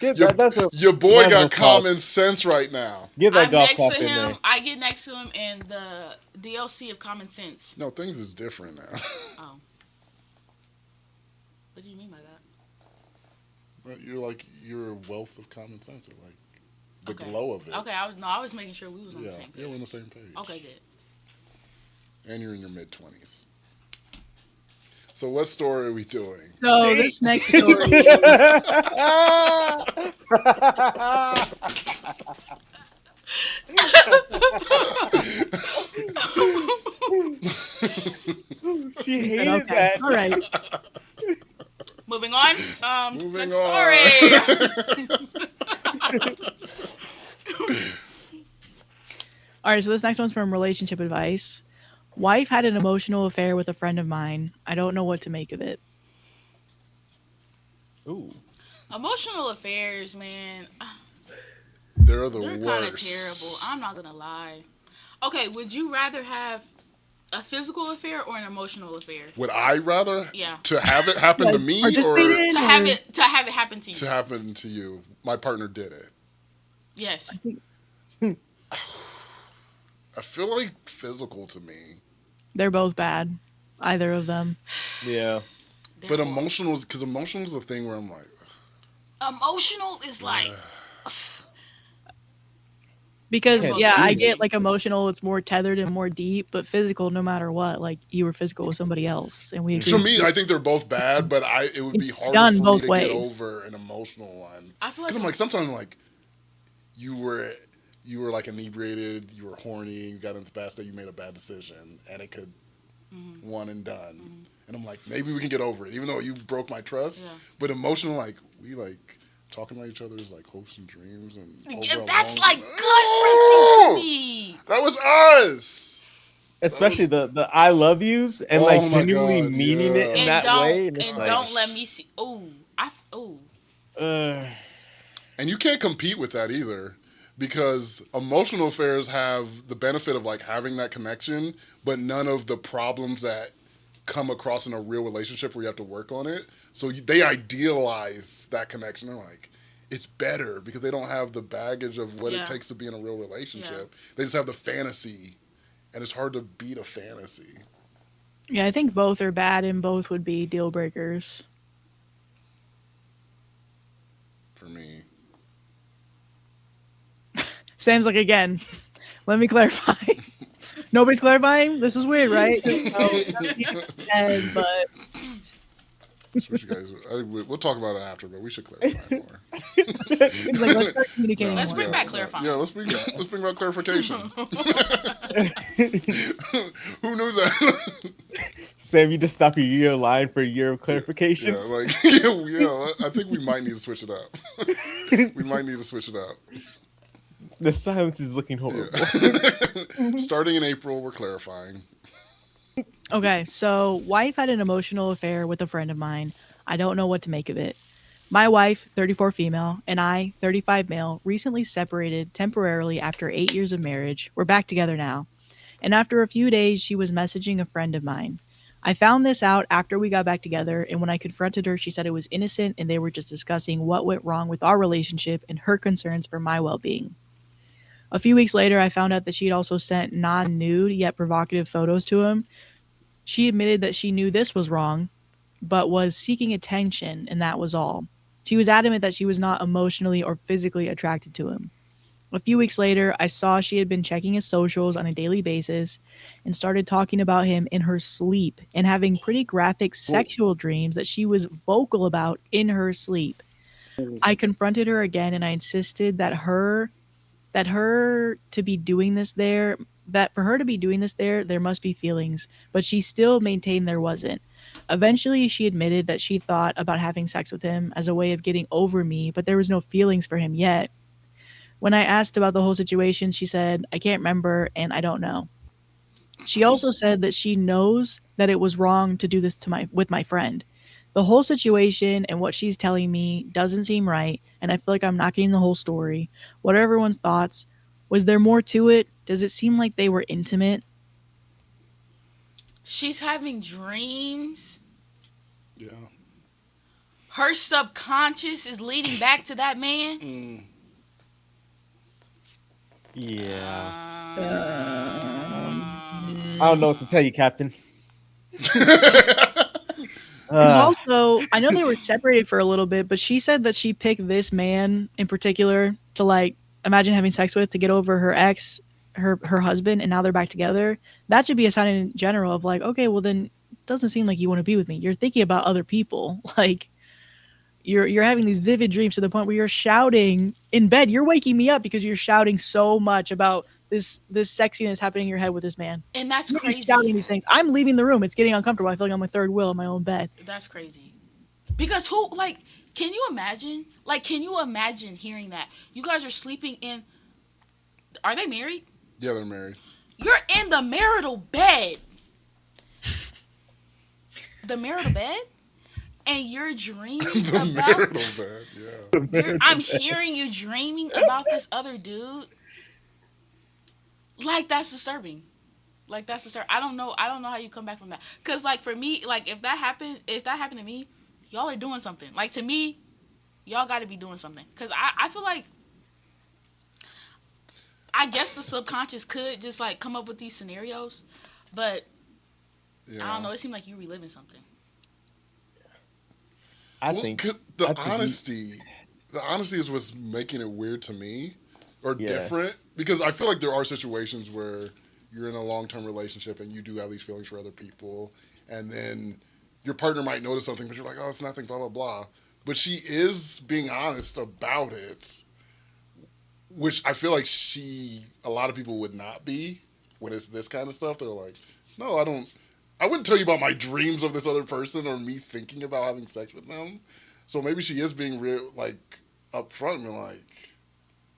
Get Your, that, that's a your boy level got talk. common sense right now. Get that I'm golf next clap to in him. there. I get next to him in the DLC of Common Sense. No, things is different now. Oh. What do you mean by that? But you're a wealth of common sense, like the Okay. glow of it. Okay, I was making sure we was on the Yeah, same yeah, we're page. on the same page. Okay, good. And you're in your mid-20s. So what story are we doing? So this next story. She He hated said, okay, that. all right. Moving on. Moving Next on. story. All right, so this next one's from Relationship Advice. Wife had an emotional affair with a friend of mine. I don't know what to make of it. Ooh. Emotional affairs, man. They're the They're worst. kind of terrible. I'm not gonna lie. Okay, would you rather have a physical affair or an emotional affair? Would I rather Yeah. to have it happen to Like, me participate or in, To or- have it happen to you. to happen to you? My partner did it. Yes. I feel like physical to me, They're both bad. Either of them. Yeah. but Therefore, emotional is because emotional is a thing where I'm like, emotional is like Because Well, yeah, I easy. get like emotional, it's more tethered and more deep, but physical no matter what, like you were physical with somebody else and we agree. to me, I think they're both bad, but it would be It's harder done for me both to ways. get over an emotional one. I feel like Because I'm like, sometimes I'm like, you were like inebriated, you were horny, you got into the bad state, you made a bad decision, and it could one and done. And I'm like, maybe we can get over it, even though you broke my trust. Yeah. But emotional, like we like talking about each other's like hopes and dreams, and over a that's long- like good friendship to me. That was us. Especially the I love yous and Oh like my genuinely God, meaning it yeah. in And that don't way. And it's like, don't let me see. And you can't compete with that either, because emotional affairs have the benefit of like having that connection, but none of the problems that come across in a real relationship where you have to work on it. So they idealize that connection. They're like, it's better because they don't have the baggage of what Yeah. it takes to be in a real relationship. They just have the fantasy, and it's hard to beat a fantasy. Yeah, I think both are bad and both would be deal breakers. For me. Sam's like, again, let me clarify. Nobody's clarifying? This is weird, right? And, but That's what you guys. We'll talk about it after, but we should clarify more. it's like, let's start communicating Let's more. bring back clarifying. Yeah, let's bring back clarification. Who knew that? Sam, you just stop your year line for a year of clarifications. I think we might need to switch it up. We might need to switch it up. The silence is looking horrible. Yeah. Starting in April, we're clarifying. Okay, so wife had an emotional affair with a friend of mine. I don't know what to make of it. My wife, 34 female, and I, 35 male, recently separated temporarily after 8 years of marriage. We're back together now. And after a few days, she was messaging a friend of mine. I found this out after we got back together, and when I confronted her, she said it was innocent and they were just discussing what went wrong with our relationship and her concerns for my well being. A few weeks later, I found out that she'd also sent non nude yet provocative photos to him. She admitted that she knew this was wrong, but was seeking attention, and that was all. She was adamant that she was not emotionally or physically attracted to him. A few weeks later, I saw she had been checking his socials on a daily basis and started talking about him in her sleep and having pretty graphic Oh, sexual dreams that she was vocal about in her sleep. I confronted her again and I insisted that her to be doing this there that for her to be doing this there must be feelings, but she still maintained there wasn't. Eventually she admitted that she thought about having sex with him as a way of getting over me, but there was no feelings for him yet. When I asked about the whole situation, she said, I can't remember and I don't know. She also said that she knows that it was wrong to do this to my with my friend. The whole situation and what she's telling me doesn't seem right, and I feel like I'm not getting the whole story. What are everyone's thoughts? Was there more to it? Does it seem like they were intimate? She's having dreams. Yeah. Her subconscious is leading back to that man. Mm. yeah. I don't know what to Um, tell you, Captain. There's Uh, also, I know they were separated for a little bit, but she said that she picked this man in particular to like imagine having sex with to get over her ex, her husband, and now they're back together. That should be a sign in general of like, okay, well then it doesn't seem like you want to be with me. You're thinking about other people. Like you're having these vivid dreams to the point where you're shouting in bed. You're waking me up because you're shouting so much about this sexiness happening in your head with this man. and that's You're just shouting crazy. these things. I'm leaving the room. It's getting uncomfortable. I feel like I'm a third wheel in my own bed. That's crazy. Because who, like, can you imagine? Like, can you imagine hearing that? You guys are sleeping in. Are they married? Yeah, they're married. You're in the marital bed. The marital bed? And you're dreaming The about. marital bed. Yeah. I'm hearing you dreaming about this other dude. Like, that's disturbing. Like, that's disturbing. I don't know how you come back from that. Because, like, for me, like, if that happened to me, y'all are doing something. Like, to me, y'all got to be doing something. Because I feel like, I guess the subconscious could just, like, come up with these scenarios. But, I don't Yeah. know. It seemed like you reliving something. I Well, think, the I think, honesty is what's making it weird to me, or yeah, different, because I feel like there are situations where you're in a long-term relationship and you do have these feelings for other people, and then your partner might notice something, but you're like, oh, it's nothing, blah blah blah. But she is being honest about it, which I feel like a lot of people would not be when it's this kind of stuff. They're like, no, I don't. I wouldn't tell you about my dreams of this other person or me thinking about having sex with them. So maybe she is being real, like upfront and like,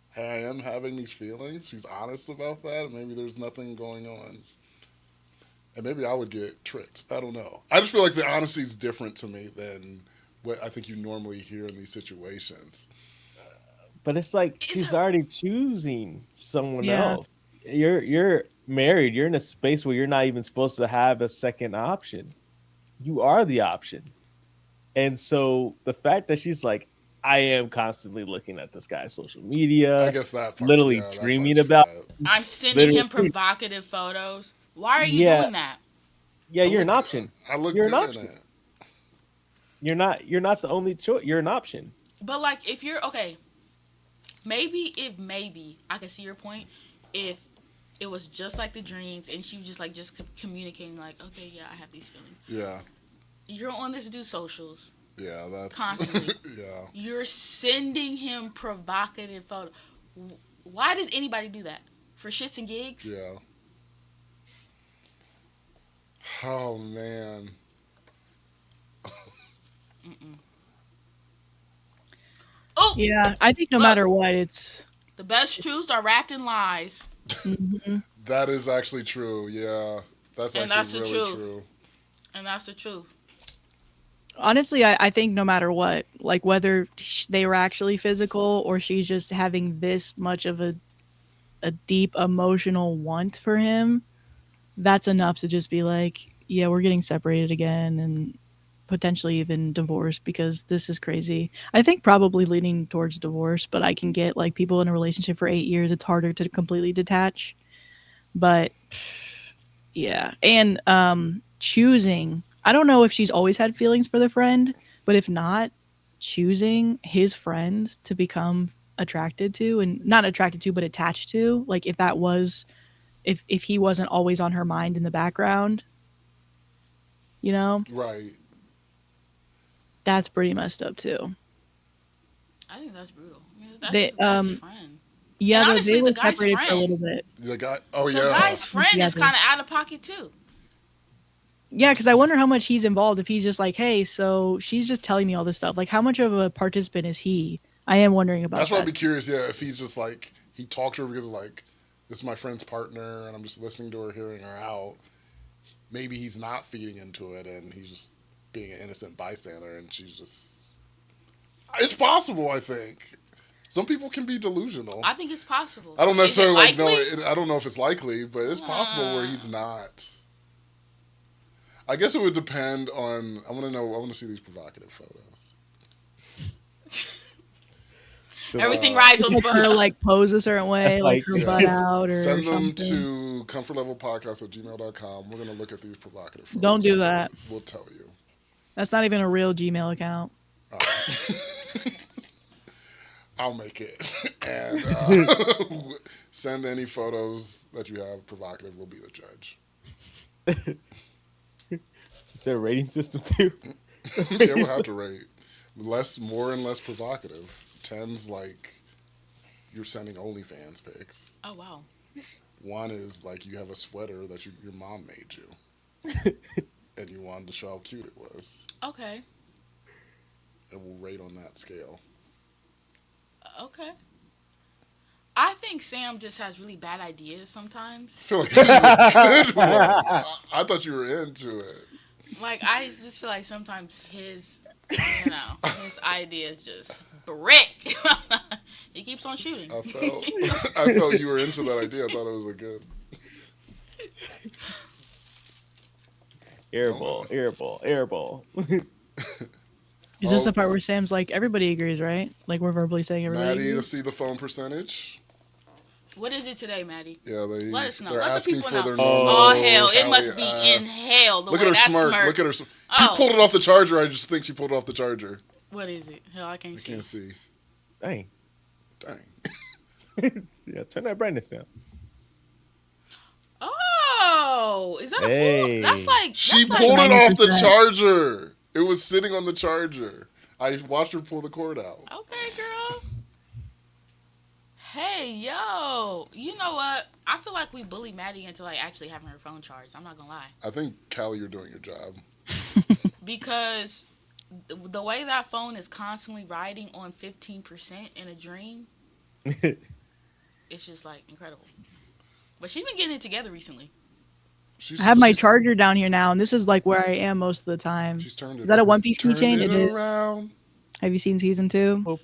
hey, I am having these feelings. She's honest about that. And maybe there's nothing going on. And maybe I would get tricked. I don't know. I just feel like the honesty is different to me than what I think you normally hear in these situations. but it's like Is she's it? already choosing someone Yeah. else. You're married. You're in a space where you're not even supposed to have a second option. You are the option. And so the fact that she's like, I am constantly looking at this guy's social I media, guess that part's, literally yeah, that dreaming part's about, fat. I'm sending him literally, provocative photos. Why are you yeah, doing that? yeah, I you're an look, option. I look You're an good in option. it. You're not the only choice. You're an option. But like, if you're okay, maybe I can see your point. If it was just like the dreams, and she was just like communicating, like, okay, yeah, I have these feelings. Yeah, You're on this dude's socials yeah, that's constantly. yeah, You're sending him provocative photos. Why does anybody do that? For shits and gigs? yeah. Oh man. Mm-mm. Oh, Yeah, I think no look, matter what, it's the best truths are wrapped in lies, mhm. That is actually true. Yeah, that's and actually that's the really truth. true. And that's the truth. Honestly, I think no matter what, like whether they were actually physical or she's just having this much of a deep emotional want for him, that's enough to just be like, yeah, we're getting separated again and potentially even divorce because this is crazy. I think probably leaning towards divorce, but I can get like people in a relationship for 8 years. It's harder to completely detach. But yeah, and choosing. I don't know if she's always had feelings for the friend, but if not, choosing his friend to become attracted to and not attracted to but attached to, like if that was if he wasn't always on her mind in the background, you know, Right. that's pretty messed up too. I think that's brutal. I mean, that's They his guy's friend. yeah, And but they honestly, were the guy's separated for a little friend, bit. The guy. Oh the yeah. guy's friend is Together. kind of out of pocket too. Yeah, because I wonder how much he's involved. If he's just like, hey, so she's just telling me all this stuff. Like, how much of a participant is he? I am wondering about That's why I'd that. be curious. Yeah, if he's just like he talked to her because like this is my friend's partner and I'm just listening to her, hearing her out. Maybe he's not feeding into it and he's just being an innocent bystander and she's just. It's possible. I think some people can be delusional. I think it's possible. I don't Is it necessarily like know. likely? I don't know if it's likely, but it's possible where he's not. I guess it would depend on. I want to know. I want to see these provocative photos. Everything rides on Like her foot. like pose a certain way, like her Yeah. butt out or Send them something. to comfortlevelpodcast@gmail.com. We're gonna look at these provocative photos. Don't do that. We'll tell you. That's not even a real Gmail account. I'll make it and send any photos that you have provocative. We'll be the judge. Is there a rating system too? Yeah, we'll have to rate more and less provocative. 10's like you're sending OnlyFans pics. Oh wow. 1 is like you have a sweater that your mom made you, and you wanted to show how cute it was. Okay. And we'll rate on that scale. Okay. I think Sam just has really bad ideas sometimes. I feel like this is a good one. I thought you were into it. Like I just feel like sometimes his ideas just brick. He keeps on shooting. I felt you were into that idea. I thought it was a good. Airball. Is this the part where Sam's like, everybody agrees, right? Like we're verbally saying everybody Maddie, agrees? let's see the phone percentage. What is it today, Maddie? Yeah, Let us know. They're Let the asking people for know. their Oh, normal hell. It Callie must be in ass. hell. The Look way at her that smirk. Look at her. She pulled it off the charger. I just think she pulled it off the charger. What is it? Hell, I can't I see. can't see. Dang. Dang. Yeah, turn that brightness down. Oh, is that a Hey. full? That's like She that's pulled like, it off the 90%. charger. It was sitting on the charger. I watched her pull the cord out. okay, girl. Hey, yo. You know what? I feel like we bully Maddie into like actually having her phone charged. I'm not gonna lie. I think, Callie, you're doing your job. Because the way that phone is constantly riding on 15% in a dream, it's just like incredible. But she's been getting it together recently. I have my charger down here now, and this is like where I am most of the time. She's turned it. Is that a One Piece turned keychain? It is. around. Have you seen season 2?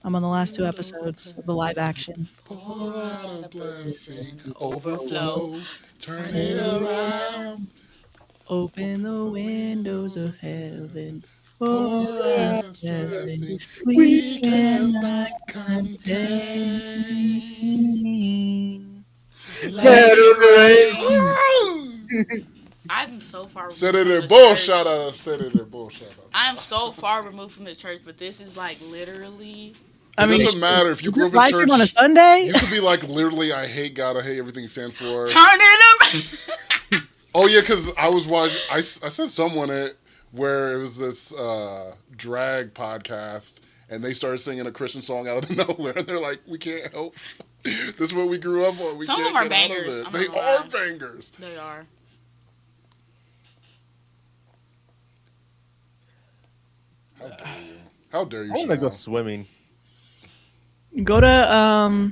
I'm on the last 2 episodes of the live action. Pour out a blessing, overflow, turn it around. Open the windows of heaven. Pour Pour out out a a blessing blessing we cannot contain. Let it rain. I'm so far removed Said it from in the bull church. shout out. Said it in bull shout out. I'm so far removed from the church, but this is like literally. I It mean, doesn't matter if you grew up in live stream church. on a Sunday. You could be like literally, I hate God, I hate everything He stands for. Turn it around. Oh yeah, because I was watching. I sent someone it where it was this drag podcast, and they started singing a Christian song out of nowhere, and they're like, "We can't help. This is what we grew up on. We Some of can't them are get out bangers, of I'm it. They not gonna are lie. bangers." They are. How dare you? How dare you? I want to go Chanel? swimming. Go to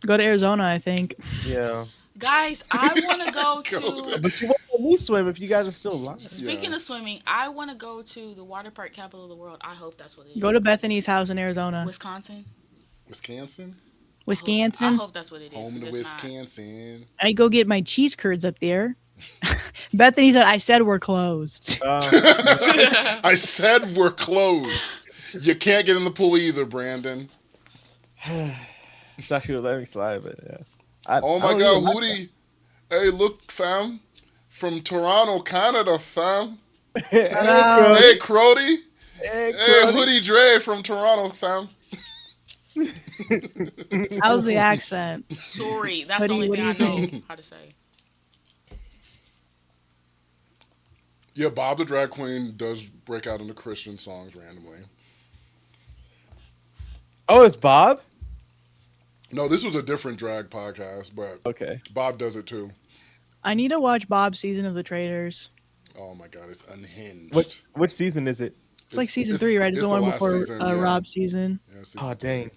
Arizona, I think. Yeah. Guys, I want to go Go to. But you won't let me swim if you guys are still alive. Speaking Yeah. of swimming, I want to go to the water park capital of the world. I hope that's what it is. Go to Bethany's house in Arizona. Wisconsin. Wisconsin, I Wisconsin. hope that's what it is. home to If not- Wisconsin. I go get my cheese curds up there. Bethany said, "I said we're closed." I said we're closed. You can't get in the pool either, Brandon. Thought she would let me slide, but yeah. Oh my God, Hootie. Hey, look, fam. From Toronto, Canada, fam. Hey, Hey, Crody. Hey, Hey, Hoodie Dre from Toronto, fam. How's the accent? Sorry, that's Hoodie, the only what thing do I you know think? how to say. Yeah, Bob the Drag Queen does break out into Christian songs randomly. Oh, it's Bob? No, this was a different drag podcast, but Okay. Bob does it too. I need to watch Bob's season of The Traitors. Oh my God, it's unhinged. Which season is it? It's like season 3, right? It's the one last before season, yeah. Rob's season. Yeah, season Oh, 3. dang.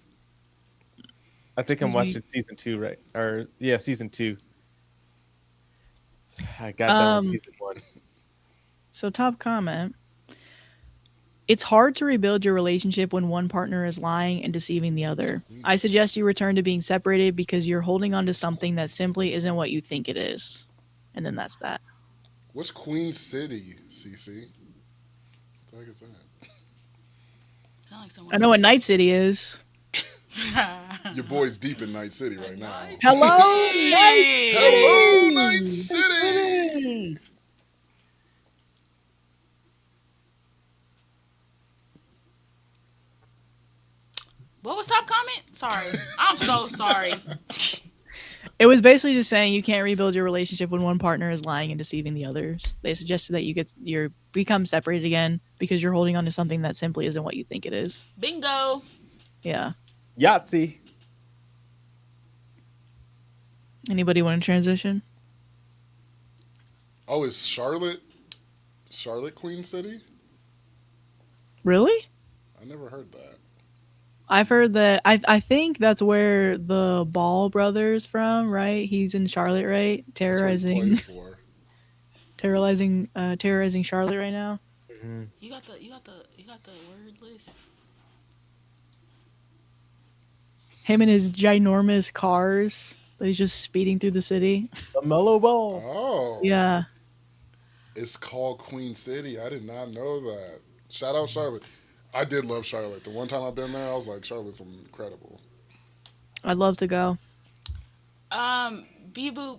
I think I'm watching season 2, right? Or, yeah, season 2. I got that on season 1. So, top comment. It's hard to rebuild your relationship when one partner is lying and deceiving the other. I suggest you return to being separated because you're holding on to something that simply isn't what you think it is. And then that's that. What's Queen City, CC? What the heck is that? Sound like someone I know what Night City is. Your boy's deep in Night City right now. Hello, Night City! Hello, Night City! What was top comment? Sorry. I'm so sorry. It was basically just saying you can't rebuild your relationship when one partner is lying and deceiving the others. They suggested that you become separated again because you're holding on to something that simply isn't what you think it is. Bingo. Yeah. Yahtzee. Anybody want to transition? Oh, is Charlotte Queen City? Really? I never heard that. I've heard that. I think that's where the Ball brothers from, right? He's in Charlotte, right? Terrorizing Charlotte right now. Mm-hmm. You got the word list. Him and his ginormous cars that he's just speeding through the city. The Mellow Ball. Oh. Yeah. It's called Queen City. I did not know that. Shout out Charlotte. I did love Charlotte. The one time I've been there, I was like, Charlotte's incredible. I'd love to go. Bee-Boo,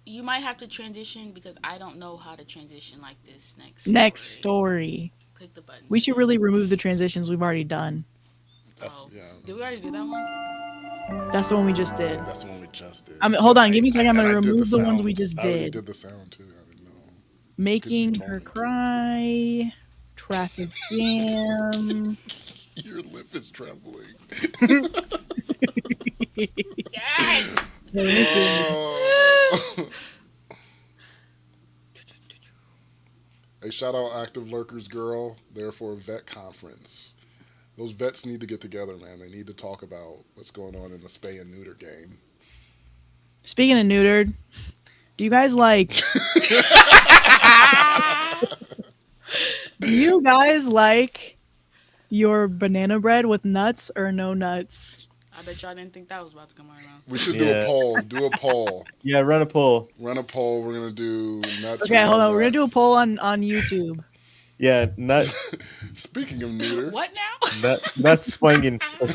you might have to transition because I don't know how to transition like this Next story. Click the button. We should really remove the transitions we've already done. Yeah. Did we already do that one? That's the one we just did. That's the one we just did. Hold on, give me a second. I'm going to I did remove the ones sound. we just I already did. did the sound too. I didn't know. Making told her me to. cry. Traffic jam. Your lip is trembling. Yes! Oh. Hey, shout out Active Lurkers Girl. They're for a vet conference. Those vets need to get together, man. They need to talk about what's going on in the spay and neuter game. Speaking of neutered, do you guys like... Do you guys like your banana bread with nuts or no nuts? I bet y'all didn't think that was about to come out of my mouth. We should do a poll. Do a poll. Yeah, run a poll. Run a poll. We're going to do nuts. Okay, hold on. We're going to do a poll on YouTube. Yeah, nut. Speaking of neuter. What now? Nuts swinging. I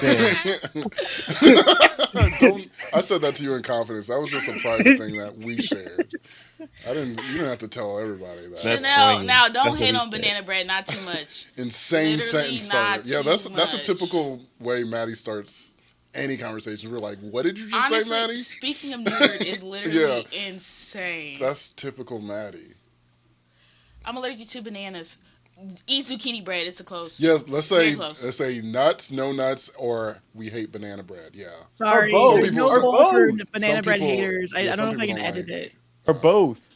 said that to you in confidence. That was just a private thing that we shared. You didn't have to tell everybody that. Chanel, now don't hate on banana bread, not too much. Insane Literally sentence starter. Yeah, that's a much. typical way Maddie starts any conversation. We're like, what did you just Honestly, say, Maddie? Speaking of neutered is literally insane. That's typical Maddie. I'm allergic to bananas. Eat zucchini bread. It's a close. Yeah, let's say nuts, no nuts, or we hate banana bread. Yeah. Sorry, both. there's no Or poll for both. banana bread people- haters. I yeah, don't know some if I can people edit don't it. Or both.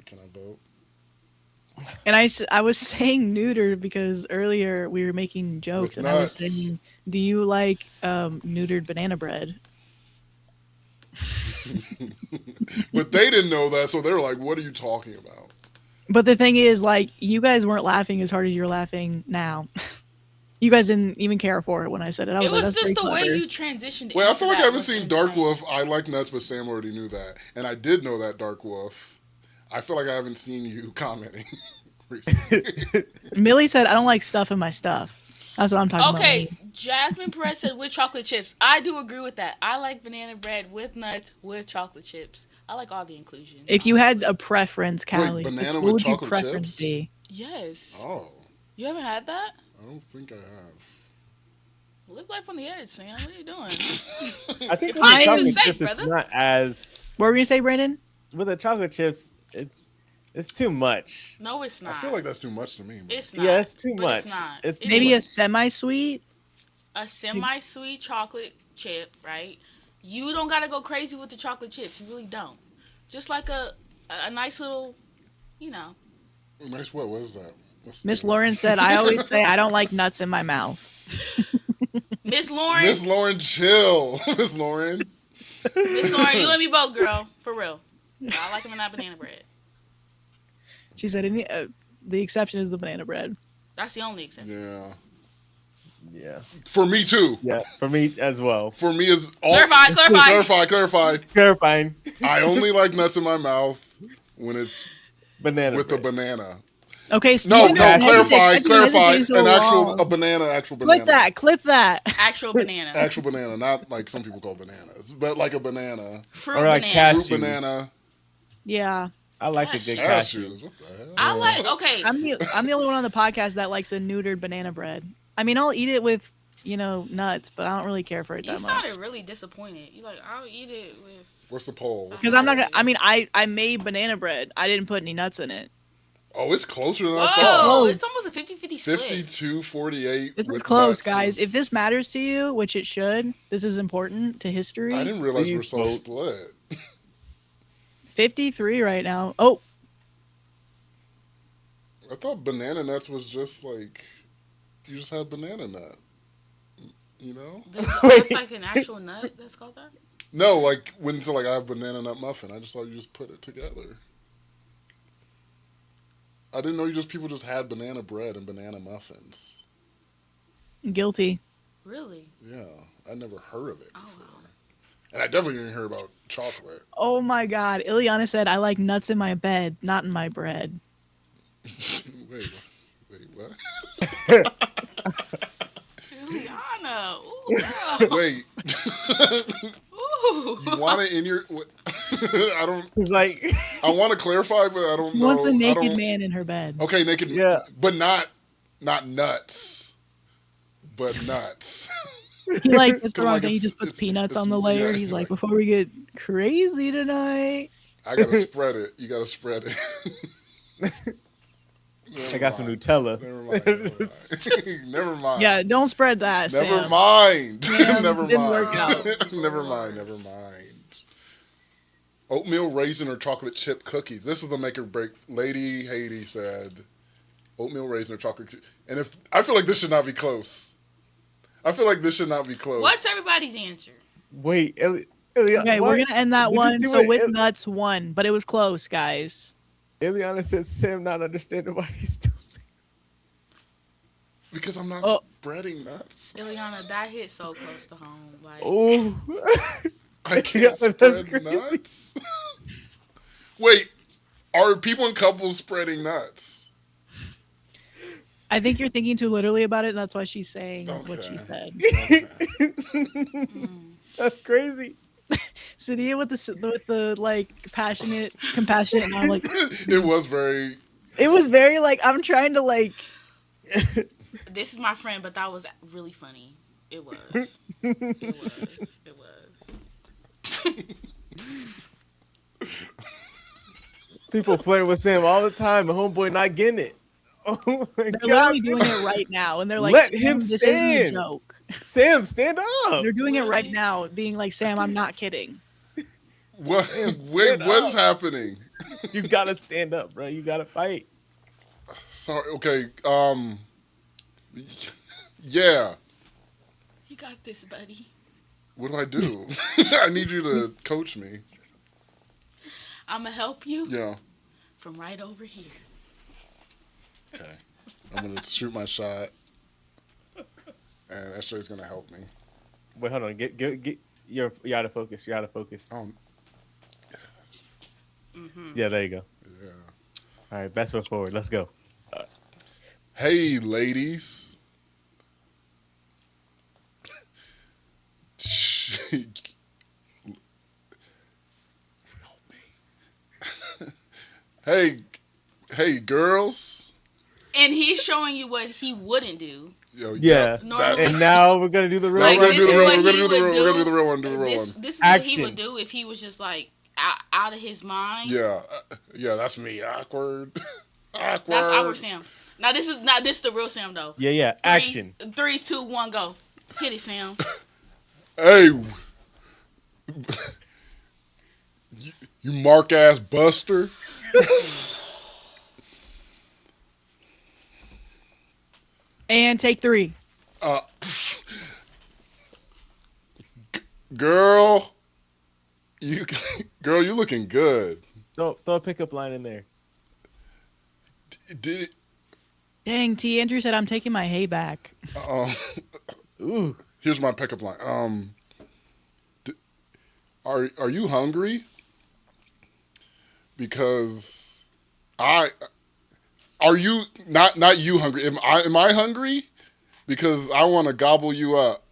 Can I vote? And I was saying neutered because earlier we were making jokes, With and I was nuts. saying, do you like neutered banana bread? But they didn't know that, so they were like, what are you talking about? But the thing is, like, you guys weren't laughing as hard as you're laughing now. You guys didn't even care for it when I said it. I was It like, was that's just pretty the way clever. you transitioned. Wait, I into feel like I that haven't was seen Dark insane. Wolf. I like nuts, but Sam already knew that, and I did know that Dark Wolf. I feel like I haven't seen you commenting recently. Millie said, I don't like stuff in my stuff. That's what I'm talking about. Okay, Jasmine Perez said with chocolate chips. I do agree with that. I like banana bread with nuts with chocolate chips. I like all the inclusions. If you had honestly. a preference, Callie, banana what with would your chocolate preference chips? be? Yes. Oh, You haven't had that? I don't think I have. Live life on the edge, Sam. What are you doing? I think You're with the playing it too chocolate safe, chips, it's brother. not as What were we gonna say, Brandon? with the chocolate chips. It's too much. No, it's not. I feel like that's too much to me. Man. It's not. Yeah, it's too but much. It's not. It's It Maybe is. a semi-sweet. A semi-sweet chocolate chip, right? You don't gotta go crazy with the chocolate chips. You really don't. Just like a nice little, you know. Nice. What is that? Miss Lauren said, I always say I don't like nuts in my mouth. Miss Lauren. Miss Lauren, chill. Miss Lauren. Miss Lauren, you and me both, girl. For real. I like them in that banana bread. She said, the exception is the banana bread. That's the only exception. Yeah. Yeah. For me too. Yeah. For me as well. For me is all Clarify. Clarifying. I only like nuts in my mouth when it's Banana. with bread. the banana. Okay, No, Steven, clarify. so Actual banana. Clip that. Actual banana. Actual banana, not like some people call bananas, but like a banana. Fruit Or like banana. cashews. Fruit banana. Yeah. I like a good cashew. Cashews. What the hell? I like, okay. I'm the only one on the podcast that likes a neutered banana bread. I mean, I'll eat it with, nuts, but I don't really care for it You that much. sounded really disappointed. You're like, I'll eat it with. What's the poll? Because I'm not gonna. I mean, I made banana bread. I didn't put any nuts in it. Oh, it's closer than I Whoa, thought. it's almost a 50-50 split. 52-48. This is with close, nuts guys. is- If this matters to you, which it should, this is important to history. I didn't realize we're Please so vote. split. 53 right now. Oh, I thought banana nuts was just like you just had banana nut. You know? That's like an actual nut that's called that? No, like when I have banana nut muffin. I just thought you just put it together. I didn't know people just had banana bread and banana muffins. guilty. Really? Yeah, I never heard of it Oh, before. wow. And I definitely didn't hear about chocolate. Oh my God. Ileana said, I like nuts in my bed, not in my bread. wait, what? Juliana. Ooh, girl. Wait, Ooh. you want it in your? What? I don't. It's like, I want to clarify, but I don't She know. wants a I naked don't- man in her bed. Okay, naked. Yeah. But not nuts. But nuts. He like it's the Come wrong like thing. He it's- just puts it's- peanuts it's- on the yeah, layer. he's He's like, like- before we get crazy tonight. I gotta spread it. You gotta spread it. I got some Nutella. Never mind. Never mind. Yeah, don't spread that. Never Sam. mind. Sam, Never didn't mind. work out. Never mind. Never mind. Oatmeal raisin or chocolate chip cookies. This is the make or break. Lady Haiti said, oatmeal raisin or chocolate chip. And if I feel like this should not be close. I feel like this should not be close. What's everybody's answer? Wait, Okay, what? we're gonna end that Did you one. see So what with nuts, one, but it was close, guys. Ileana said Sam not understanding why he's still saying. Because I'm not Oh. spreading nuts. Ileana, that hit so close to home. Like, Oh, I can't Yeah, that's spread crazy. nuts. Wait, are people in couples spreading nuts? I think you're thinking too literally about it, and that's why she's saying what she Okay. said. Okay. that's crazy. Sadia with the like compassionate, and I'm like, It was very. it was very like I'm trying to like. this is my friend, but that was really funny. It was. It was. People flirting with Sam all the time, and homeboy not getting it. Oh my They're God! literally doing it right now, and they're like, Let Sam, him this stand. isn't a joke. Sam, stand up. They're doing it right Really? now, being like, Sam, I'm not kidding. What? Stand Wait, what is up. happening? You gotta stand up, bro. You gotta fight. Sorry. Okay. Yeah. You got this, buddy. What do I do? I need you to coach me. I'm gonna help you Yeah. from right over here. Okay. I'm gonna shoot my shot. and SJ's gonna help me. Wait, hold on. Get. You're out of focus. You're out of focus. Yeah, there you go. Yeah. All right, best foot forward. Let's go. Hey, ladies. hey, girls. And he's showing you what he wouldn't do. Yo, Yeah. Normally- And now we're gonna do the real Like, one. this is what he would We're gonna do do. the real one. Do the real one. This is what he Action. would do if he was just like out of his mind. Yeah, that's me. Awkward. That's awkward Sam. Now this is the real Sam though. Yeah. Action. 3, 2, 1, go. Hit it, Sam. Hey, you mark ass buster. And take 3. Girl, you looking good. Throw a pickup line in there. Did Dang, T. Andrew said I'm taking my hay back. Ooh. here's my pickup line. Are you hungry? Because are you not you hungry? Am I hungry? Because I want to gobble you up.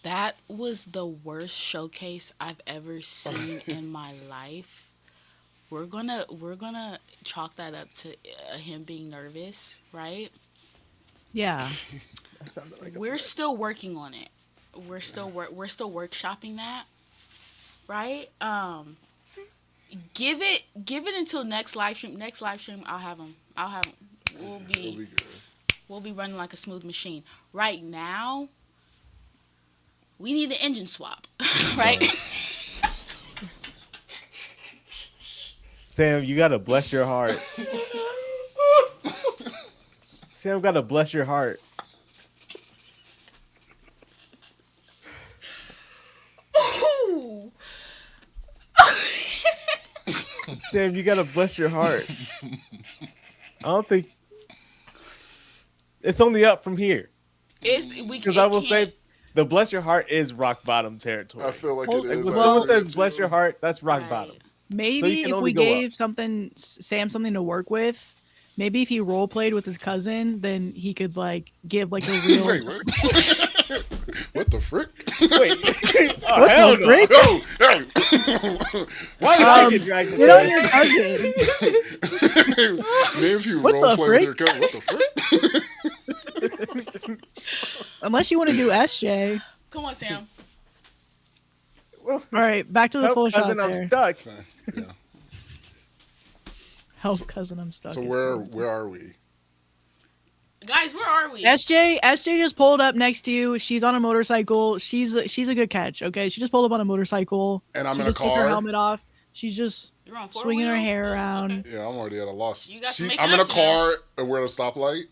That was the worst showcase I've ever seen in my life. We're gonna chalk that up to him being nervous, right? Yeah. That sounded like We're still working on it. We're still workshopping that, right? Give it until next live stream. Next live stream, I'll have him. It'll be good. We'll be running like a smooth machine. Right now, we need an engine swap, right? Sam, you gotta bless your heart. Sam gotta bless your heart. Sam, you gotta bless your heart. I don't think it's only up from here. Because I will say, the bless your heart is rock bottom territory. I feel like Well, it is. When well- someone says bless your heart, that's rock Right. bottom. Maybe So you can if only we go gave Sam something to work with, maybe if he role played with his cousin, then he could like give like a real. Wait, what? What the frick? Wait. Oh, What hell the no. frick? Oh, hey. Why did I get dragged into Get on this? your cousin. Maybe if you What role the play with your cousin, what the frick? Unless you want to do SJ. Come on, Sam. All right, back to the Help, full shot cousin, I'm there. stuck. Yeah. Help, cousin, I'm stuck. So It's where crazy. are we? Guys, where are we? SJ just pulled up next to you. She's on a motorcycle. She's a good catch. Okay, she just pulled up on a motorcycle. And I'm she in a just took her car. helmet off. She's just You're on 4 swinging her wheels? hair Oh, around. okay. Yeah, I'm already at a loss. You got to make I'm it in a up to them. car and we're at a stoplight.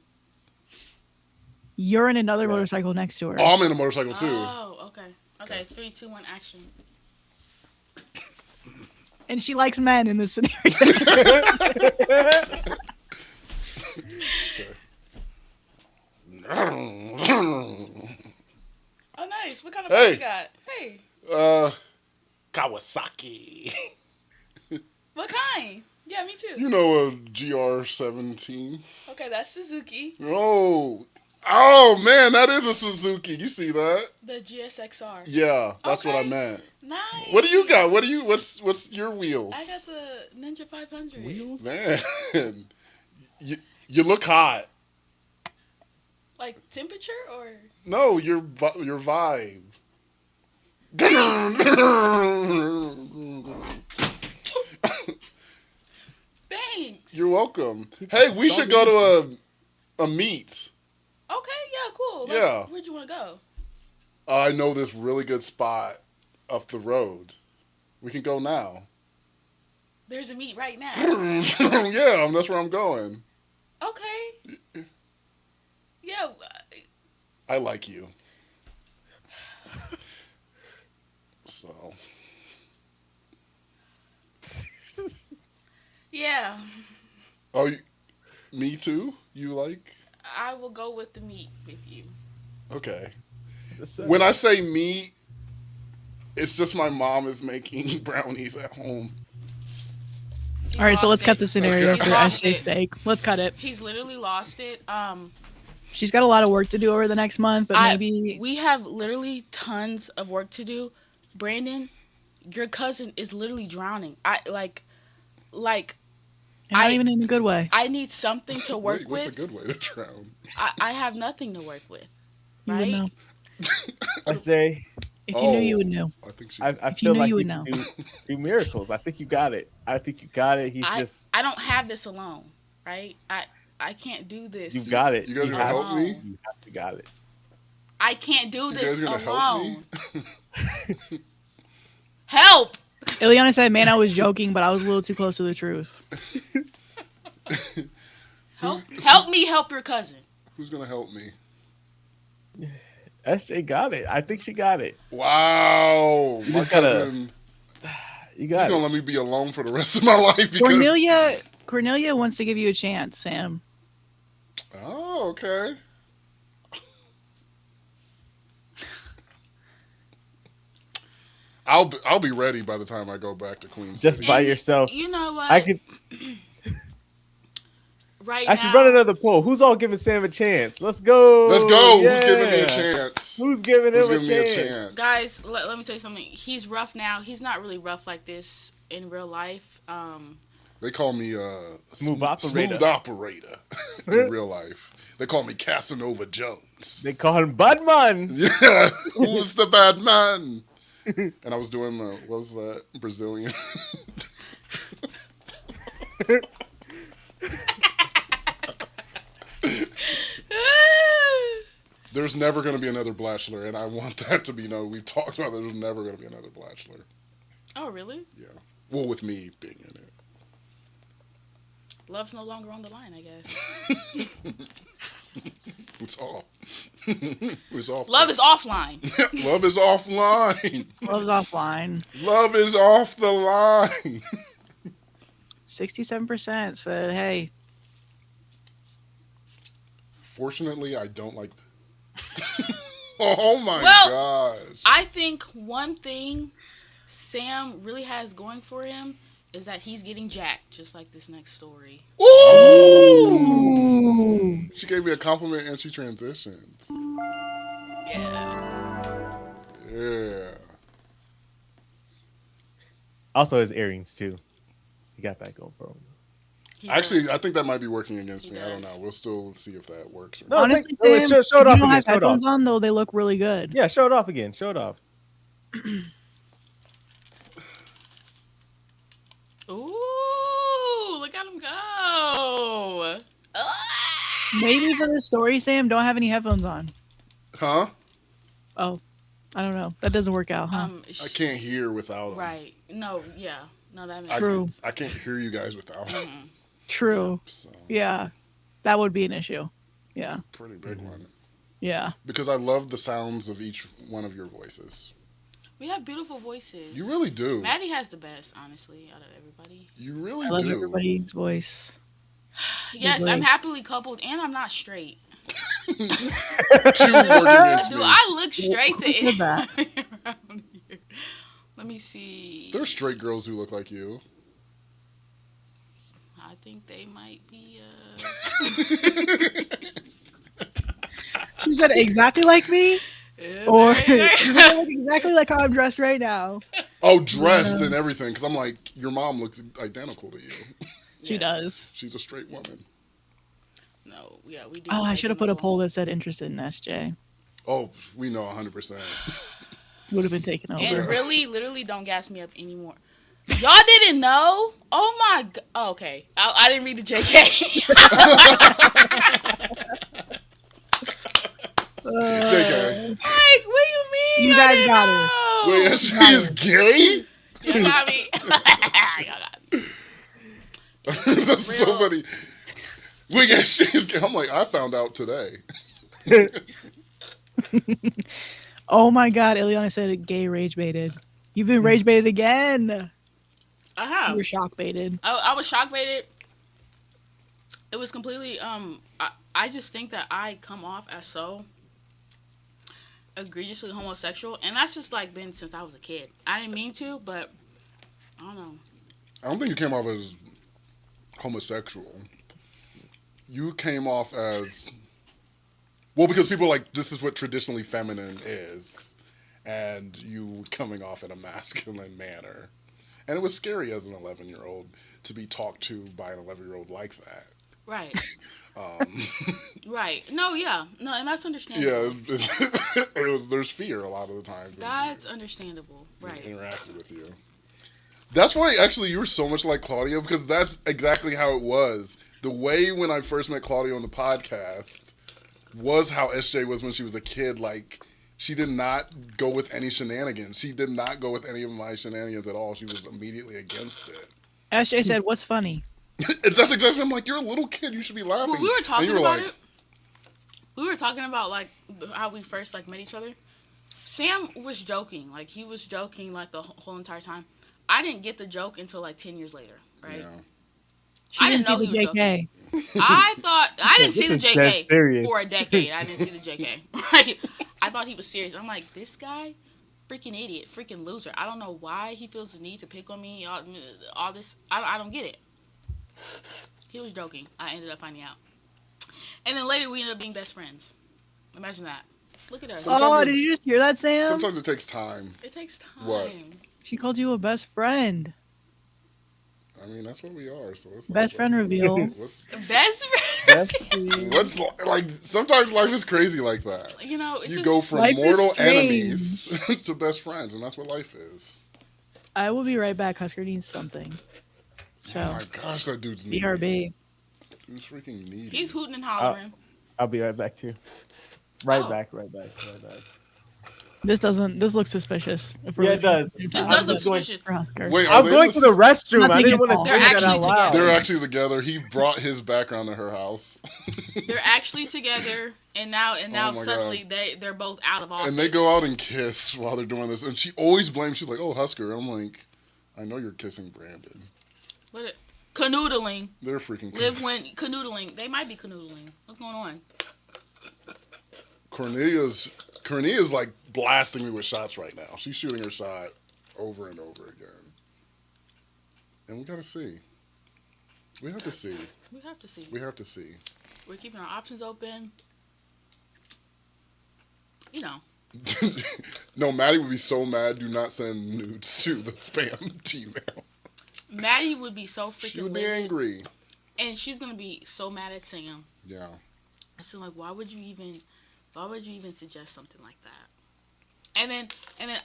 You're in another motorcycle next to her. Oh, I'm in a motorcycle too. Oh, okay. Okay, 3, 2, 1, action. And she likes men in this scenario. Oh, nice. What kind of Hey. bike you got? Hey, Kawasaki. what kind? Yeah, me too. You know a GR17. Okay, that's Suzuki. Oh man, that is a Suzuki. You see that? The GSXR. Yeah, that's what I Okay. meant. Nice. What do you got? What's your wheels? I got the Ninja 500. Wheels? Man, you look hot. Like temperature or? No, your vibe. Thanks. You're welcome. Hey, we should go to a meet. Okay, yeah, cool. Yeah. Where'd you want to go? I know this really good spot up the road. We can go now. There's a meet right now. Yeah, that's where I'm going. Okay. Yeah. I like you. Yeah, Oh, me too. You like? I will go with the meat with you. Okay. It's When I say meat, it's just my mom is making brownies at home. He's All right, so let's lost cut it. the scenario He's for lost SJ's it. sake. Let's cut it. He's literally lost it. She's got a lot of work to do over the next month, but maybe We have literally tons of work to do. Brandon, your cousin is literally drowning. and not I even in a good way. I need something to work Wait, what's with. a good way to drown? I have nothing to work with. You would Right? know. SJ, If you knew, you would know. I think she. I If you feel knew, like you you would can know. do miracles. I think you got it. He's just I don't have this alone, right? I can't do this. you got it. You guys are gonna have, help me? You have to got it. I can't do You this guys gonna alone. help me? Help! Ileana said, "Man, I was joking, but I was a little too close to the truth." Help me help your cousin. Who's gonna help me? SJ got it. I think she got it. Wow, You my just gotta- cousin. You She's got gonna it. let me be alone for the rest of my life because. Cornelia wants to give you a chance, Sam. Oh, okay. I'll be ready by the time I go back to Queens. Just City. by And yourself. You know what? I could. right I now, should run another poll. Who's all giving Sam a chance? Let's go. Let's go. Yeah. Who's giving me a chance? Who's giving Who's him giving me a a chance? chance? guys, let me tell you something. He's rough now. He's not really rough like this in real life. They call me Smooth operator. Smooth operator in real life. They call me Casanova Jones. They call him Budman. Yeah, who's the bad man? And I was doing the what was that Brazilian? There's never going to be another Bachelor, and I want that to be known. We've talked about there's never going to be another Bachelor. Oh, really? Yeah. Well, with me being in it. Love's no longer on the line, I guess. It's off. It's off. Love is offline. Love is offline. Love's offline. Love is off the line. 67% said, "Hey, Fortunately, I don't like. Oh my Well, gosh. I think one thing Sam really has going for him is that he's getting jacked, just like this next story. Ooh! She gave me a compliment and she transitioned. Yeah. Yeah. Also his earrings too. He got that going for him. He Actually, does. I think that might be working against He me. I don't does. know. We'll still see if that works. Or No, not. honestly, take- Sam, show it if off you don't again, have show it headphones off. on, though, they look really good." Yeah, show it off again. Show it off. Ooh, look at him go. Ah! Maybe for the story, Sam, don't have any headphones on. Huh? Oh, I don't know. That doesn't work out, huh? I can't hear without them. Right. No, yeah. No, that makes True. sense. I can't hear you guys without them. Mm-mm. True. So, Yeah, that would be an issue. Yeah, pretty big one. yeah. Because I love the sounds of each one of your voices. We have beautiful voices. You really do. Maddie has the best, honestly, out of everybody. You really I love do. everybody's voice. Yes, Good I'm way. happily coupled, and I'm not straight. Two working against Do me. I look straight Who said that? around here? Let me see. There's straight girls who look like you. I think they might be. She said exactly like me, or they look exactly like how I'm dressed right now. Oh, dressed and everything. Because I'm like, your mom looks identical to you. She Yes. does. She's a straight woman. No, yeah, we do. Oh, I take should have them put a along. poll that said interested in SJ. Oh, we know 100%. Would have been taken over. And really, literally, don't gas me up anymore. Y'all didn't know? Oh my god. Oh, okay. I didn't read the JK. JK. Like, what do you mean? You I guys didn't got her. know? Wait, she is gay? You got me. Y'all got me. That's so Real. funny. Wait, yeah, she's gay. I'm like, I found out today. Oh my god, Ileana said gay rage baited. You've been rage baited again. I You have. were shock baited. I was shock baited. It was completely. I just think that I come off as so egregiously homosexual, and that's just like been since I was a kid. I didn't mean to, but I don't know. I don't think you came off as homosexual. You came off as well because people are like this is what traditionally feminine is, and you coming off in a masculine manner, and it was scary as an 11-year-old to be talked to by an 11-year-old like that. Right. Um, Right. No. Yeah. No, and that's yeah, understandable. there's fear a lot of the time. That's understandable. When Right. interacting with you. That's why actually you were so much like Claudia because that's exactly how it was. The way when I first met Claudia on the podcast was how SJ was when she was a kid. Like she did not go with any shenanigans. She did not go with any of my shenanigans at all. She was immediately against it. SJ said, "What's funny?" That's exactly. I'm like, you're a little kid. You should be laughing. Well, we were And talking you were about like, it. We were talking about like how we first like met each other. Sam was joking, like he was joking like the whole entire time. I didn't get the joke until like 10 years later, right? Yeah. She I didn't didn't see know the he was JK. I thought I didn't This see the is dead JK serious. for a decade. I didn't see the JK. Right? I thought he was serious. I'm like, this guy, freaking idiot, freaking loser. I don't know why he feels the need to pick on me. All this, I don't get it. He was joking. I ended up finding out, and then later we ended up being best friends. Imagine that. Look at us. Sometimes Oh, it- did you just hear that, Sam? Sometimes it takes time. It takes time. What? She called you a best friend. I mean, that's what we are. So it's Best friend reveal. What's Best friend. what's like? Sometimes life is crazy like that. You know, it You just, go from Life is mortal strange. enemies to best friends, and that's what life is. I will be right back. Husker needs something. Oh So, my gosh, that dude's needy. BRB. Dude's freaking needy. He's hooting and hollering. I'll be right back too. Right Oh. back. This looks suspicious. If we're Yeah, it looking does. at This the does time look going- suspicious. for Husker. Wait, are I'm they going to the restroom. Not I didn't taking want to a say They're that actually out loud. together. They're actually together. He brought his background to her house, They're actually together, and now Oh my suddenly they're both out of office. and they go out and kiss while they're doing this. And she always blames. She's like, "Oh, Husker." I'm like, "I know you're kissing Brandon." Canoodling. They're freaking. Live when canoodling. They might be canoodling. What's going on? Cornelia's like blasting me with shots right now. She's shooting her shot over and over again. And we gotta see. We have to see. We have to see. We have to see. We're keeping our options open. You know. No, Maddie would be so mad. Do not send nudes to the spam Gmail. Maddie would be so freaking She would be livid, angry. and she's gonna be so mad at Sam. Yeah. So like, why would you even suggest something like that? And then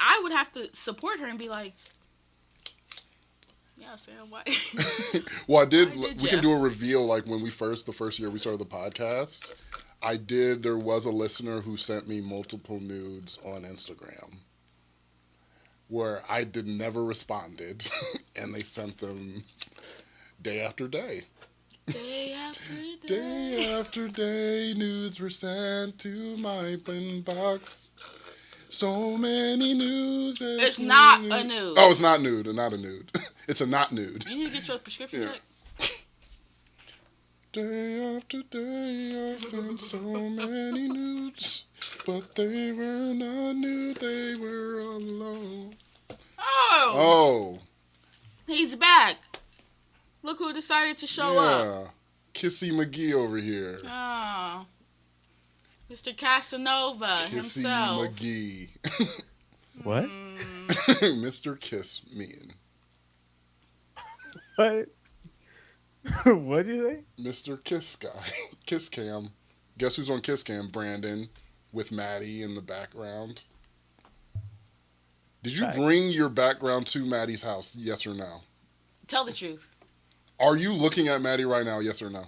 I would have to support her and be like, yeah, Sam, why? Well, I did. Why did We ya? can do a reveal. Like when the first year we started the podcast, I did. There was a listener who sent me multiple nudes on Instagram, where I never responded, and they sent them day after day. Day after day. Day after day, nudes were sent to my inbox. So many nudes. It's not a nude. Oh, it's not nude. Not a nude. It's a not nude. You need to get your prescription Yeah. checked. Day after day, I sent so many nudes, but they were not nude. They were alone. Oh, Oh, he's back. Look who decided to show up. yeah. Kissy McGee over here. Oh, Mr. Casanova Kissy himself. McGee. What? Mr. Kiss Mean. What? What'd you say? Mr. Kiss Guy. Kiss Cam. Guess who's on Kiss Cam? Brandon with Maddie in the background. Did you Facts. bring your background to Maddie's house? Yes or no? Tell the truth. Are you looking at Maddie right now? Yes or no?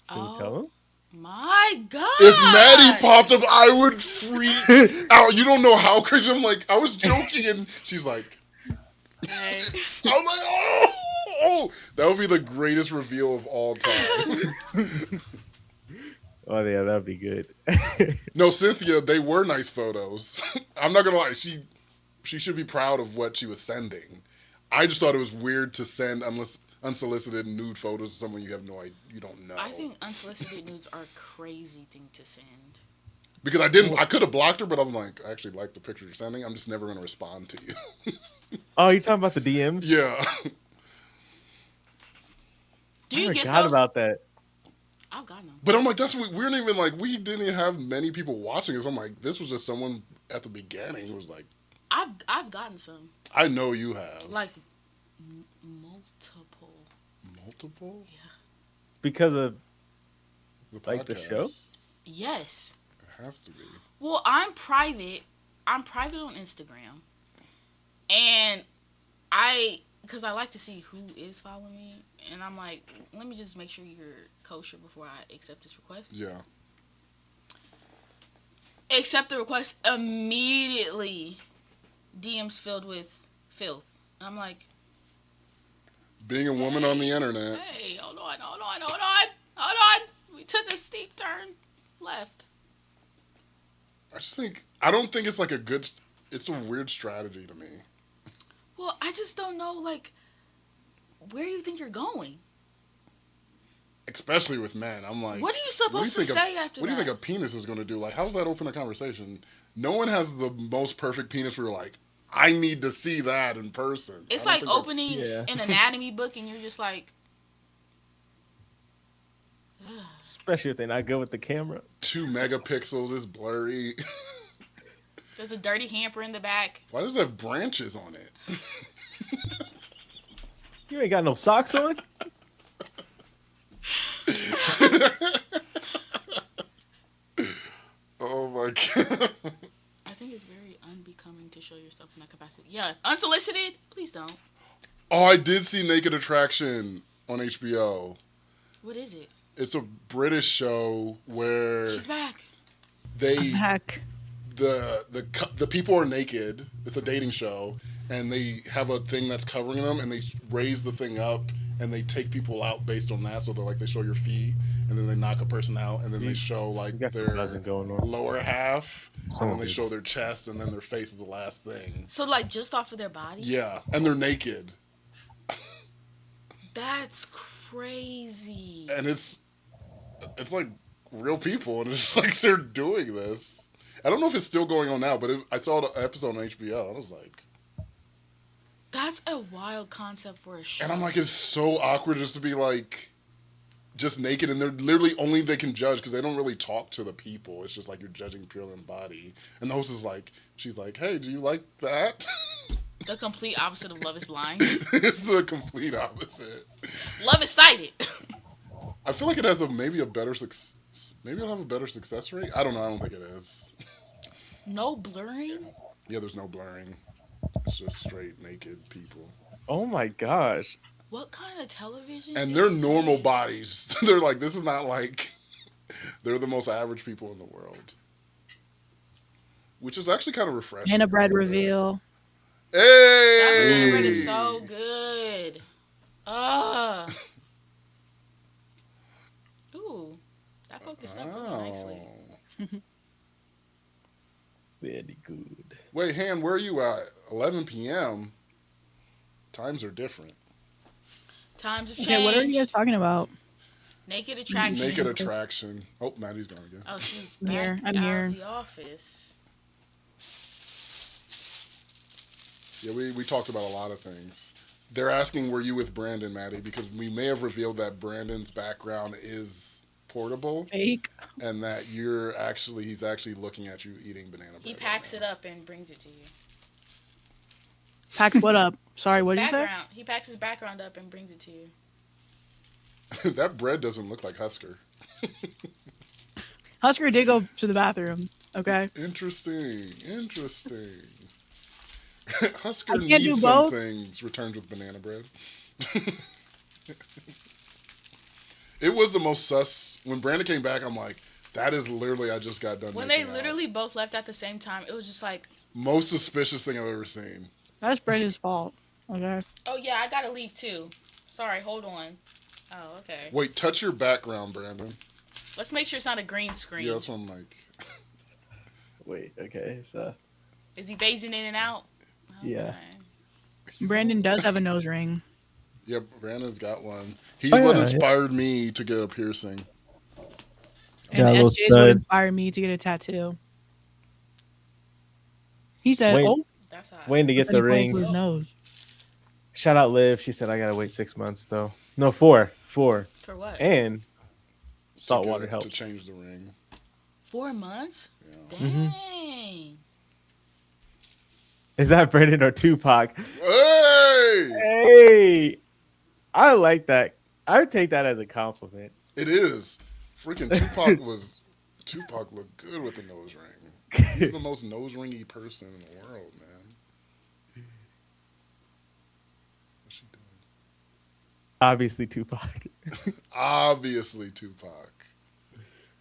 Should we Oh. tell him? My God. If Maddie popped up, I would freak out. You don't know how crazy. I'm like, I was joking, and she's like, Hey. I'm like, oh, that would be the greatest reveal of all time. Oh yeah, that'd be good. No, Cynthia, they were nice photos. I'm not gonna lie, she should be proud of what she was sending. I just thought it was weird to send unsolicited nude photos to someone you have no idea, you don't know. I think unsolicited nudes are a crazy thing to send. Because I could have blocked her, but I'm like, I actually like the picture you're sending. I'm just never going to respond to you. Oh, you talking about the DMs? Yeah. Do you I get forgot those? about that. I've gotten them. But I'm like, we're not even like, we didn't even have many people watching us. I'm like, this was just someone at the beginning who was like, I've gotten some. I know you have. Like, multiple. Multiple? Yeah. Because of The like the podcast. show? Yes. It has to be. Well, I'm private. I'm private on Instagram. And because I like to see who is following me. And I'm like, let me just make sure you're kosher before I accept this request. Yeah. Accept the request immediately. DMs filled with filth. And I'm like, Being a woman on the internet. hey, hold on. We took a steep turn left. I don't think it's like it's a weird strategy to me. Well, I just don't know, like, where do you think you're going? Especially with men. I'm like, What are you supposed to say after that? What do you think a penis is going to do? Like, how does that open a conversation? No one has the most perfect penis where you're like, I need to see that in person. It's I like don't think opening Yeah. an anatomy book and you're just like, Especially if they're not good with the camera. 2 megapixels is blurry. there's a dirty hamper in the back. Why does it have branches on it? You ain't got no socks on? Oh my god. I think it's very unbecoming to show yourself in that capacity. Yeah, unsolicited, please don't. Oh, I did see Naked Attraction on HBO. What is it? It's a British show where She's back. they Heck. the people are naked. It's a dating show, and they have a thing that's covering them, and they raise the thing up, and they take people out based on that. So they're like, they show your feet, and then they knock a person out, and then they show You like got some their buzzing going on. lower half, and then they Oh. show their chest, and then their face is the last thing. So, like, just off of their body? Yeah, and they're naked, That's crazy. and it's like real people, and it's like they're doing this. I don't know if it's still going on now, but I saw the episode on HBO. I was like, That's a wild concept for a show. and I'm like, it's so awkward just to be like, just naked, and they're literally only they can judge because they don't really talk to the people. It's just like you're judging purely on body. And the host is like, she's like, hey, do you like that? The complete opposite of Love is Blind. It's the complete opposite. Love is sighted. I feel like it has maybe it'll have a better success rate. I don't know. I don't think it is. No blurring? Yeah, there's no blurring. It's just straight naked people. Oh my gosh. What kind of television? And is they're normal this? bodies. They're like, this is not like, they're the most average people in the world. Which is actually kind of refreshing. Banana bread reveal. That Hey! banana bread is so good. Ooh. That focused up really nicely. Very good. Wait, Han, where are you at? 11 p.m. Times are different. Times have changed. Okay, what are you guys talking about? Naked Attraction. Naked Attraction. Oh, Maddie's gone again. Oh, she's I'm back here. I'm out here. of the office. Yeah, we talked about a lot of things. They're asking, were you with Brandon, Maddie? Because we may have revealed that Brandon's background is portable Fake. and that he's actually looking at you eating banana bread. He packs it up and brings it to you. Packs what up? Sorry, what did you say? Background. He packs his background up and brings it to you. That bread doesn't look like Husker. Husker did go to the bathroom. Okay. Interesting. Husker I can't do needs some both. things returned with banana bread. It was the most sus. When Brandon came back, I'm like, that is literally, I just got done When they making out. literally both left at the same time, it was just like, Most suspicious thing I've ever seen. That's Brandon's fault. Okay. oh yeah, I gotta leave too. Sorry, hold on. Oh, okay. Wait, touch your background, Brandon. Let's make sure it's not a green screen. Yeah, that's what I'm like. Wait, okay, so Is he phasing in and out? Yeah. Brandon does have a nose ring. Yeah, Brandon's got one. He's Oh, what yeah. inspired me to get a piercing. And Yeah, a little SJ is what stud. inspired me to get a tattoo. He said, Wayne, "Oh," That's hot. Wayne to but get then he the pointed to ring. his nose. Shout out Liv. She said I gotta wait 6 months though. No, 4. For what? And To saltwater to helps. change the ring. 4 months? Yeah. Dang. Is that Brandon or Tupac? Hey! Hey, I like that. I would take that as a compliment. It is. Freaking Tupac looked good with the nose ring. He's the most nose ringy person in the world, man. What's she doing? Obviously, Tupac. Obviously Tupac.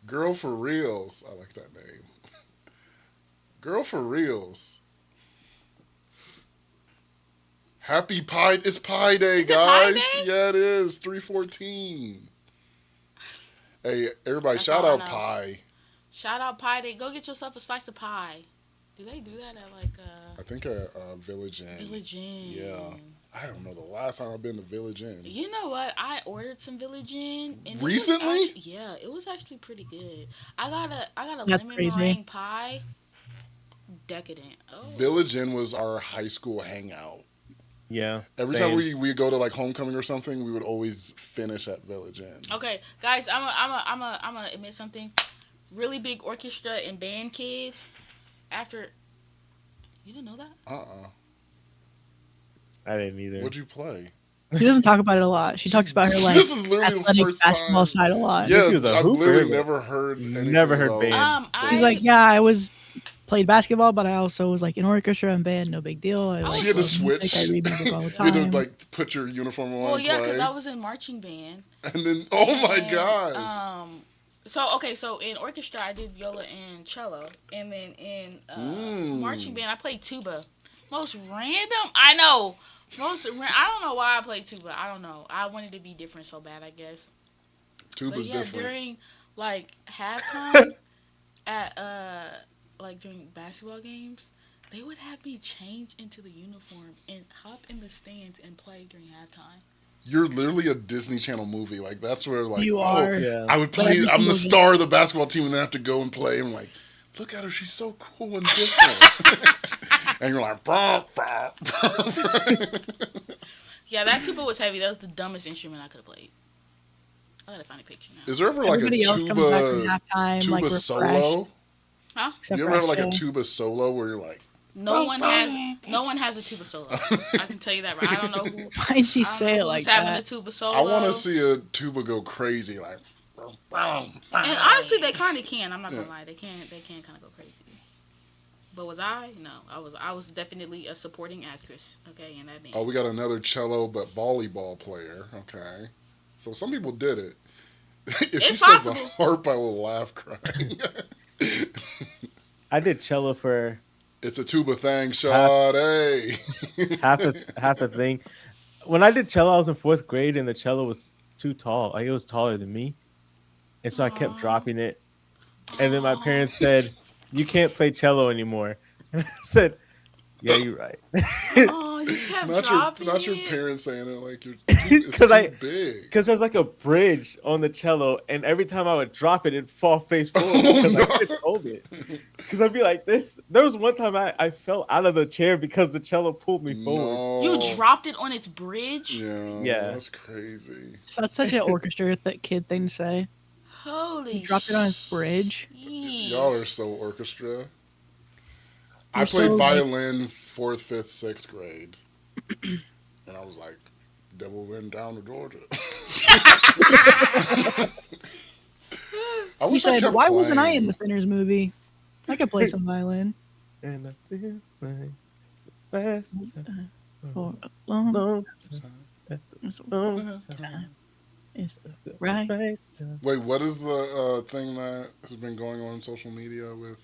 Girl for reals. I like that name. Girl for reals. Happy Pie. It's Pie Day, Is it Pie guys. Day? Yeah, it is. 314. Hey, everybody, That's shout all I out know. Pie. Shout out Pie Day. Go get yourself a slice of pie. Do they do that at like I think at Village Inn. Village Inn? Yeah. I don't know the last time I've been to Village Inn. You know what? I ordered some Village Inn. And Recently? yeah, it was actually pretty good. I got a That's lemon crazy. meringue pie. Decadent. Oh. Village Inn was our high school hangout. Yeah. Every same. time we go to like homecoming or something, we would always finish at Village Inn. Okay, guys, I'm a admit something. Really big orchestra and band kid. After you didn't know that? I didn't either. What'd you play? She doesn't talk about it a lot. She talks about her like This is literally the athletic first basketball time. side a lot. Yeah, she was a I've hooper, literally but never heard anything never heard about band. She's like, yeah, I played basketball, but I also was like in orchestra and band. No big deal. I like She had to love music. switch. I read music all the you had time. to like put your uniform on Well, and yeah, play. because I was in marching band. And then, oh my And, gosh. So in orchestra I did viola and cello, and then in marching band I played tuba. Most random, I know. I don't know why I played tuba. I don't know. I wanted to be different so bad, I guess. Tuba's But yeah, different. during like halftime at like during basketball games, they would have me change into the uniform and hop in the stands and play during halftime. You're literally a Disney Channel movie. Like that's where like You oh are. Yeah. I would But play. every I'm the single star of the basketball team, and then I have to go and play. And I'm like, look at her, she's so cool and different. And you're like, bah, bah, bah. Yeah, that tuba was heavy. That was the dumbest instrument I could have played. I gotta find a picture now. Is there ever like Everybody a else comes back from tuba halftime like refreshed. solo? Huh? Except You for ever have like a SJ. tuba solo where you're like, No one has a tuba solo. I can tell you that. Right? I don't know who. Why'd she I don't say know it who's like having that? a tuba solo. I want to see a tuba go crazy, like. And honestly, they kind of can. I'm not gonna lie. They can kind of go crazy. But was I? No, I was definitely a supporting actress. Okay, in that band. Oh, we got another cello but volleyball player. Okay, so some people did it. If It's she says possible. a harp, I will laugh crying. I did cello for It's a tuba thing, shot. Hey. half a thing. When I did cello, I was in 4th grade, and the cello was too tall. Like it was taller than me, and so I kept dropping it. And then my parents said, "You can't play cello anymore." And I said, "Yeah, you're right." Oh, you kept not dropping your it. parents saying it like you're it's 'Cause too big. Because there's like a bridge on the cello, and every time I would drop it, it'd fall face forward Oh, because no. I couldn't hold it. Because I'd be like this. There was one time I fell out of the chair because the cello pulled me forward. No. You dropped it on its bridge. Yeah, that's crazy. So that's such an orchestra kid thing to say. Holy. He dropped it on his bridge. Yeesh. Y'all are so orchestra. I You're played so, like- violin 4th, 5th, 6th grade, and I was like, "Devil went down to Georgia." I He wish I said, kept "Why wasn't I playing. in the Sinners movie? I could play some violin And I feel like best for a long, long it's long it's the right." right time. Wait, what is the thing that has been going on social media with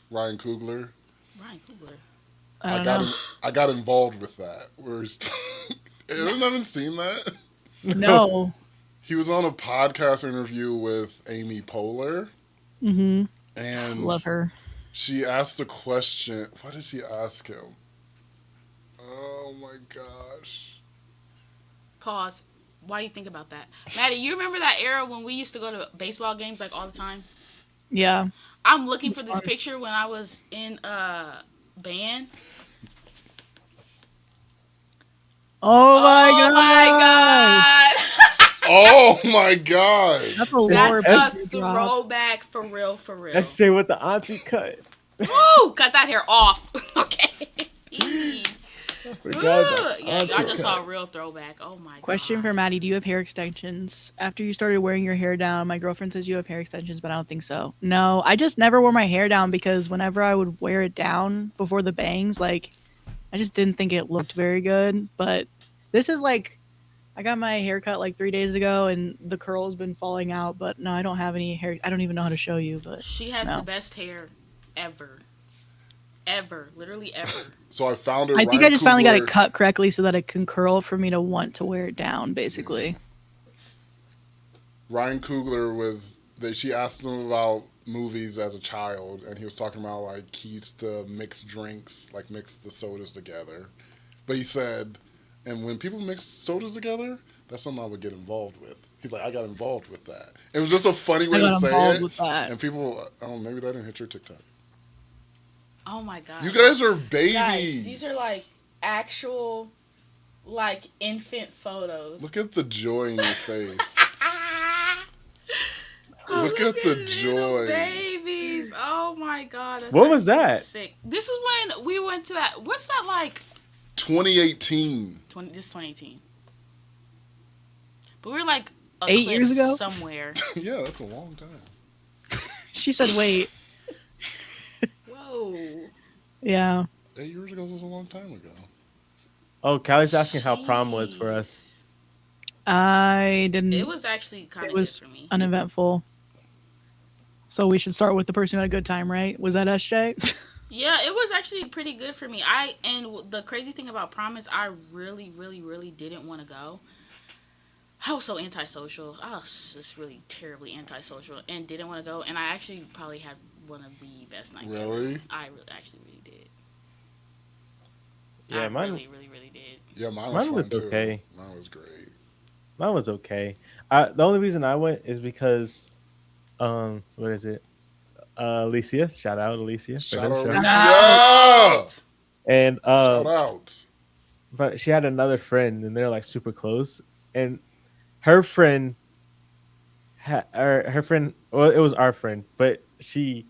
Ryan Coogler? Ryan Coogler. I don't know. I got involved with that. Where he's haven't seen that. No. He was on a podcast interview with Amy Poehler, Mm-hmm. and Love her. she asked a question. What did she ask him? Oh Oh my gosh. Pause. Why you think about that, Maddie? You remember that era when we used to go to baseball games like all the time? Yeah, I'm looking it's for this fun. picture when I was in band. Oh my Oh my god, god. Oh my god. that's a It's lower That's S- a birthday drop. throwback for real, for real. SJ with the auntie cut. Woo! Cut that hair off. Okay. I Woo! forgot about the Yeah, y'all auntie just saw cut. a real throwback. Oh my Question god. for Maddie: do you have hair extensions? After you started wearing your hair down, my girlfriend says you have hair extensions, but I don't think so. No, I just never wore my hair down because whenever I would wear it down before the bangs, like I just didn't think it looked very good. But this is like I got my hair cut like 3 days ago, and the curl's been falling out. But no, I don't have any hair. I don't even know how to show you, but She has the no. best hair ever. Ever. Literally ever. So I found it. I think I Ryan just finally got it Coogler. cut correctly so that it can curl for me to want to wear it down, basically. Ryan Coogler was that she asked him about movies as a child, and he was talking about like he used to mix drinks, like mix the sodas together. But he said, and when people mix sodas together, that's something I would get involved with. He's like, I got involved with that. It was just a funny I way to got say involved it, with that. and people, oh, maybe that didn't hit your TikTok. Oh my god. You guys are Guys, babies. these are like actual like infant photos. Look at the joy in your face. Oh, Look at the little joy. babies. Oh my god. That's What was actually that? sick. This is when we went to that. What's that like? 2018. This is 2018. But we were like a 8 years cliff ago? somewhere. Yeah, that's a long time. She said, "Wait, Whoa. yeah." 8 years ago was a long time ago. Oh, Callie's asking how prom was for us. Jeez. I didn't. It was actually kind It of good was for me. uneventful. So we should start with the person who had a good time, right? Was that SJ? Yeah, it was actually pretty good for me. The crazy thing about prom is I really, really, really didn't want to go. I was so antisocial. I was just really terribly antisocial and didn't want to go. And I actually probably had one of the best nights Really? ever. I really, actually really did. Yeah, I mine. really, really, really did. Yeah, mine was Mine fun was too. okay. Mine was great. Mine was okay. The only reason I went is because, what is it? Alicia. Shout out Alicia. Shout out Friend of the Alicia. show. Yeah! And Shout out. but she had another friend, and they're like super close. And her friend, her friend. Well, it was our friend, but she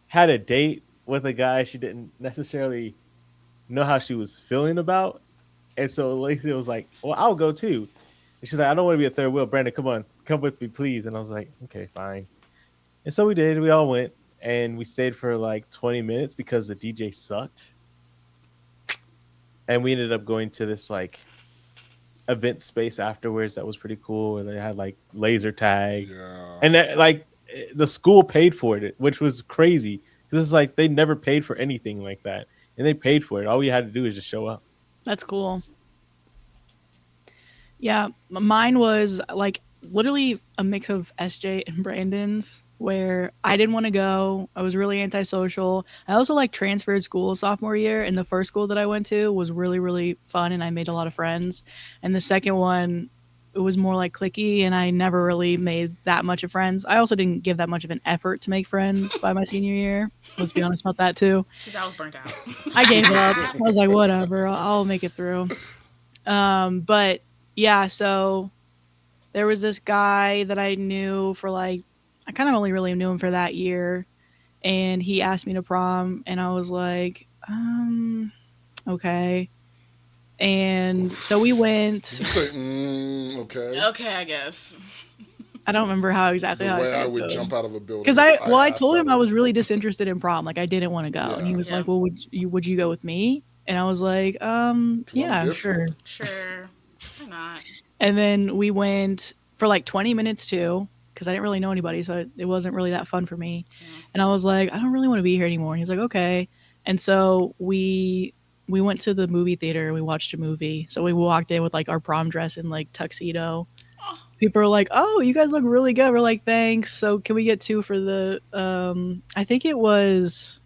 had a date with a guy she didn't necessarily know how she was feeling about. And so Lacey was like, "Well, I'll go too." And she's like, "I don't want to be a third wheel. Brandon, come on, come with me, please." And I was like, "Okay, fine." And so we did. We all went, and we stayed for like 20 minutes because the DJ sucked. And we ended up going to this like event space afterwards that was pretty cool, and they had like laser tag, Yeah. and that, like the school paid for it, which was crazy because it's like they never paid for anything like that, and they paid for it. All we had to do is just show up. That's cool. Yeah, mine was like literally a mix of SJ and Brandon's where I didn't want to go. I was really antisocial. I also like transferred school sophomore year, and the first school that I went to was really, really fun and I made a lot of friends. And the second one, it was more like clicky and I never really made that much of friends. I also didn't give that much of an effort to make friends by my senior year. Let's be honest about that too. Because I was burnt out. I gave up. I was like, whatever, I'll make it through. But yeah, so there was this guy that I knew for like, I kind of only really knew him for that year. And he asked me to prom, and I was like, okay. And so we went. Did you say, okay? Okay, I guess. I don't remember how exactly The how I way said I it would to him. jump out of a building. Because if I asked told him I someone. was really disinterested in prom. Like I didn't want to go, and he was Yeah. like, "Well, would you go with me?" And I was like, yeah, sure." different. Sure. Why not? And then we went for like 20 minutes too, because I didn't really know anybody, so it wasn't really that fun for me. Yeah. And I was like, I don't really want to be here anymore. And he's like, okay. And so we went to the movie theater. We watched a movie. So we walked in with like our prom dress and like tuxedo. Oh, People are like, "Oh, you guys look really good." We're like, "Thanks." So can we get two for the? I think it was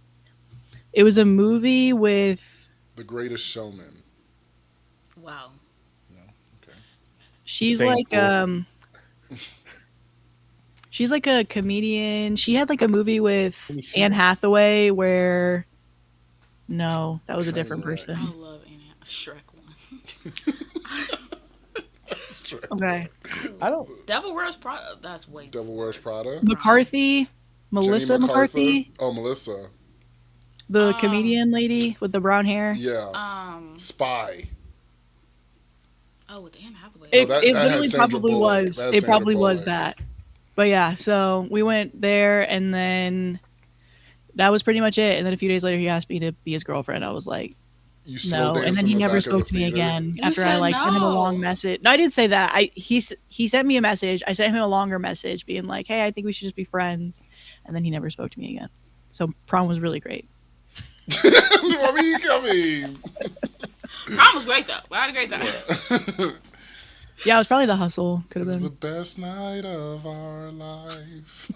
a movie with. The Greatest Showman. Wow. No. Okay. She's Same like pool. she's like a comedian. She had like a movie with Let me shoot Anne her. Hathaway where no, that was a Train different wreck. I person. love Shrek one. Shrek Okay. I don't. Devil Wears Prada. That's way Devil before Wears Prada. McCarthy, Jenny Melissa MacArthur. McCarthy, Oh, Melissa. the Um. comedian lady with the brown hair. Yeah. Um. Spy. Oh, with Anne Hathaway. No, It that had literally Sandra probably Bullock. was. That had It Sandra probably was Bullock. that. But yeah, so we went there and then that was pretty much it. And then a few days later he asked me to be his girlfriend. I was like, You slow no. And danced then in he the never back of the spoke to me theater. again You after I said like sent him a long no. message. No, I didn't say that. He sent me a message. I sent him a longer message being like, hey, I think we should just be friends. And then he never spoke to me again. So prom was really great. I mean, Prom was great though. I had a great time. Yeah, it was probably the hustle. Could it have was the been. best night of our life.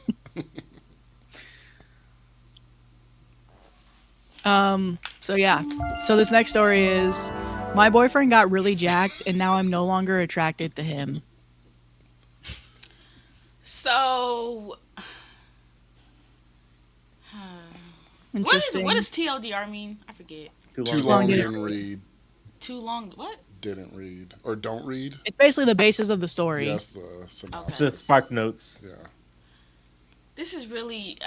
So yeah. So this next story is my boyfriend got really jacked and now I'm no longer attracted to him. So, Interesting. what does TLDR mean? I forget. Too long didn't didn't read. Too long. What? Didn't read. Or don't read. It's basically the basis of the story. Yes, the synopsis. The spark notes. Yeah. This is really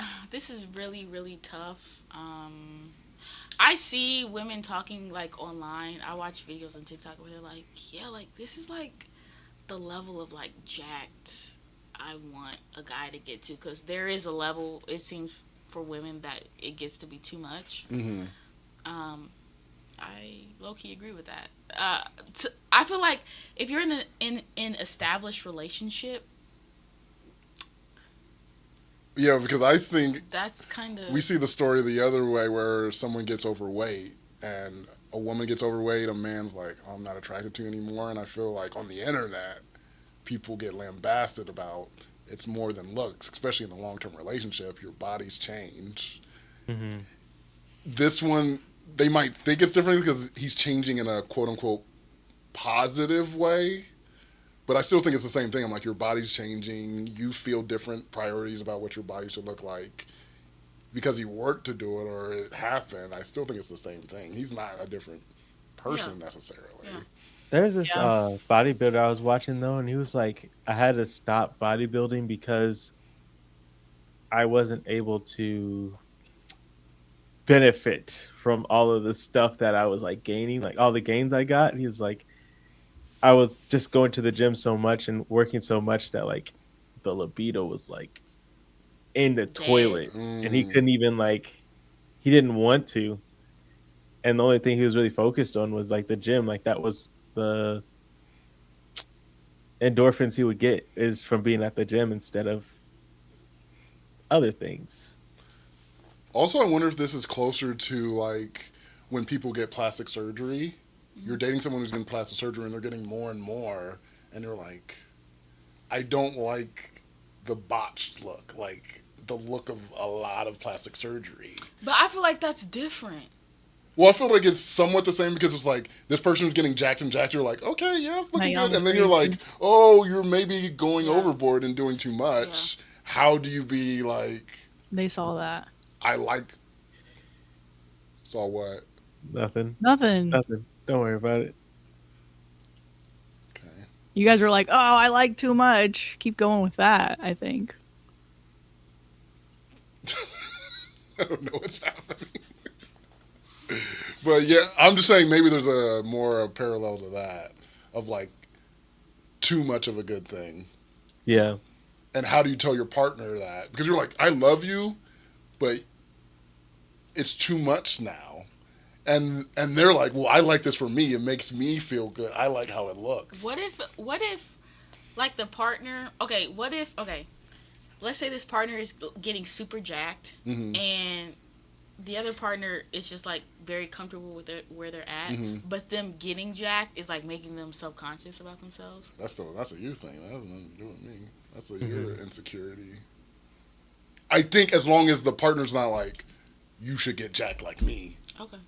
really tough. I see women talking like online. I watch videos on TikTok where they're like, yeah, like this is like the level of like jacked I want a guy to get to, because there is a level, it seems, for women that it gets to be too much. Mm-hmm. I low-key agree with that. I feel like if you're in an established relationship, Yeah, because I think that's kind of... we see the story the other way where someone gets overweight and a woman gets overweight, a man's like, oh, I'm not attracted to you anymore. And I feel like on the internet, people get lambasted about it's more than looks, especially in a long-term relationship. Your bodies change. Mm-hmm. This one, they might think it's different because he's changing in a quote-unquote positive way. But I still think it's the same thing. I'm like, your body's changing. You feel different priorities about what your body should look like because you worked to do it or it happened. I still think it's the same thing. He's not a different person necessarily. Yeah. There's this bodybuilder I was watching though, and he was like, I had to stop bodybuilding because I wasn't able to benefit from all of the stuff that I was like gaining, like all the gains I got. He was like, I was just going to the gym so much and working so much that like the libido was like in the toilet, and he couldn't even like, he didn't want to, and the only thing he was really focused on was like the gym. Like that was the endorphins he would get is from being at the gym instead of other things. Also, I wonder if this is closer to like when people get plastic surgery. You're dating someone who's getting plastic surgery and they're getting more and more, and you're like, I don't like the botched look, like the look of a lot of plastic surgery. But I feel like that's different. Well, I feel like it's somewhat the same because it's like this person is getting jacked and jacked. You're like, okay, yeah, it's looking good. And then you're like, oh, you're maybe going overboard and doing too much. Yeah. How do you be like... They saw that. I like... Saw what? Nothing. Don't worry about it. Okay. You guys were like, oh, I like too much. Keep going with that, I think. I don't know what's happening. But yeah, I'm just saying maybe there's a more parallel to that of like too much of a good thing. Yeah. And how do you tell your partner that? Because you're like, I love you, but it's too much now. And they're like, well, I like this for me. It makes me feel good. I like how it looks. What if like the partner, okay, let's say this partner is getting super jacked, mm-hmm. and the other partner is just like very comfortable with where they're at, mm-hmm. but them getting jacked is like making them self-conscious about themselves. That's a you thing. That has nothing to do with me. That's your insecurity. I think as long as the partner's not like, you should get jacked like me. Okay.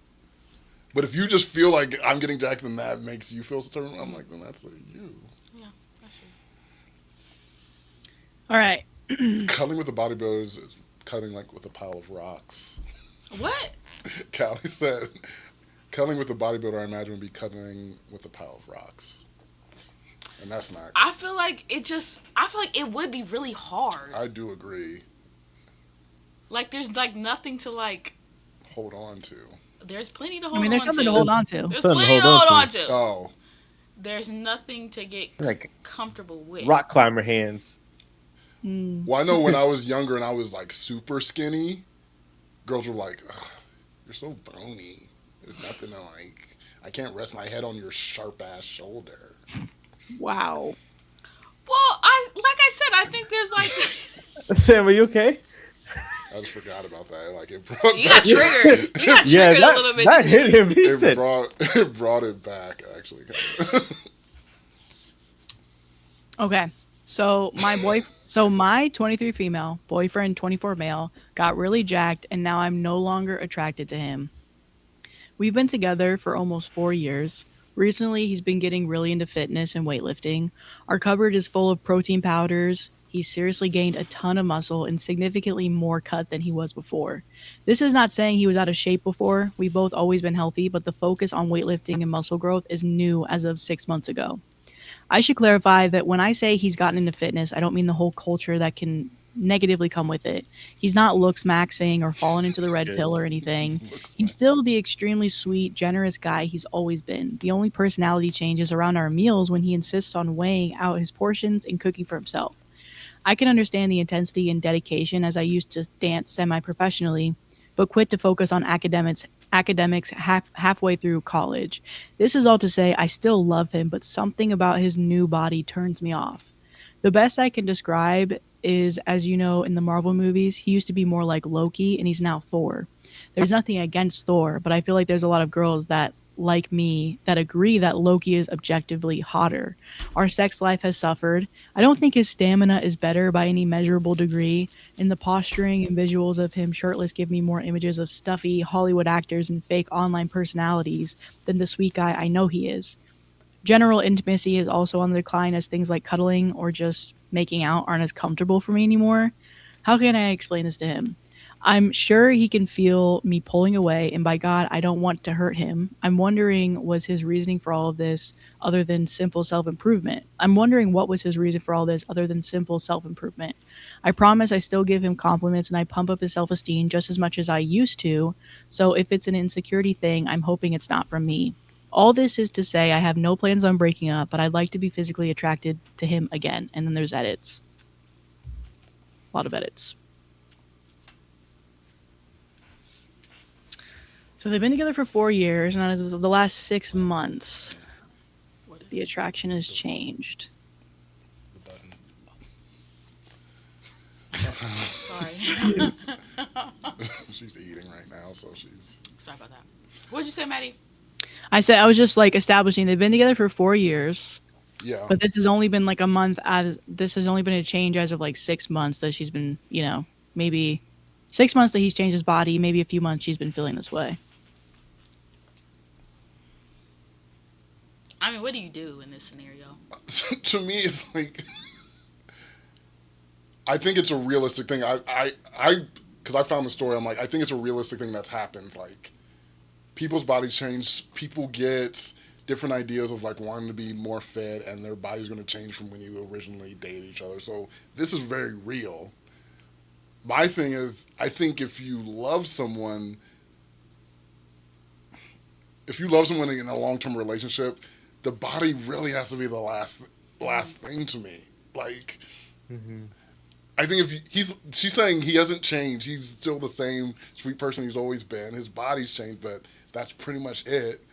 But if you just feel like I'm getting jacked and that makes you feel certain, I'm like, then that's you. Yeah, that's true. All right. Cuddling with the bodybuilders is cutting like with a pile of rocks. What? Callie said, cuddling with the bodybuilder, I imagine, would be cuddling with a pile of rocks. And that's not. I feel like it would be really hard. I do agree. Like there's like nothing to like. Hold on to. There's plenty to hold I on to. mean, there's something to hold on to. There's Something to plenty to hold hold on on to. to. Oh. There's nothing to get Like comfortable with. rock climber hands. Well, I know when I was younger and I was like super skinny, girls were like, "Ugh, you're so bony. There's nothing to like. I can't rest my head on your sharp ass shoulder." Wow. Well, I said, I think there's like Sam, are you okay? I just forgot about that. Like it brought you got back, triggered. You got triggered a little bit. That hit him. He it said, brought it back actually. Okay. So my 23 female, boyfriend 24 male, got really jacked and now I'm no longer attracted to him. We've been together for almost 4 years. Recently, he's been getting really into fitness and weightlifting. Our cupboard is full of protein powders. He's seriously gained a ton of muscle and significantly more cut than he was before. This is not saying he was out of shape before. We've both always been healthy, but the focus on weightlifting and muscle growth is new as of 6 months ago. I should clarify that when I say he's gotten into fitness, I don't mean the whole culture that can negatively come with it. He's not looks maxing or fallen into the red pill or anything. He's still the extremely sweet, generous guy he's always been. The only personality change is around our meals when he insists on weighing out his portions and cooking for himself. I can understand the intensity and dedication as I used to dance semi-professionally, but quit to focus on academics halfway through college. This is all to say I still love him, but something about his new body turns me off. The best I can describe is, as you know, in the Marvel movies, he used to be more like Loki and he's now Thor. There's nothing against Thor, but I feel like there's a lot of girls that, like me, that agree that Loki is objectively hotter. Our sex life has suffered. I don't think his stamina is better by any measurable degree, and the posturing and visuals of him shirtless give me more images of stuffy Hollywood actors and fake online personalities than the sweet guy I know he is. General intimacy is also on the decline as things like cuddling or just making out aren't as comfortable for me anymore. How can I explain this to him? I'm sure he can feel me pulling away, and by God, I don't want to hurt him. I'm wondering, was his reasoning for all of this other than simple self-improvement? I'm wondering what was his reason for all this other than simple self-improvement. I promise I still give him compliments and I pump up his self-esteem just as much as I used to, so if it's an insecurity thing, I'm hoping it's not from me. All this is to say I have no plans on breaking up, but I'd like to be physically attracted to him again. And then there's edits. A lot of edits. So they've been together for 4 years, and as of the last 6 months, the attraction has changed. The Sorry. button. She's eating right now, so she's. Sorry about that. What'd you say, Maddie? I was just like establishing they've been together for 4 years. Yeah. But this has only been like a month. This has only been a change as of like 6 months that she's been, maybe 6 months that he's changed his body. Maybe a few months she's been feeling this way. I mean, what do you do in this scenario? To me, it's like. I think it's a realistic thing. Because I found the story, I'm like, I think it's a realistic thing that's happened. Like, people's bodies change. People get different ideas of like wanting to be more fit, and their body's going to change from when you originally dated each other. So this is very real. My thing is, I think if you love someone in a long-term relationship, the body really has to be the last thing to me. Like, I think she's saying he hasn't changed. He's still the same sweet person he's always been. His body's changed, but that's pretty much it.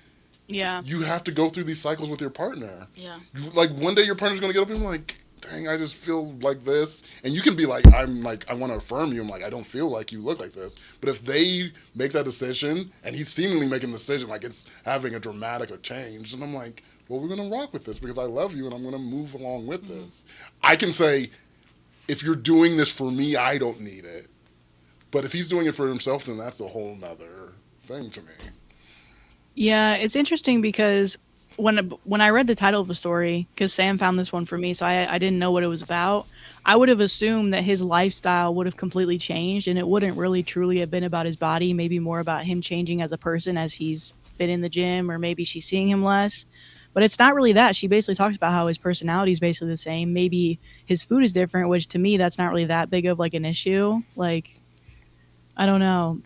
Yeah. You have to go through these cycles with your partner. Yeah. Like, one day your partner's going to get up and be like, dang, I just feel like this. And you can be like, I want to affirm you. I'm like, I don't feel like you look like this. But if they make that decision, and he's seemingly making the decision, like it's having a dramatic change, and I'm like, well, we're going to rock with this because I love you and I'm going to move along with this. I can say, if you're doing this for me, I don't need it. But if he's doing it for himself, then that's a whole nother thing to me. Yeah, it's interesting because when I read the title of the story, because Sam found this one for me, so I didn't know what it was about. I would have assumed that his lifestyle would have completely changed, and it wouldn't really truly have been about his body. Maybe more about him changing as a person as he's been in the gym, or maybe she's seeing him less. But it's not really that. She basically talks about how his personality is basically the same. Maybe his food is different, which to me that's not really that big of like an issue. Like I don't know.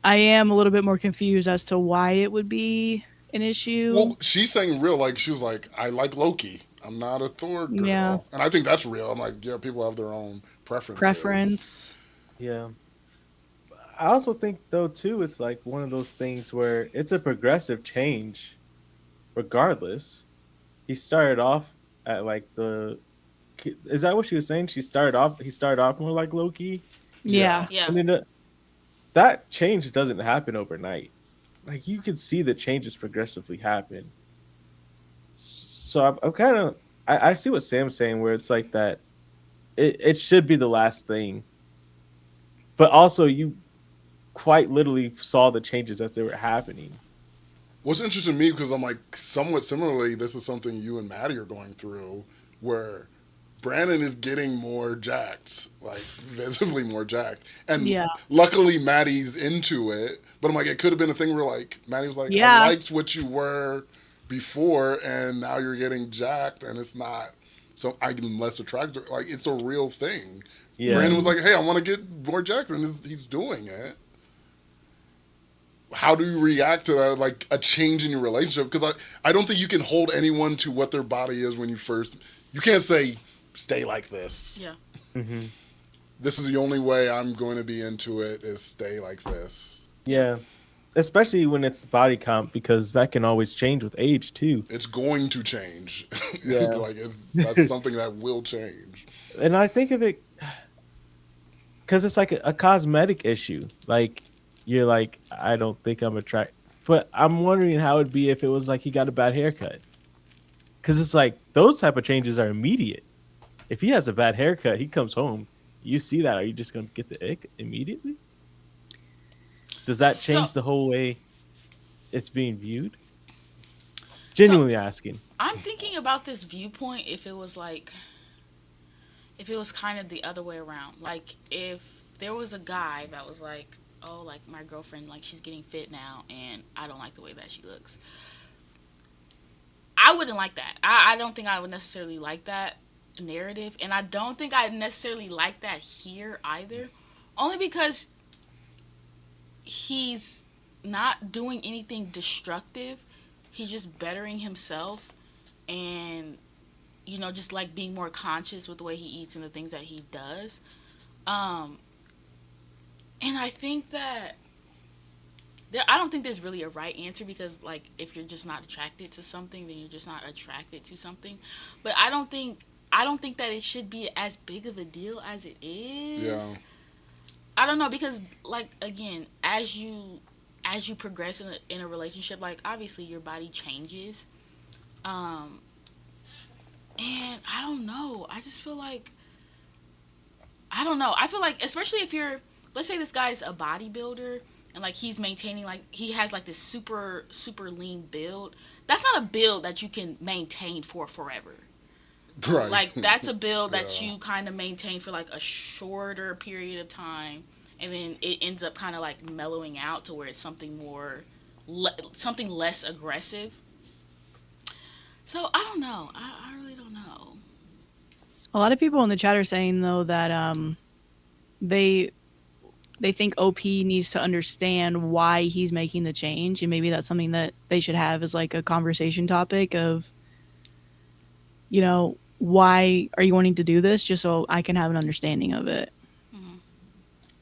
I am a little bit more confused as to why it would be an issue. Well, she's saying real, like she was like, I like Loki. I'm not a Thor Yeah, girl, and I think that's real. I'm like, yeah, people have their own preferences. preference. Yeah. I also think though too, it's like one of those things where it's a progressive change, regardless. He started off at like the. Is that what she was saying? She started off. He started off more like Loki, Yeah, Yeah. Yeah. and then that change doesn't happen overnight. Like you can see the changes progressively happen. So I'm kind of. I see what Sam's saying, where it's like that. It should be the last thing, but also you quite literally saw the changes as they were happening. what's interesting to me because I'm like somewhat similarly. This is something you and Maddie are going through, where Brandon is getting more jacked, like visibly more jacked, and Yeah. luckily Maddie's into it. But I'm like, it could have been a thing where like Maddie was like, I Yeah. liked what you were before, and now you're getting jacked, and it's not. So I'm less attracted. Like it's a real thing. Yeah. Brandon was Mhm. like, "Hey, I want to get more jacked," and he's doing it. How do you react to that, like a change in your relationship? Because I don't think you can hold anyone to what their body is when you first. You can't say stay like this. Yeah. Hmm. This is the only way I'm going to be into it is stay like this. Yeah. Yeah. Especially when it's body comp, because that can always change with age too. It's going to change. Yeah. Like that's something that will change. And I think of it because it's like a cosmetic issue. Like you're like, I don't think I'm attracted, but I'm wondering how it'd be if it was like he got a bad haircut. Because it's like those type of changes are immediate. If he has a bad haircut, he comes home. You see that? Are you just gonna get the ick immediately? Does that So change the whole way it's being viewed? so Genuinely asking. I'm thinking about this viewpoint if it was like if it was kind of the other way around. Like if there was a guy that was like, "Oh, like my girlfriend, like she's getting fit now, and I don't like the way that she looks." I wouldn't like that. I don't think I would necessarily like that narrative, and I don't think I necessarily like that here either. Only because he's not doing anything destructive. He's just bettering himself and just like being more conscious with the way he eats and the things that he does. Um and I think that I don't think there's really a right answer because like if you're just not attracted to something then you're just not attracted to something. But I don't think that it should be as big of a deal as it Yeah. is. I don't know because like again, as you progress in a relationship, like obviously your body changes. Um, and I don't know. I just feel like I don't know. I feel like especially if you're let's say this guy's a bodybuilder and like he's maintaining like he has like this super lean build. That's not a build that you can maintain for forever. Right. Like that's a build that Yeah. you kind of maintain for like a shorter period of time and then it ends up kind of like mellowing out to where it's something more something less aggressive. So I don't know. I really don't know. A lot of people in the chat are saying though that they they think OP needs to understand why he's making the change, and maybe that's something that they should have as like a conversation topic of, why are you wanting to do this, just so I can have an understanding of it. Hmm.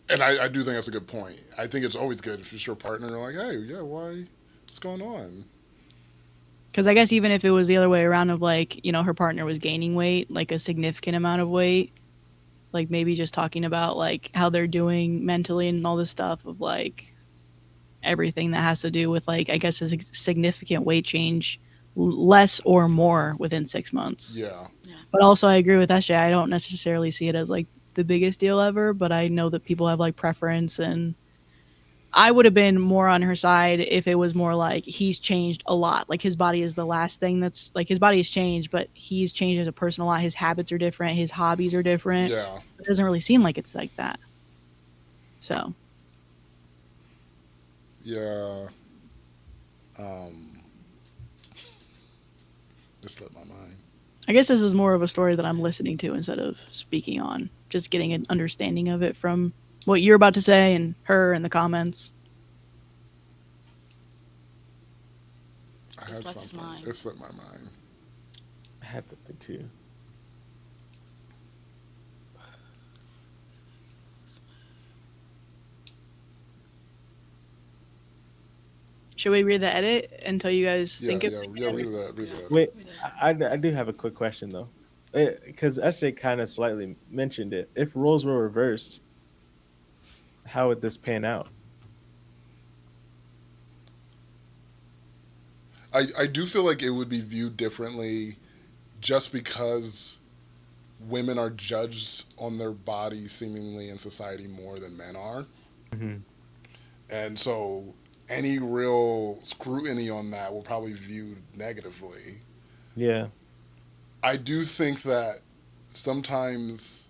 And I do think that's a good point. I think it's always good if it's your partner. Like, hey, yeah, why? What's going on? Because I guess even if it was the other way around of like, her partner was gaining weight, like a significant amount of weight, like maybe just talking about like how they're doing mentally and all this stuff of like everything that has to do with like I guess a significant weight change, less or more within 6 months. Yeah. Yeah. But also I agree with SJ. I don't necessarily see it as like the biggest deal ever, but I know that people have like preference, and I would have been more on her side if it was more like he's changed a lot. Like his body is the last thing that's like his body has changed, but he's changed as a person a lot. His habits are different. His hobbies are different. Yeah. It doesn't really seem like it's like that. So Yeah. Um, just slipped my mind. I guess this is more of a story that I'm listening to instead of speaking on. Just getting an understanding of it from what you're about to say and her in the comments. I It's had left his something. mind. It slipped my mind. I had something too. Should we read the edit until you guys Yeah, think of yeah, it? yeah. Read that. Read Yeah. that. Wait, We did. I do have a quick question though, because SJ kind of slightly mentioned it. If roles were reversed, how would this pan out? I do feel like it would be viewed differently, just because women are judged on their bodies seemingly in society more than men are, Hmm. and so any real scrutiny on that will probably be viewed negatively. Yeah. I do think that sometimes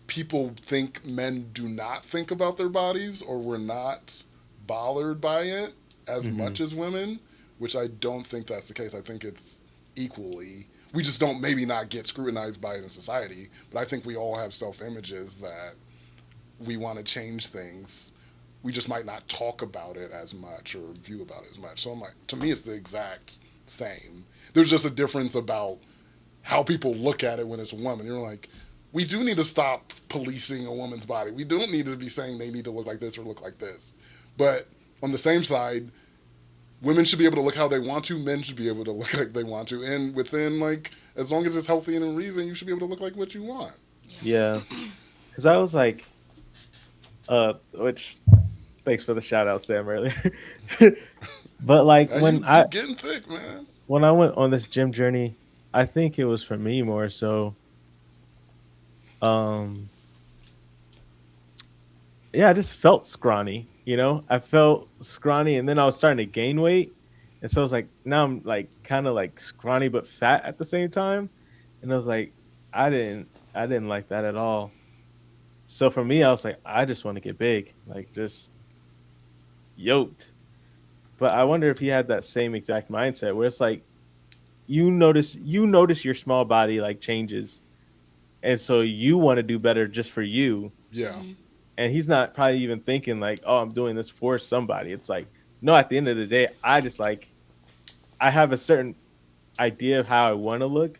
people think men do not think about their bodies, or we're not bothered by it as Hmm. much as women, which I don't think that's the case. I think it's equally. We just don't maybe not get scrutinized by it in society, but I think we all have self images that we want to change things. We just might not talk about it as much or view about it as much. So I'm like, to me, it's the exact same. There's just a difference about how people look at it when it's a woman. You're like, we do need to stop policing a woman's body. We don't need to be saying they need to look like this or look like this. But on the same side, women should be able to look how they want to. Men should be able to look like they want to. And within, like, as long as it's healthy and in reason, you should be able to look like what you want. Yeah. Because I was like, which thanks for the shout out, Sam, earlier. But like Now, when you getting thick, man. I went on this gym journey, I think it was for me more so. Um, yeah, I just felt scrawny. I felt scrawny, and then I was starting to gain weight, and so I was like, now I'm like kind of like scrawny but fat at the same time, and I was like, I didn't like that at all. So for me, I was like, I just want to get big, like just yoked. But I wonder if he had that same exact mindset where it's like you notice your small body like changes, and so you want to do better just for you. Yeah. Mm-hmm. And he's not probably even thinking like, oh, I'm doing this for somebody. It's like, no, at the end of the day, I just like I have a certain idea of how I want to look,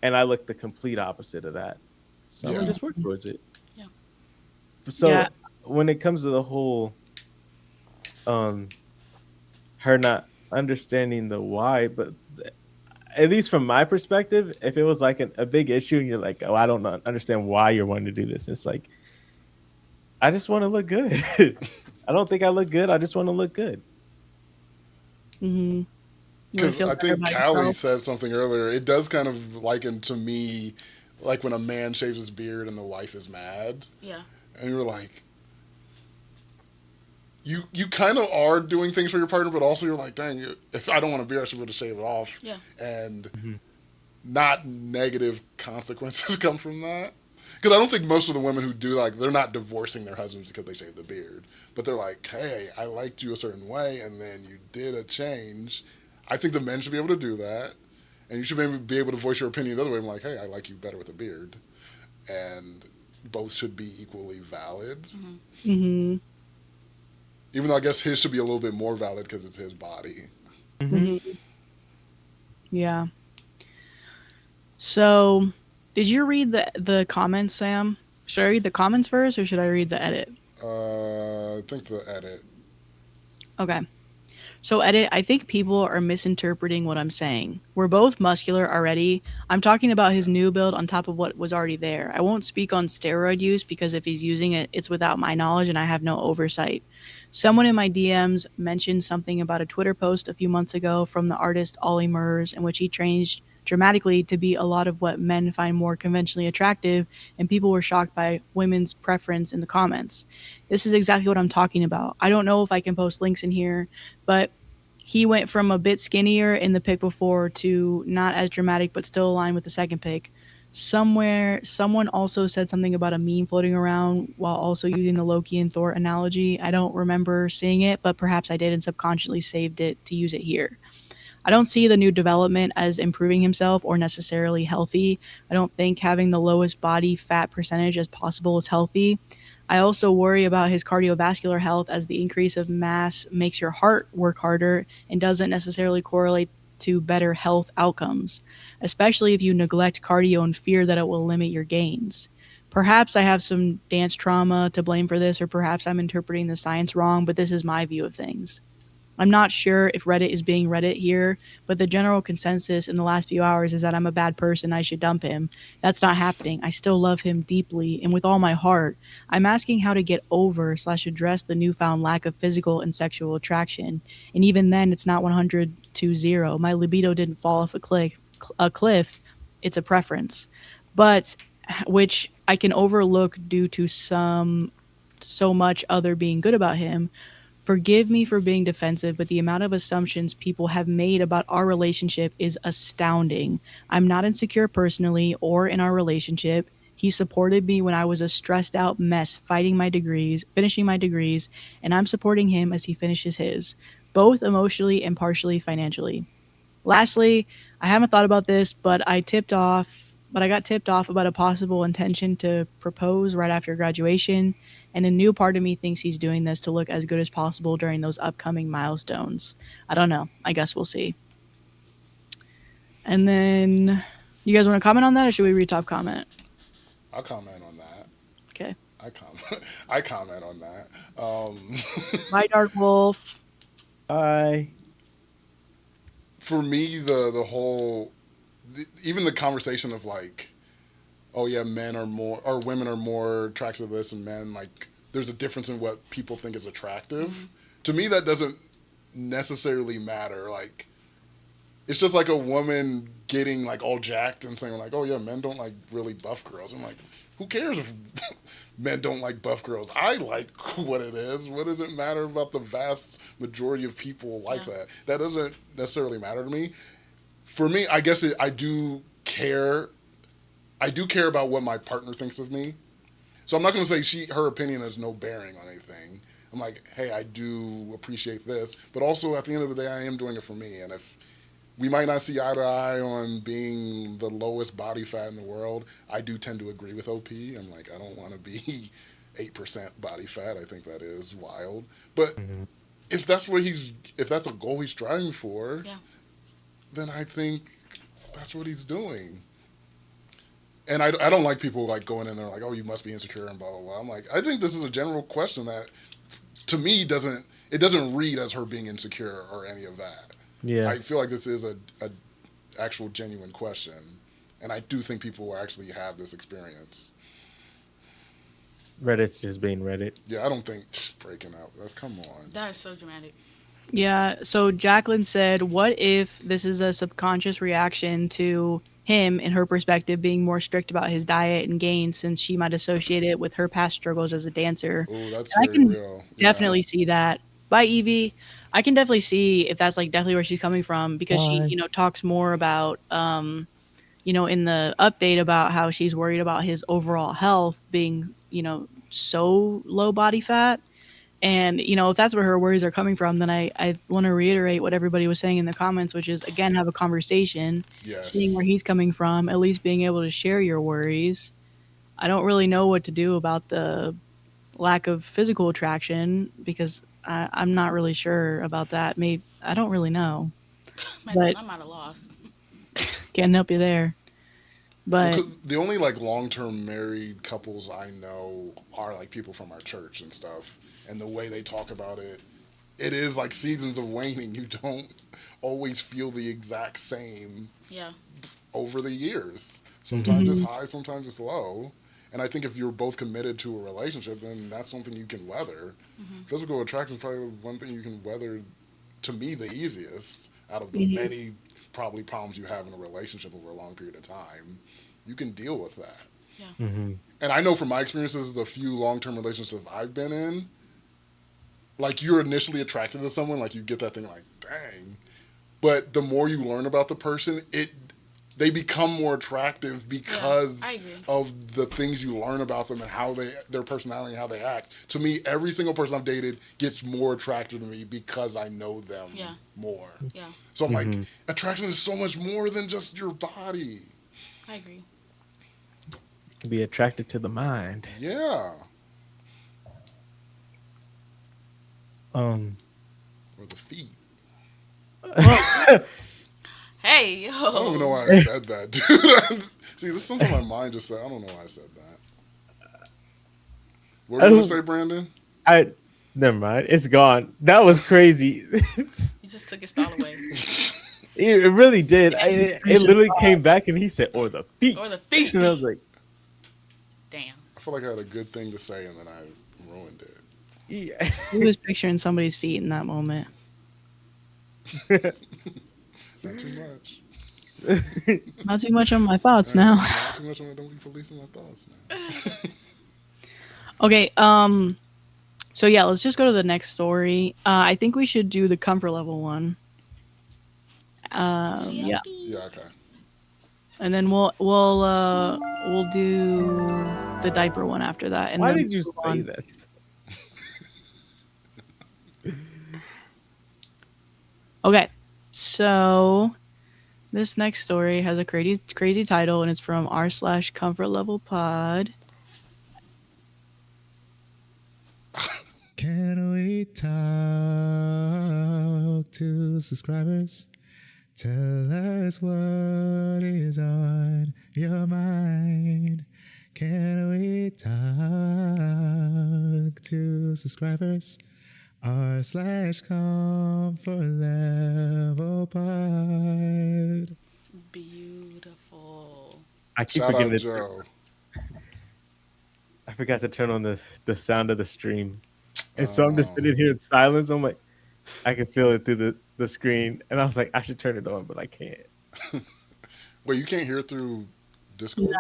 and I look the complete opposite of that. So I'm Yeah. gonna just work towards it. Yeah. So Yeah. when it comes to the whole um her not understanding the why, but at least from my perspective, if it was like a big issue and you're like, oh, I don't understand why you're wanting to do this, it's like I just want to look good. I don't think I look good. I just want to look good. Mm-hmm. You want to Because feel I better think about Callie yourself? said something earlier. It does kind of liken to me like when a man shaves his beard and the wife is mad. Yeah. And you're like, you kind of are doing things for your partner, but also you're like, dang, if I don't want a beard, I should be able to shave it off. Yeah. And Mm-hmm. not negative consequences come from that. Because I don't think most of the women who do, like, they're not divorcing their husbands because they shave the beard. But they're like, hey, I liked you a certain way, and then you did a change. I think the men should be able to do that. And you should maybe be able to voice your opinion the other way. I'm like, hey, I like you better with a beard. And both should be equally valid. Mm-hmm. Mm-hmm. Even though I guess his should be a little bit more valid because it's his body. Mm-hmm. Yeah. So, did you read the comments, Sam? Should I read the comments first, or should I read the edit? I think the edit. Okay. So, edit, I think people are misinterpreting what I'm saying. We're both muscular already. I'm talking about his new build on top of what was already there. I won't speak on steroid use because if he's using it, it's without my knowledge and I have no oversight. Someone in my DMs mentioned something about a Twitter post a few months ago from the artist Ollie Murs in which he dramatically to be a lot of what men find more conventionally attractive, and people were shocked by women's preference in the comments. This is exactly what I'm talking about. I don't know if I can post links in here, but he went from a bit skinnier in the pick before to not as dramatic but still aligned with the second pick. Somewhere, someone also said something about a meme floating around while also using the Loki and Thor analogy. I don't remember seeing it, but perhaps I did and subconsciously saved it to use it here. I don't see the new development as improving himself or necessarily healthy. I don't think having the lowest body fat percentage as possible is healthy. I also worry about his cardiovascular health, as the increase of mass makes your heart work harder and doesn't necessarily correlate to better health outcomes, especially if you neglect cardio and fear that it will limit your gains. Perhaps I have some dance trauma to blame for this, or perhaps I'm interpreting the science wrong, but this is my view of things. I'm not sure if Reddit is being Reddit here, but the general consensus in the last few hours is that I'm a bad person. I should dump him. That's not happening. I still love him deeply and with all my heart. I'm asking how to get over slash address the newfound lack of physical and sexual attraction. And even then, it's not 100 to 0. My libido didn't fall off a cliff. It's a preference, but which I can overlook due to so much other being good about him. Forgive me for being defensive, but the amount of assumptions people have made about our relationship is astounding. I'm not insecure personally or in our relationship. He supported me when I was a stressed out mess finishing my degrees, and I'm supporting him as he finishes his, both emotionally and partially financially. Lastly, I haven't thought about this, but I got tipped off about a possible intention to propose right after graduation, and a new part of me thinks he's doing this to look as good as possible during those upcoming milestones. I don't know. I guess we'll see. And then, you guys want to comment on that, or should we read top comment? I'll comment on that. Okay. I comment on that. Bye, Dark Wolf. Bye. For me, the whole, even the conversation of like, oh yeah, men are more or women are more attracted to this, and men, like, there's a difference in what people think is attractive. Mm-hmm. To me, that doesn't necessarily matter. Like, it's just like a woman getting like all jacked and saying like, oh yeah, men don't like really buff girls. I'm like, who cares if men don't like buff girls? I like what it is. What does it matter about the vast majority of people like that? That doesn't necessarily matter to me. For me, I guess I do care. I do care about what my partner thinks of me. So I'm not going to say her opinion has no bearing on anything. I'm like, hey, I do appreciate this, but also at the end of the day, I am doing it for me. And if we might not see eye to eye on being the lowest body fat in the world, I do tend to agree with OP. I'm like, I don't want to be 8% body fat. I think that is wild. But if that's a goal he's striving for, then I think that's what he's doing. And I don't like people like going in there like, oh, you must be insecure and blah blah blah. I'm like, I think this is a general question that, to me, doesn't read as her being insecure or any of that. Yeah, I feel like this is a actual genuine question, and I do think people will actually have this experience. Reddit's just being Reddit. Yeah, I don't think breaking out. Come on. That is so dramatic. Yeah, so Jacqueline said, what if this is a subconscious reaction to him, in her perspective, being more strict about his diet and gains, since she might associate it with her past struggles as a dancer? Oh, that's And I very can real. definitely see that. By Evie, I can definitely see if that's like definitely where she's coming from, because she, talks more about, in the update about how she's worried about his overall health being, so low body fat. And, if that's where her worries are coming from, then I want to reiterate what everybody was saying in the comments, which is, again, have a conversation, seeing where he's coming from, at least being able to share your worries. I don't really know what to do about the lack of physical attraction, because I'm not really sure about that. Maybe I don't really know. But I'm at a loss. Can't help you there. But the only like long-term married couples I know are like people from our church and stuff. And the way they talk about it, it is like seasons of waning. You don't always feel the exact same over the years. Sometimes it's high, sometimes it's low. And I think if you're both committed to a relationship, then that's something you can weather. Physical attraction is probably one thing you can weather, to me, the easiest out of the many probably problems you have in a relationship over a long period of time, you can deal with that. Yeah. Mm-hmm. And I know from my experiences, the few long-term relationships I've been in, like you're initially attracted to someone, like you get that thing like, dang. But the more you learn about the person, they become more attractive because I agree. of the things you learn about them and how their personality and how they act. To me, every single person I've dated gets more attractive to me because I know them more. Yeah. So I'm like, Mm-hmm. attraction is so much more than just your body. I agree. You can be attracted to the mind. Yeah. Um. Or the feet. Hey, yo. I don't even know why I said that, dude. See, this is something my mind just said. I don't know why I said that. What were you going to say, Brandon? Never mind. It's gone. That was crazy. You just took his thought away. It really did. It literally came back and he said, "Or the feet." Or the feet. And I was like, Damn. I feel like I had a good thing to say and then I ruined it. yeah. He was picturing somebody's feet in that moment. Not too much. Not too much on my thoughts now. Not too much. Don't be policing my thoughts now. Okay, so yeah, let's just go to the next story. I think we should do the comfort level one. Yeah, Yeah, okay. and then we'll do the diaper one after that. And Why then did you move say on. that? Okay, so this next story has a crazy title, and it's from r/ComfortLevelPod. Can we talk to subscribers? Tell us what is on your mind. Can we talk to subscribers? r/ComfortLevelPod. Beautiful. I keep Shout forgetting out to, Joe. I forgot to turn on the sound of the stream. And so I'm just sitting here in silence. I'm like, I can feel it through the screen. And I was like, I should turn it on, but I can't. Wait, you can't hear through Discord?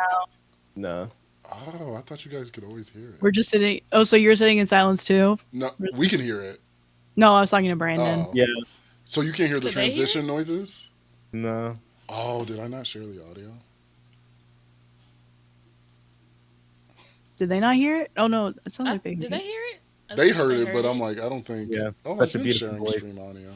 No. Oh, I thought you guys could always hear it. We're just sitting. Oh, so you're sitting in silence too? No, we can hear it. No, I was talking to Brandon. Oh. Yeah. So you can't hear the Could they hear transition noises? No. Oh, did I not share the audio? Did they not hear it? Oh no, it sounds like they. Did they hear it? They heard it, but I'm like, I don't think. Yeah, Oh, such I a am beautiful sharing voice. stream audio.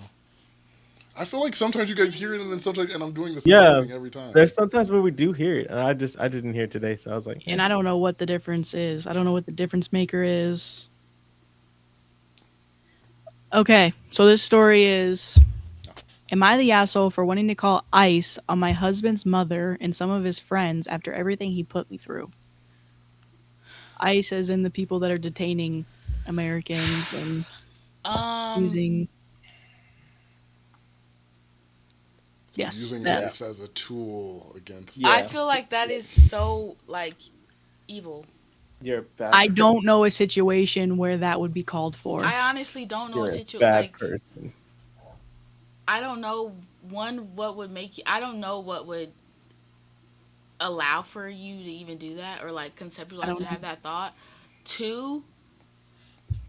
I feel like sometimes you guys hear it, and then sometimes, and I'm doing the same Yeah. thing every time. There's sometimes where we do hear it. And I didn't hear it today. So I was like, And I don't know what the difference is. I don't know what the difference maker is. Okay, so this story is: am I the asshole for wanting to call ICE on my husband's mother and some of his friends after everything he put me through? ICE as in the people that are detaining Americans and using. Yes. Using that. race as a tool against. Yeah. I feel like that is so like evil. you're a bad I don't know a situation where that would be called for. I honestly don't know You're a a situation. bad Like, person. I don't know what would make you. I don't know what would allow for you to even do that or like conceptualize to have that thought. Two,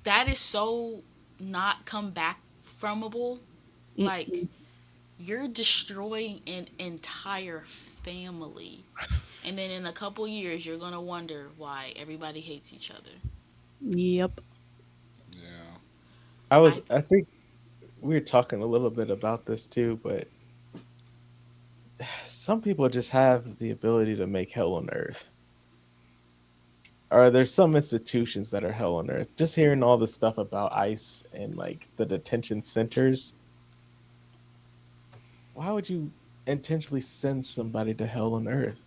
that is so not come back fromable. Like, you're destroying an entire family. And then in a couple years, you're going to wonder why everybody hates each other. Yep. Yeah. I think we were talking a little bit about this too, but some people just have the ability to make hell on earth. Or there's some institutions that are hell on earth. Just hearing all the stuff about ICE and like the detention centers. Why would you intentionally send somebody to hell on earth?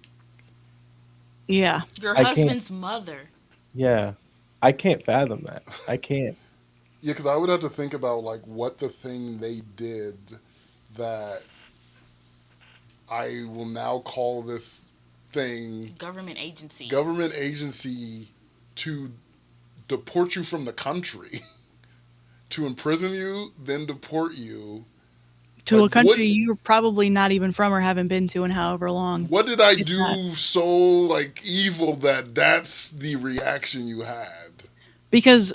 Yeah. Your I can't- husband's mother. Yeah. I can't fathom that. I can't. Yeah, because I would have to think about like what the thing they did that I will now call this thing Government agency. to deport you from the country, to imprison you, then deport you. to Like a country you're probably not even from or haven't been to in however long. what did I It's that. do so like evil that that's the reaction you had? Because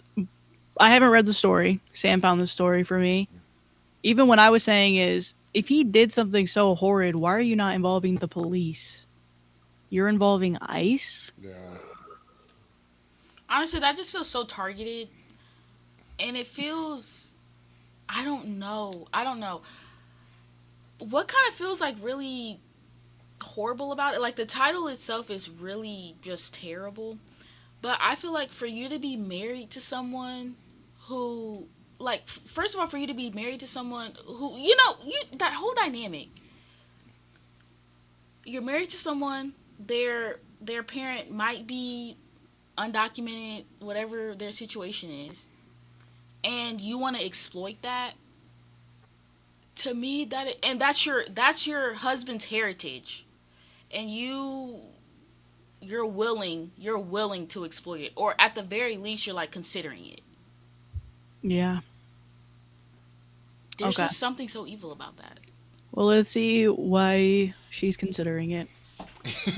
I haven't read the story. Sam found the story for me. Even what I was saying is, if he did something so horrid, why are you not involving the police? You're involving ICE? Yeah. Honestly, that just feels so targeted, and it feels. I don't know. I don't know. What kind of feels like really horrible about it? Like the title itself is really just terrible. But I feel like for you to be married to someone who, like, first of all, for you to be married to someone who, that whole dynamic. You're married to someone, their parent might be undocumented, whatever their situation is, and you want to exploit that. To me, and that's your husband's heritage, and you're willing to exploit it, or at the very least you're like considering it. Yeah. There's Okay. just something so evil about that. Well, let's see why she's considering it.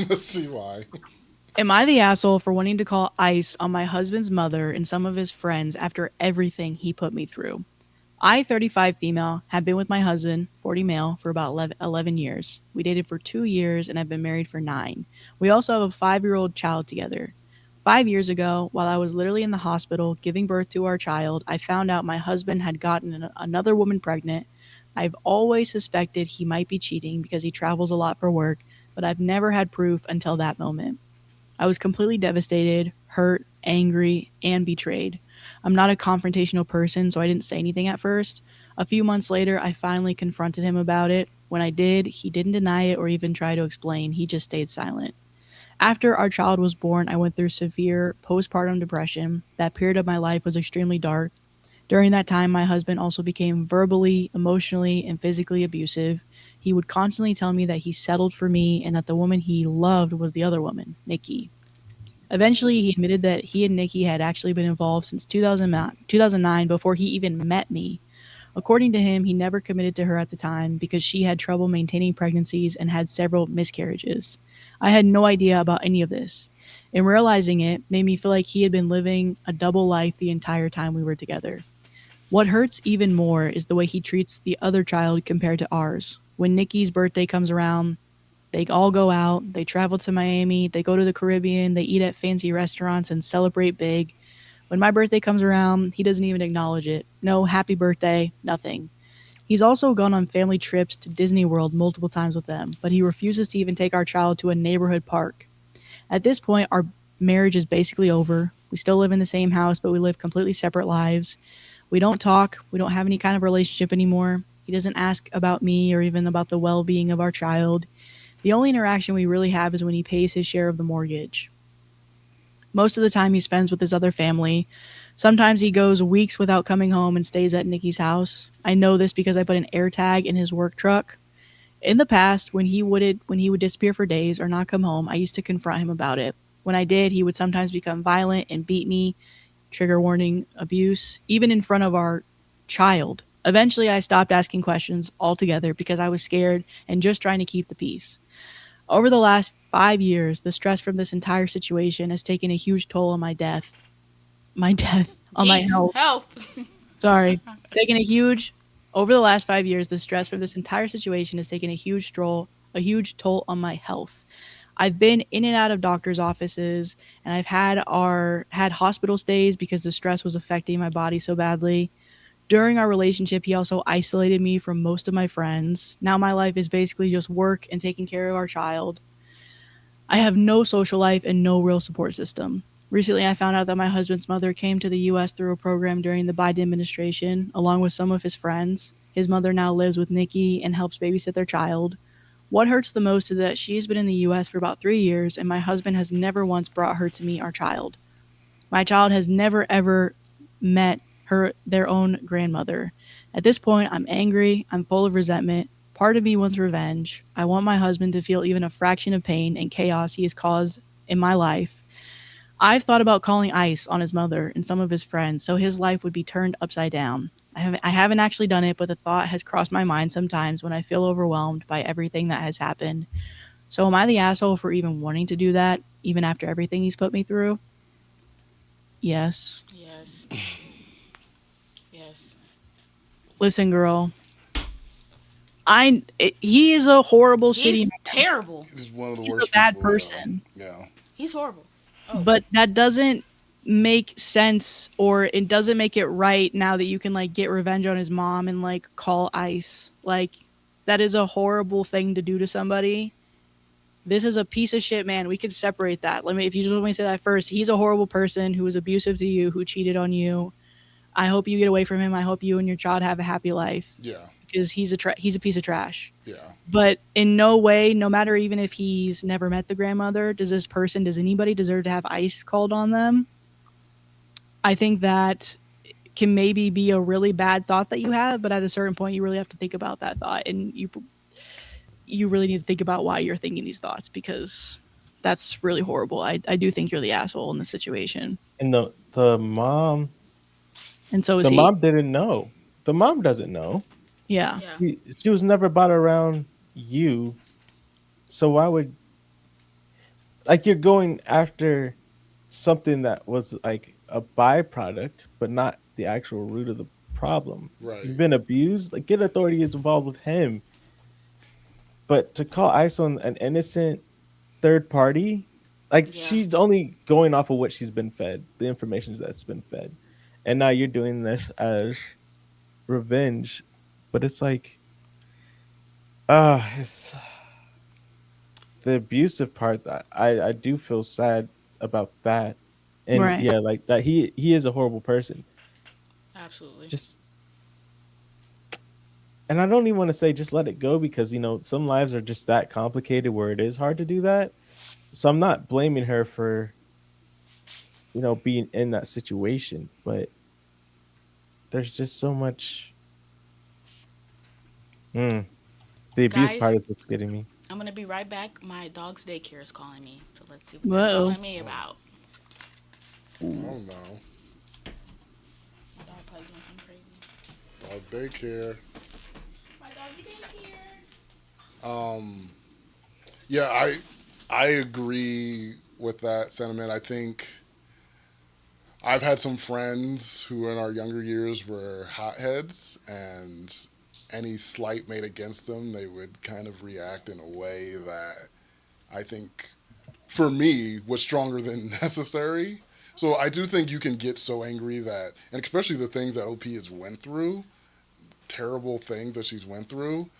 Let's see why. Am I the asshole for wanting to call ICE on my husband's mother and some of his friends after everything he put me through? I, 35 female, have been with my husband, 40 male, for about 11 years. We dated for 2 years and have been married for 9. We also have a 5-year-old child together. 5 years ago, while I was literally in the hospital giving birth to our child, I found out my husband had gotten another woman pregnant. I've always suspected he might be cheating because he travels a lot for work, but I've never had proof until that moment. I was completely devastated, hurt, angry, and betrayed. I'm not a confrontational person, so I didn't say anything at first. A few months later, I finally confronted him about it. When I did, he didn't deny it or even try to explain, he just stayed silent. After our child was born, I went through severe postpartum depression. That period of my life was extremely dark. During that time, my husband also became verbally, emotionally, and physically abusive. He would constantly tell me that he settled for me and that the woman he loved was the other woman, Nikki. Eventually, he admitted that he and Nikki had actually been involved since 2009 before he even met me. According to him, he never committed to her at the time because she had trouble maintaining pregnancies and had several miscarriages. I had no idea about any of this. And realizing it made me feel like he had been living a double life the entire time we were together. What hurts even more is the way he treats the other child compared to ours. When Nikki's birthday comes around, they all go out, they travel to Miami, they go to the Caribbean, they eat at fancy restaurants and celebrate big. When my birthday comes around, he doesn't even acknowledge it. No happy birthday, nothing. He's also gone on family trips to Disney World multiple times with them, but he refuses to even take our child to a neighborhood park. At this point, our marriage is basically over. We still live in the same house, but we live completely separate lives. We don't talk, we don't have any kind of relationship anymore. He doesn't ask about me or even about the well being of our child. The only interaction we really have is when he pays his share of the mortgage. Most of the time he spends with his other family. Sometimes he goes weeks without coming home and stays at Nikki's house. I know this because I put an air tag in his work truck. In the past, when he would disappear for days or not come home, I used to confront him about it. When I did, he would sometimes become violent and beat me, trigger warning abuse, even in front of our child. Eventually, I stopped asking questions altogether because I was scared and just trying to keep the peace. Over the last 5 years, the stress from this entire situation has taken a huge toll on my death, on my Jeez, health. health. Sorry. Taking a huge Over the last 5 years, the stress from this entire situation has taken a huge toll on my health. I've been in and out of doctors' offices, and I've had hospital stays because the stress was affecting my body so badly. During our relationship, he also isolated me from most of my friends. Now my life is basically just work and taking care of our child. I have no social life and no real support system. Recently, I found out that my husband's mother came to the US through a program during the Biden administration, along with some of his friends. His mother now lives with Nikki and helps babysit their child. What hurts the most is that she's been in the US for about 3 years, and my husband has never once brought her to meet our child. My child has never ever met their own grandmother. At this point, I'm angry, I'm full of resentment. Part of me wants revenge. I want my husband to feel even a fraction of pain and chaos he has caused in my life. I've thought about calling ICE on his mother and some of his friends so his life would be turned upside down. I haven't actually done it, but the thought has crossed my mind sometimes when I feel overwhelmed by everything that has happened. So am I the asshole for even wanting to do that, even after everything he's put me through? Yes. Yes. Yes. Listen, girl. He is a horrible, shitty He's man. terrible. He's one of the He's a worst bad people. person. Yeah. He's horrible. Oh, But that doesn't make sense, or it doesn't make it right now that you can like get revenge on his mom and like call ICE. Like that is a horrible thing to do to somebody. This is a piece of shit, man. We could separate that. Let me, if you just want me to say that first, he's a horrible person who was abusive to you, who cheated on you. I hope you get away from him. I hope you and your child have a happy life Yeah. because he's a piece of trash. Yeah. But in no way, no matter even if he's never met the grandmother, does anybody deserve to have ICE called on them? I think that can maybe be a really bad thought that you have, but at a certain point, you really have to think about that thought, and you really need to think about why you're thinking these thoughts because that's really horrible. I do think you're the asshole in the situation, And the mom, and so is the he. mom didn't know. The mom doesn't know. Yeah, yeah. She was never brought around you. So why would, like, you're going after something that was like a byproduct, but not the actual root of the problem. Right. You've been abused. Like, get authorities involved with him. But to call ICE on an innocent third party, like Yeah. she's only going off of what she's been fed, the information that's been fed, and now you're doing this as revenge. But it's like, it's the abusive part that I do feel sad about that. And right. yeah, like that he is a horrible person. Absolutely. Just, and I don't even want to say just let it go because some lives are just that complicated where it is hard to do that. So I'm not blaming her for being in that situation, but there's just so much. The abuse Guys, part is what's getting me. I'm gonna be right back. My dog's daycare is calling me, so let's see what they're Whoa. calling me about. Oh no. My dog probably doing something crazy. Dog daycare. My doggy daycare. Yeah, I agree with that sentiment. I think I've had some friends who in our younger years were hotheads, and any slight made against them, they would kind of react in a way that I think, for me, was stronger than necessary. So I do think you can get so angry that, and especially the things that OP has went through, terrible things that she's went through.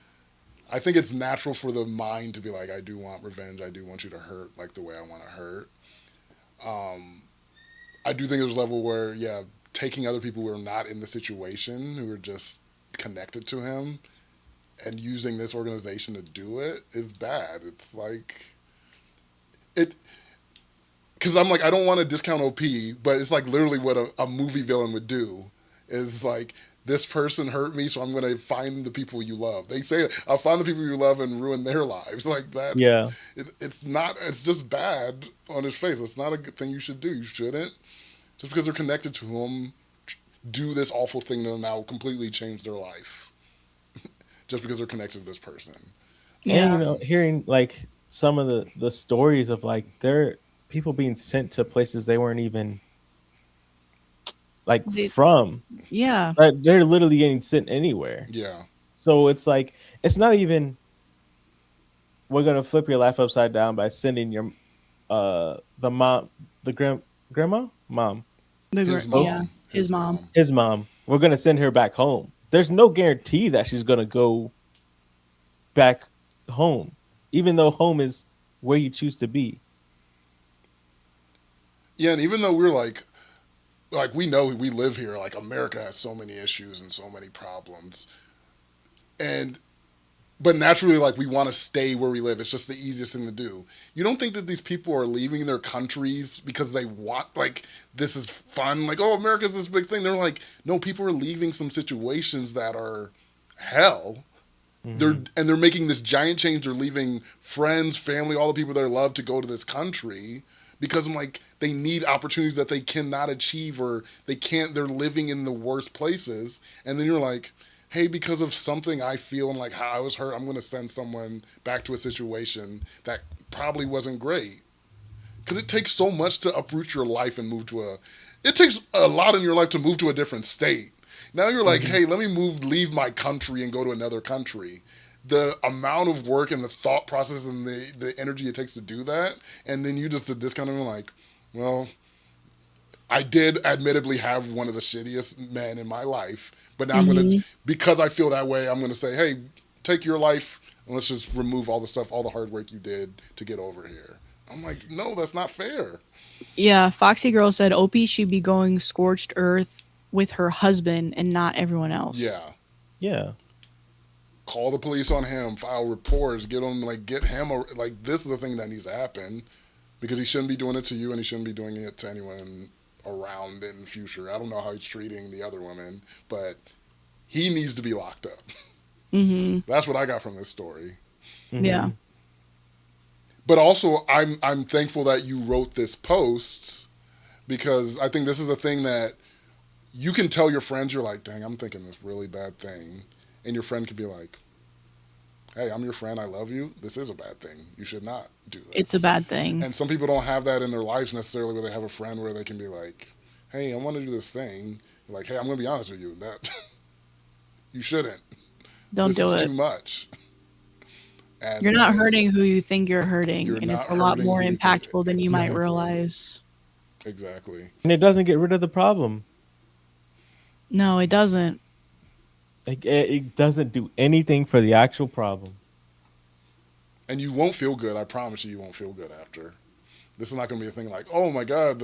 I think it's natural for the mind to be like, I do want revenge. I do want you to hurt like the way I want to hurt. I do think there's a level where, yeah, taking other people who are not in the situation, who are just connected to him, and using this organization to do it is bad. It's like it, because I'm like, I don't want to discount OP, but it's like literally what a movie villain would do. Is like, this person hurt me, so I'm going to find the people you love. They say, I'll find the people you love and ruin their lives. Like that. Yeah. It's not. It's just bad on his face. It's not a good thing you should do. You shouldn't. Just because they're connected to him, do this awful thing to now completely change their life. Just because they're connected to this person. Yeah. And hearing like some of the stories of like their people being sent to places they weren't even like from. Yeah. They're literally getting sent anywhere. Yeah. So it's like, it's not even, we're gonna flip your life upside down by sending your the mom, the grandma mom, His mom. Yeah. His mom. his mom. We're gonna send her back home. There's no guarantee that she's gonna go back home, even though home is where you choose to be. Yeah, and even though we're like we know we live here, like America has so many issues and so many problems, and but naturally, like, we want to stay where we live. It's just the easiest thing to do. You don't think that these people are leaving their countries because they want, like, this is fun? Like, oh, America's this big thing. They're like, no, people are leaving some situations that are hell. They're making this giant change. They're leaving friends, family, all the people they love to go to this country because I'm like, they need opportunities that they cannot achieve, or they're living in the worst places. And then you're like, hey, because of something I feel and like how I was hurt, I'm going to send someone back to a situation that probably wasn't great. Because it takes so much to uproot your life and move to a. It takes a lot in your life to move to a different state. Now you're like, hey, let me leave my country and go to another country. The amount of work and the thought process and the energy it takes to do that, and then you just did this kind of like, well, I did admittedly have one of the shittiest men in my life, but now I'm gonna, Mm-hmm. because I feel that way, I'm gonna say, hey, take your life and let's just remove all the stuff, all the hard work you did to get over here. I'm like, no, that's not fair. Yeah, Foxy Girl said Opie should be going scorched earth with her husband and not everyone else. Yeah, Yeah. call the police on him, file reports, get him like this is the thing that needs to happen, because he shouldn't be doing it to you and he shouldn't be doing it to anyone around in the future. I don't know how he's treating the other women, but he needs to be locked up. Mm-hmm. That's what I got from this story. Yeah. But also, I'm thankful that you wrote this post, because I think this is a thing that you can tell your friends. You're like, dang, I'm thinking this really bad thing, and your friend could be like, hey, I'm your friend, I love you. This is a bad thing. You should not do this. It's a bad thing. And some people don't have that in their lives necessarily, where they have a friend where they can be like, hey, I want to do this thing. You're like, hey, I'm going to be honest with you. That you shouldn't. Don't This do is it. too much. And You're not then hurting who you think you're hurting, You're and it's not a lot hurting more who you think- impactful than you might Exactly. realize. Exactly. And it doesn't get rid of the problem. No, it doesn't. Like it doesn't do anything for the actual problem. And you won't feel good. I promise you won't feel good after. This is not going to be a thing like, oh my God,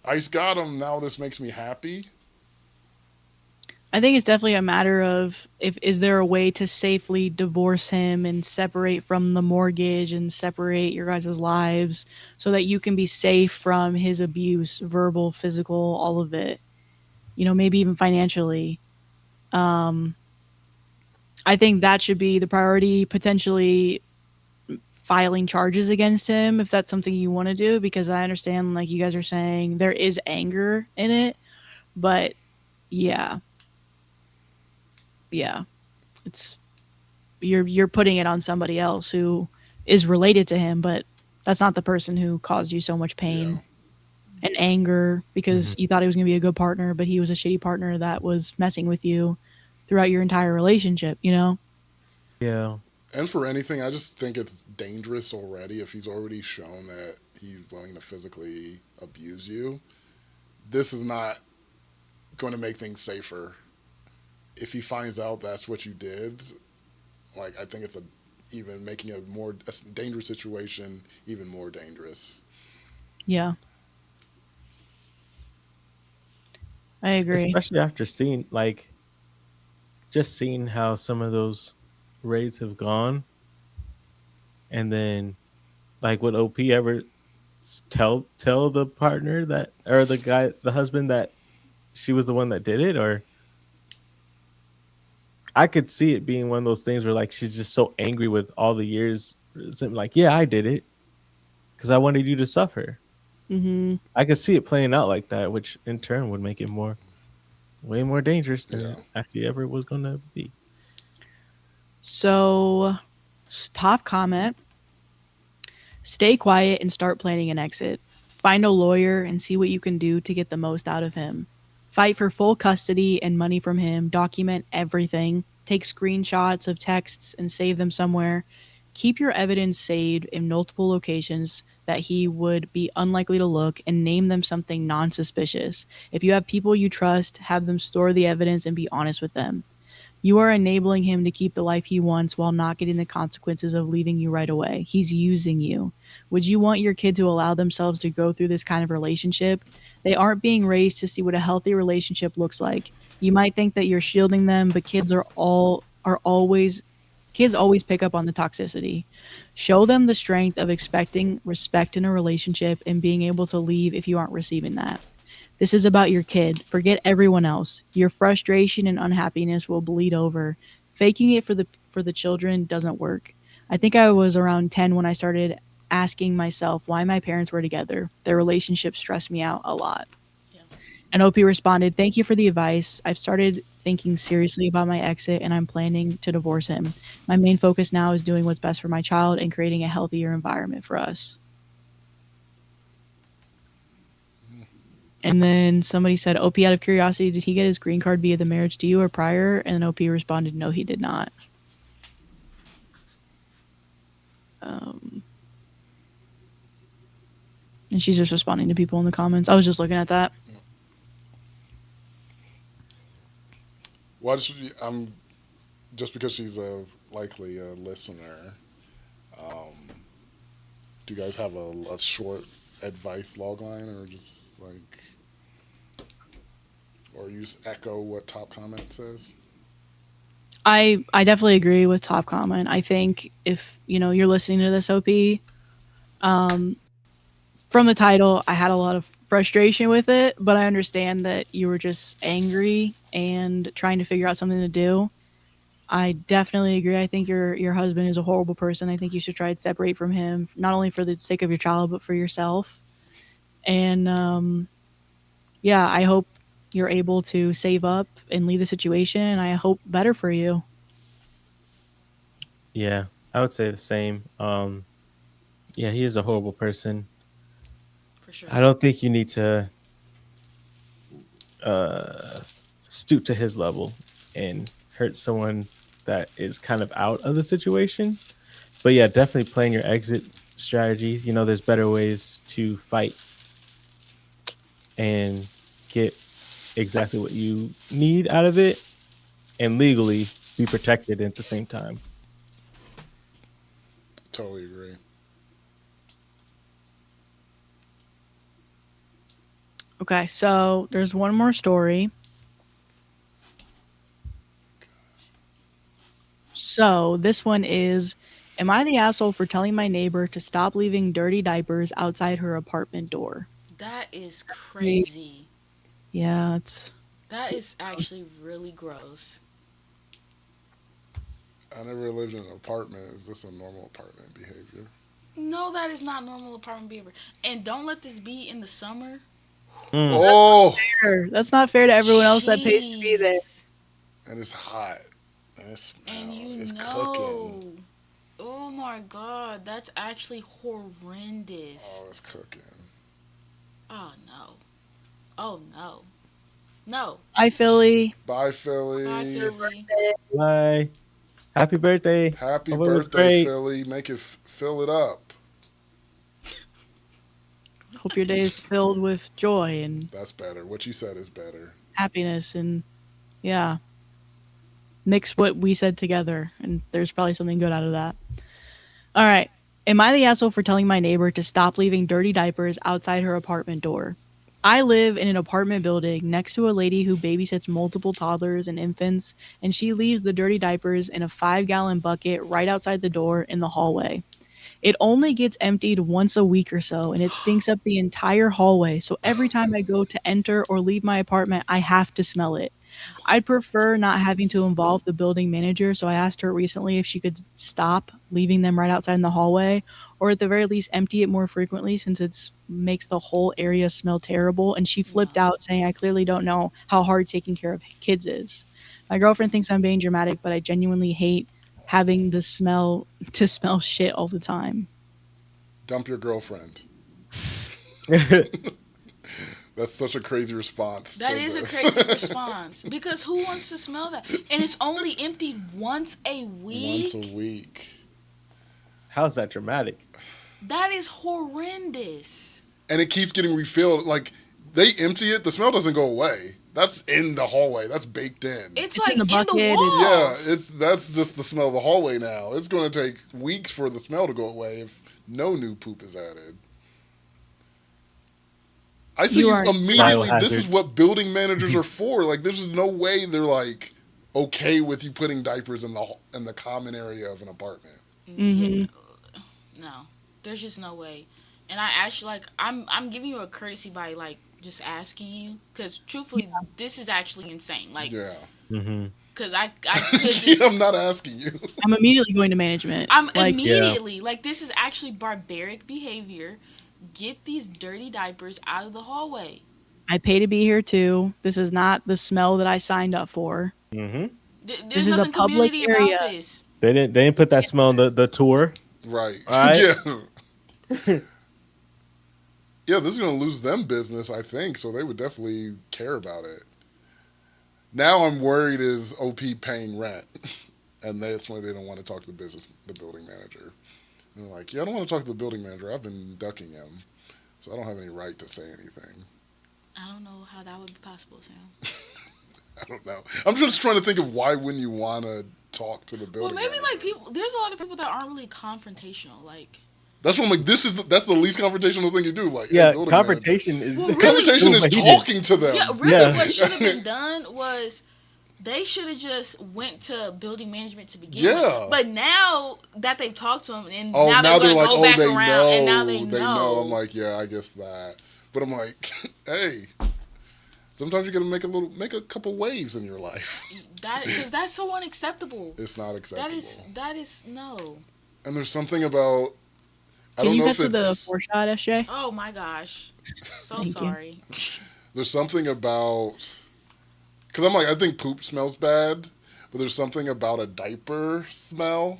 ICE got him. Now this makes me happy. I think it's definitely a matter of if is there a way to safely divorce him and separate from the mortgage and separate your guys' lives so that you can be safe from his abuse, verbal, physical, all of it. You know, maybe even financially. I think that should be the priority, potentially filing charges against him if that's something you want to do, because I understand, like you guys are saying, there is anger in it, but yeah. Yeah. It's you're putting it on somebody else who is related to him, but that's not the person who caused you so much pain and anger because you thought he was going to be a good partner, but he was a shitty partner that was messing with you throughout your entire relationship, you know? Yeah. And for anything, I just think it's dangerous already if he's already shown that he's willing to physically abuse you. This is not going to make things safer. If he finds out that's what you did, like I think it's even making a dangerous situation even more dangerous. Yeah. I agree. Especially after seeing just seeing how some of those raids have gone, and then would OP ever tell the partner that, or the husband, that she was the one that did it? Or I could see it being one of those things where she's just so angry with all the years, yeah, I did it because I wanted you to suffer. Mm-hmm. I could see it playing out like that, which in turn would make it way more dangerous than it actually ever was going to be. So, top comment: stay quiet and start planning an exit. Find a lawyer and see what you can do to get the most out of him. Fight for full custody and money from him. Document everything. Take screenshots of texts and save them somewhere. Keep your evidence saved in multiple locations that he would be unlikely to look, and name them something non-suspicious. If you have people you trust, have them store the evidence and be honest with them. You are enabling him to keep the life he wants while not getting the consequences of leaving you right away. He's using you. Would you want your kid to allow themselves to go through this kind of relationship? They aren't being raised to see what a healthy relationship looks like. You might think that you're shielding them, but kids always pick up on the toxicity. Show them the strength of expecting respect in a relationship and being able to leave if you aren't receiving that. This is about your kid. Forget everyone else. Your frustration and unhappiness will bleed over. Faking it for the children doesn't work. I think I was around 10 when I started asking myself why my parents were together. Their relationship stressed me out a lot. Yeah. And OP responded, "Thank you for the advice. I've started thinking seriously about my exit and I'm planning to divorce him. My main focus now is doing what's best for my child and creating a healthier environment for us." And then somebody said, "OP, out of curiosity, did he get his green card via the marriage to you or prior?" And then OP responded, "No, he did not." Um, and she's just responding to people in the comments. I was just looking at that. Well, I'm just because she's a likely listener. Do you guys have a short advice logline, or just like, or you just echo what top comment says? I definitely agree with top comment. I think if you're listening to this, OP, from the title, I had a lot of frustration with it, but I understand that you were just angry and trying to figure out something to do. I definitely agree. I think your husband is a horrible person. I think you should try to separate from him, not only for the sake of your child, but for yourself. And yeah, I hope you're able to save up and leave the situation. And I hope better for you. Yeah, I would say the same. Yeah, he is a horrible person. For sure. I don't think you need to uh, stoop to his level and hurt someone that is kind of out of the situation. But yeah, definitely playing your exit strategy. There's better ways to fight and get exactly what you need out of it and legally be protected at the same time. Totally agree. Okay, so there's one more story. So this one is, am I the asshole for telling my neighbor to stop leaving dirty diapers outside her apartment door? That is crazy. Yeah, it's That is actually really gross. I never lived in an apartment. Is this a normal apartment behavior? No, that is not normal apartment behavior. And don't let this be in the summer. Mm. Oh, fair. That's not fair to everyone else that pays to be there. Jeez. and it's hot. And it's And it's know. cooking. Oh my god, that's actually horrendous. Oh, it's cooking. Oh no. Oh no. No. Hi, Philly. Bye, Philly. Hi, Philly. Bye. Happy birthday. Happy Hope it was birthday, great. Philly. Make it fill it up. Hope your day is filled with joy and That's better. What you said is better. happiness and yeah. Mix what we said together and there's probably something good out of that. All right. Am I the asshole for telling my neighbor to stop leaving dirty diapers outside her apartment door? I live in an apartment building next to a lady who babysits multiple toddlers and infants, and she leaves the dirty diapers in a 5-gallon bucket right outside the door in the hallway. It only gets emptied once a week or so, and it stinks up the entire hallway. So every time I go to enter or leave my apartment, I have to smell it. I'd prefer not having to involve the building manager, so I asked her recently if she could stop leaving them right outside in the hallway, or at the very least empty it more frequently since it makes the whole area smell terrible. And she flipped No. out, saying, "I clearly don't know how hard taking care of kids is. My girlfriend thinks I'm being dramatic, but I genuinely hate having the smell to smell shit all the time." Dump your girlfriend. That's such a crazy response. That to is a this. crazy response. Because who wants to smell that? And it's only emptied once a week? Once a week. How's that dramatic? That is horrendous. And it keeps getting refilled. Like, they empty it, the smell doesn't go away. That's in the hallway. That's baked in. It's It's like in the bucket, it is- walls. That's just the smell of the hallway now. It's going to take weeks for the smell to go away if no new poop is added. I say You you are- immediately, this Biohazard. is what building managers are for. Like, there's no way they're like okay with you putting diapers in the common area of an apartment. Mhm. No. There's just no way. And I actually, like, I'm giving you a courtesy by, like, just asking you. Because, truthfully, this is actually insane. Like, Yeah. Mm-hmm. Because I could just, I'm not asking you. I'm immediately going to management. I'm like, immediately like, this is actually barbaric behavior. Get these dirty diapers out of the hallway. I pay to be here too. This is not the smell that I signed up for. Mm-hmm. There's This is a nothing public community area. about this. They didn't put that smell in the tour. Right. All right. Yeah. Yeah, this is going to lose them business, I think, so they would definitely care about it. Now I'm worried is OP paying rent, and that's why they don't want to talk to the building manager. And they're like, yeah, I don't want to talk to the building manager. I've been ducking him, so I don't have any right to say anything. I don't know how that would be possible, Sam. I don't know. I'm just trying to think of why wouldn't you want to talk to the building Well, maybe manager. like people. There's a lot of people that aren't really confrontational. Like, That's what I'm like. That's the least confrontational thing you do. Like, Yeah, hey, building confrontation is Well, really- confrontation is overheated. talking to them. yeah, really, Yeah. what should have been done was they should have just went to building management to begin Yeah. with. But now that they've talked to them, and Oh, now now they're they're going like, to go oh, back they around, know. and now they know. I'm like, yeah, I guess that. But I'm like, hey, sometimes you got to make a couple waves in your life. Because that's so unacceptable. It's not acceptable. That is no. And there's something about. I Can don't you know cut if to the it's. 4-shot, SJ? Oh my gosh, so Thank you. sorry. There's something about. Because I'm like, I think poop smells bad, but there's something about a diaper smell.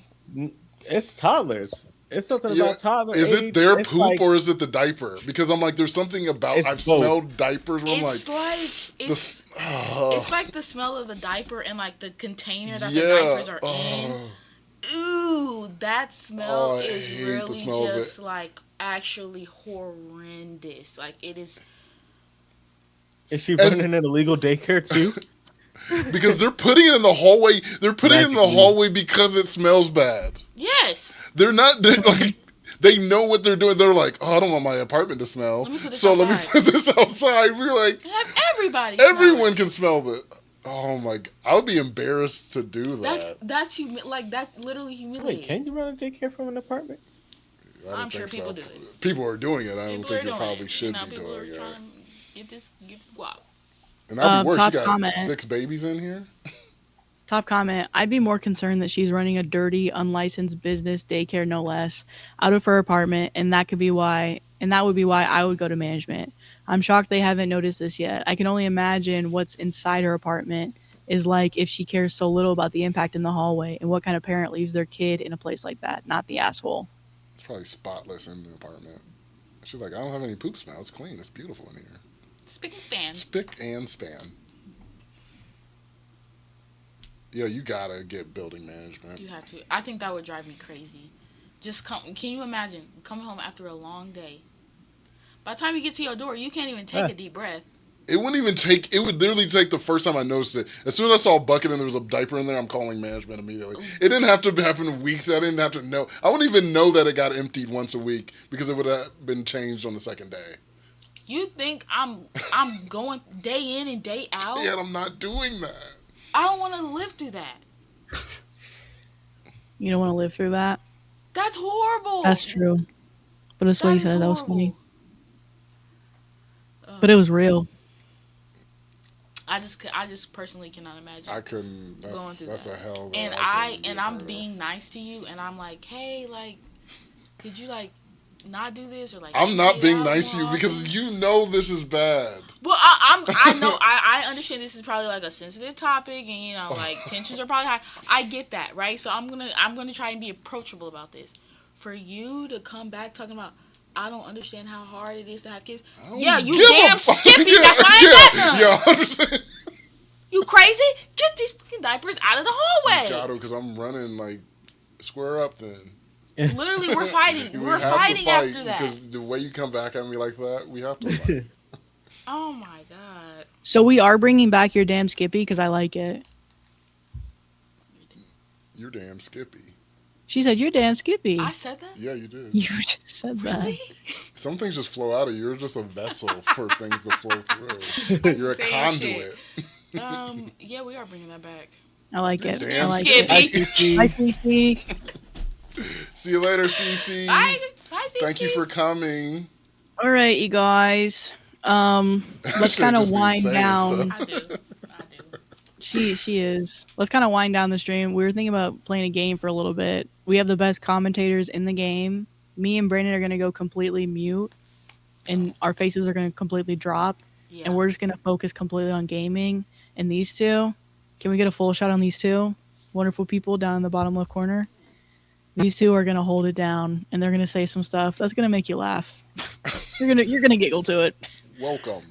It's toddlers. It's something Yeah, about toddler is age. it their It's poop like- or is it the diaper? Because I'm like, there's something about It's I've both. smelled diapers where I'm It's like, like it's it's like the smell of the diaper and like the container that the diapers are in. Ooh, that smell Oh, I is hate the really smell of just like actually horrendous. Like it is. Is she running an illegal daycare too? because they're putting it in the hallway. They're putting it in the Magically. hallway because it smells bad. Yes. They're not they're like they know what they're doing. They're like, oh, I don't want my apartment to smell, Let me put this so let me outside. put this outside. We're like, Have everybody. smell everyone it. can smell it. Oh my! I would be embarrassed to do that. That's that's literally humiliating. Wait, can you run a daycare from an apartment? I don't I'm think sure people do it. People are doing it. I don't People think are you doing probably it. should You know, be people doing are it. trying to get this guap. And that'd be worse. You top got comment. 6 babies in here. Top comment. I'd be more concerned that she's running a dirty, unlicensed business daycare, no less, out of her apartment, and that would be why I would go to management. I'm shocked they haven't noticed this yet. I can only imagine what's inside her apartment is like if she cares so little about the impact in the hallway, and what kind of parent leaves their kid in a place like that, not the asshole. It's probably spotless in the apartment. She's like, I don't have any poop smell. It's clean. It's beautiful in here. Spick and span. Spick and span. Yeah, you gotta get building management. You have to. I think that would drive me crazy. Just come. Can you imagine coming home after a long day? By the time you get to your door, you can't even take a deep breath. It wouldn't even take. It would literally take the first time I noticed it. As soon as I saw a bucket and there was a diaper in there, I'm calling management immediately. It didn't have to happen in weeks. I didn't have to know. I wouldn't even know that it got emptied once a week because it would have been changed on the second day. You think I'm going day in and day out? Yeah, I'm not doing that. I don't want to live through that. You don't want to live through that. That's horrible. That's true. But that's what That he is said. That was horrible. funny. But it was real. I just personally cannot imagine. I couldn't. Going through That's that. a hell. That And I couldn't be a I'm part of. being nice to you, and I'm like, hey, like, could you like not do this or like? I'm not empty it being out nice to you more because often? you know this is bad. Well, I know I understand this is probably like a sensitive topic, and you know like tensions are probably high. I get that, right? So I'm gonna try and be approachable about this. For you to come back talking about, I don't understand how hard it is to have kids. I don't Yeah, you give a damn fuck. skippy. Yeah, That's why I ain't got none. Yeah, I understand. You crazy? Get these fucking diapers out of the hallway. Got to because I'm running like square up then. Literally, we're fighting. We We're have to fighting fight after that. because the way you come back at me like that, we have to fight. Oh my god. So we are bringing back your damn Skippy because I like it. You're damn Skippy. She said, "You're damn Skippy." I said that? Yeah, you did. You just said that. Really? Some things just flow out of you. You're just a vessel for things to flow through. You're a Saying conduit. Yeah, we are bringing that back. I like it. I Damn like Skippy. it. Hi, CC. See you later, CC. Bye, Cece. Thank you for coming. All right, you guys. Let's Should've kind of just been wind saying down. I do. She is. Let's kind of wind down the stream. We were thinking about playing a game for a little bit. We have the best commentators in the game. Me and Brandon are going to go completely mute, and our faces are going to completely drop, Yeah. and we're just going to focus completely on gaming. And these two, can we get a full shot on these two wonderful people down in the bottom left corner? These two are going to hold it down, and they're going to say some stuff that's going to make you laugh. You're gonna giggle to it. Welcome.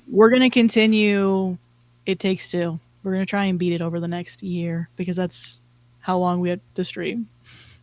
We're going to continue It Takes Two. We're going to try and beat it over the next year because that's how long we have to stream.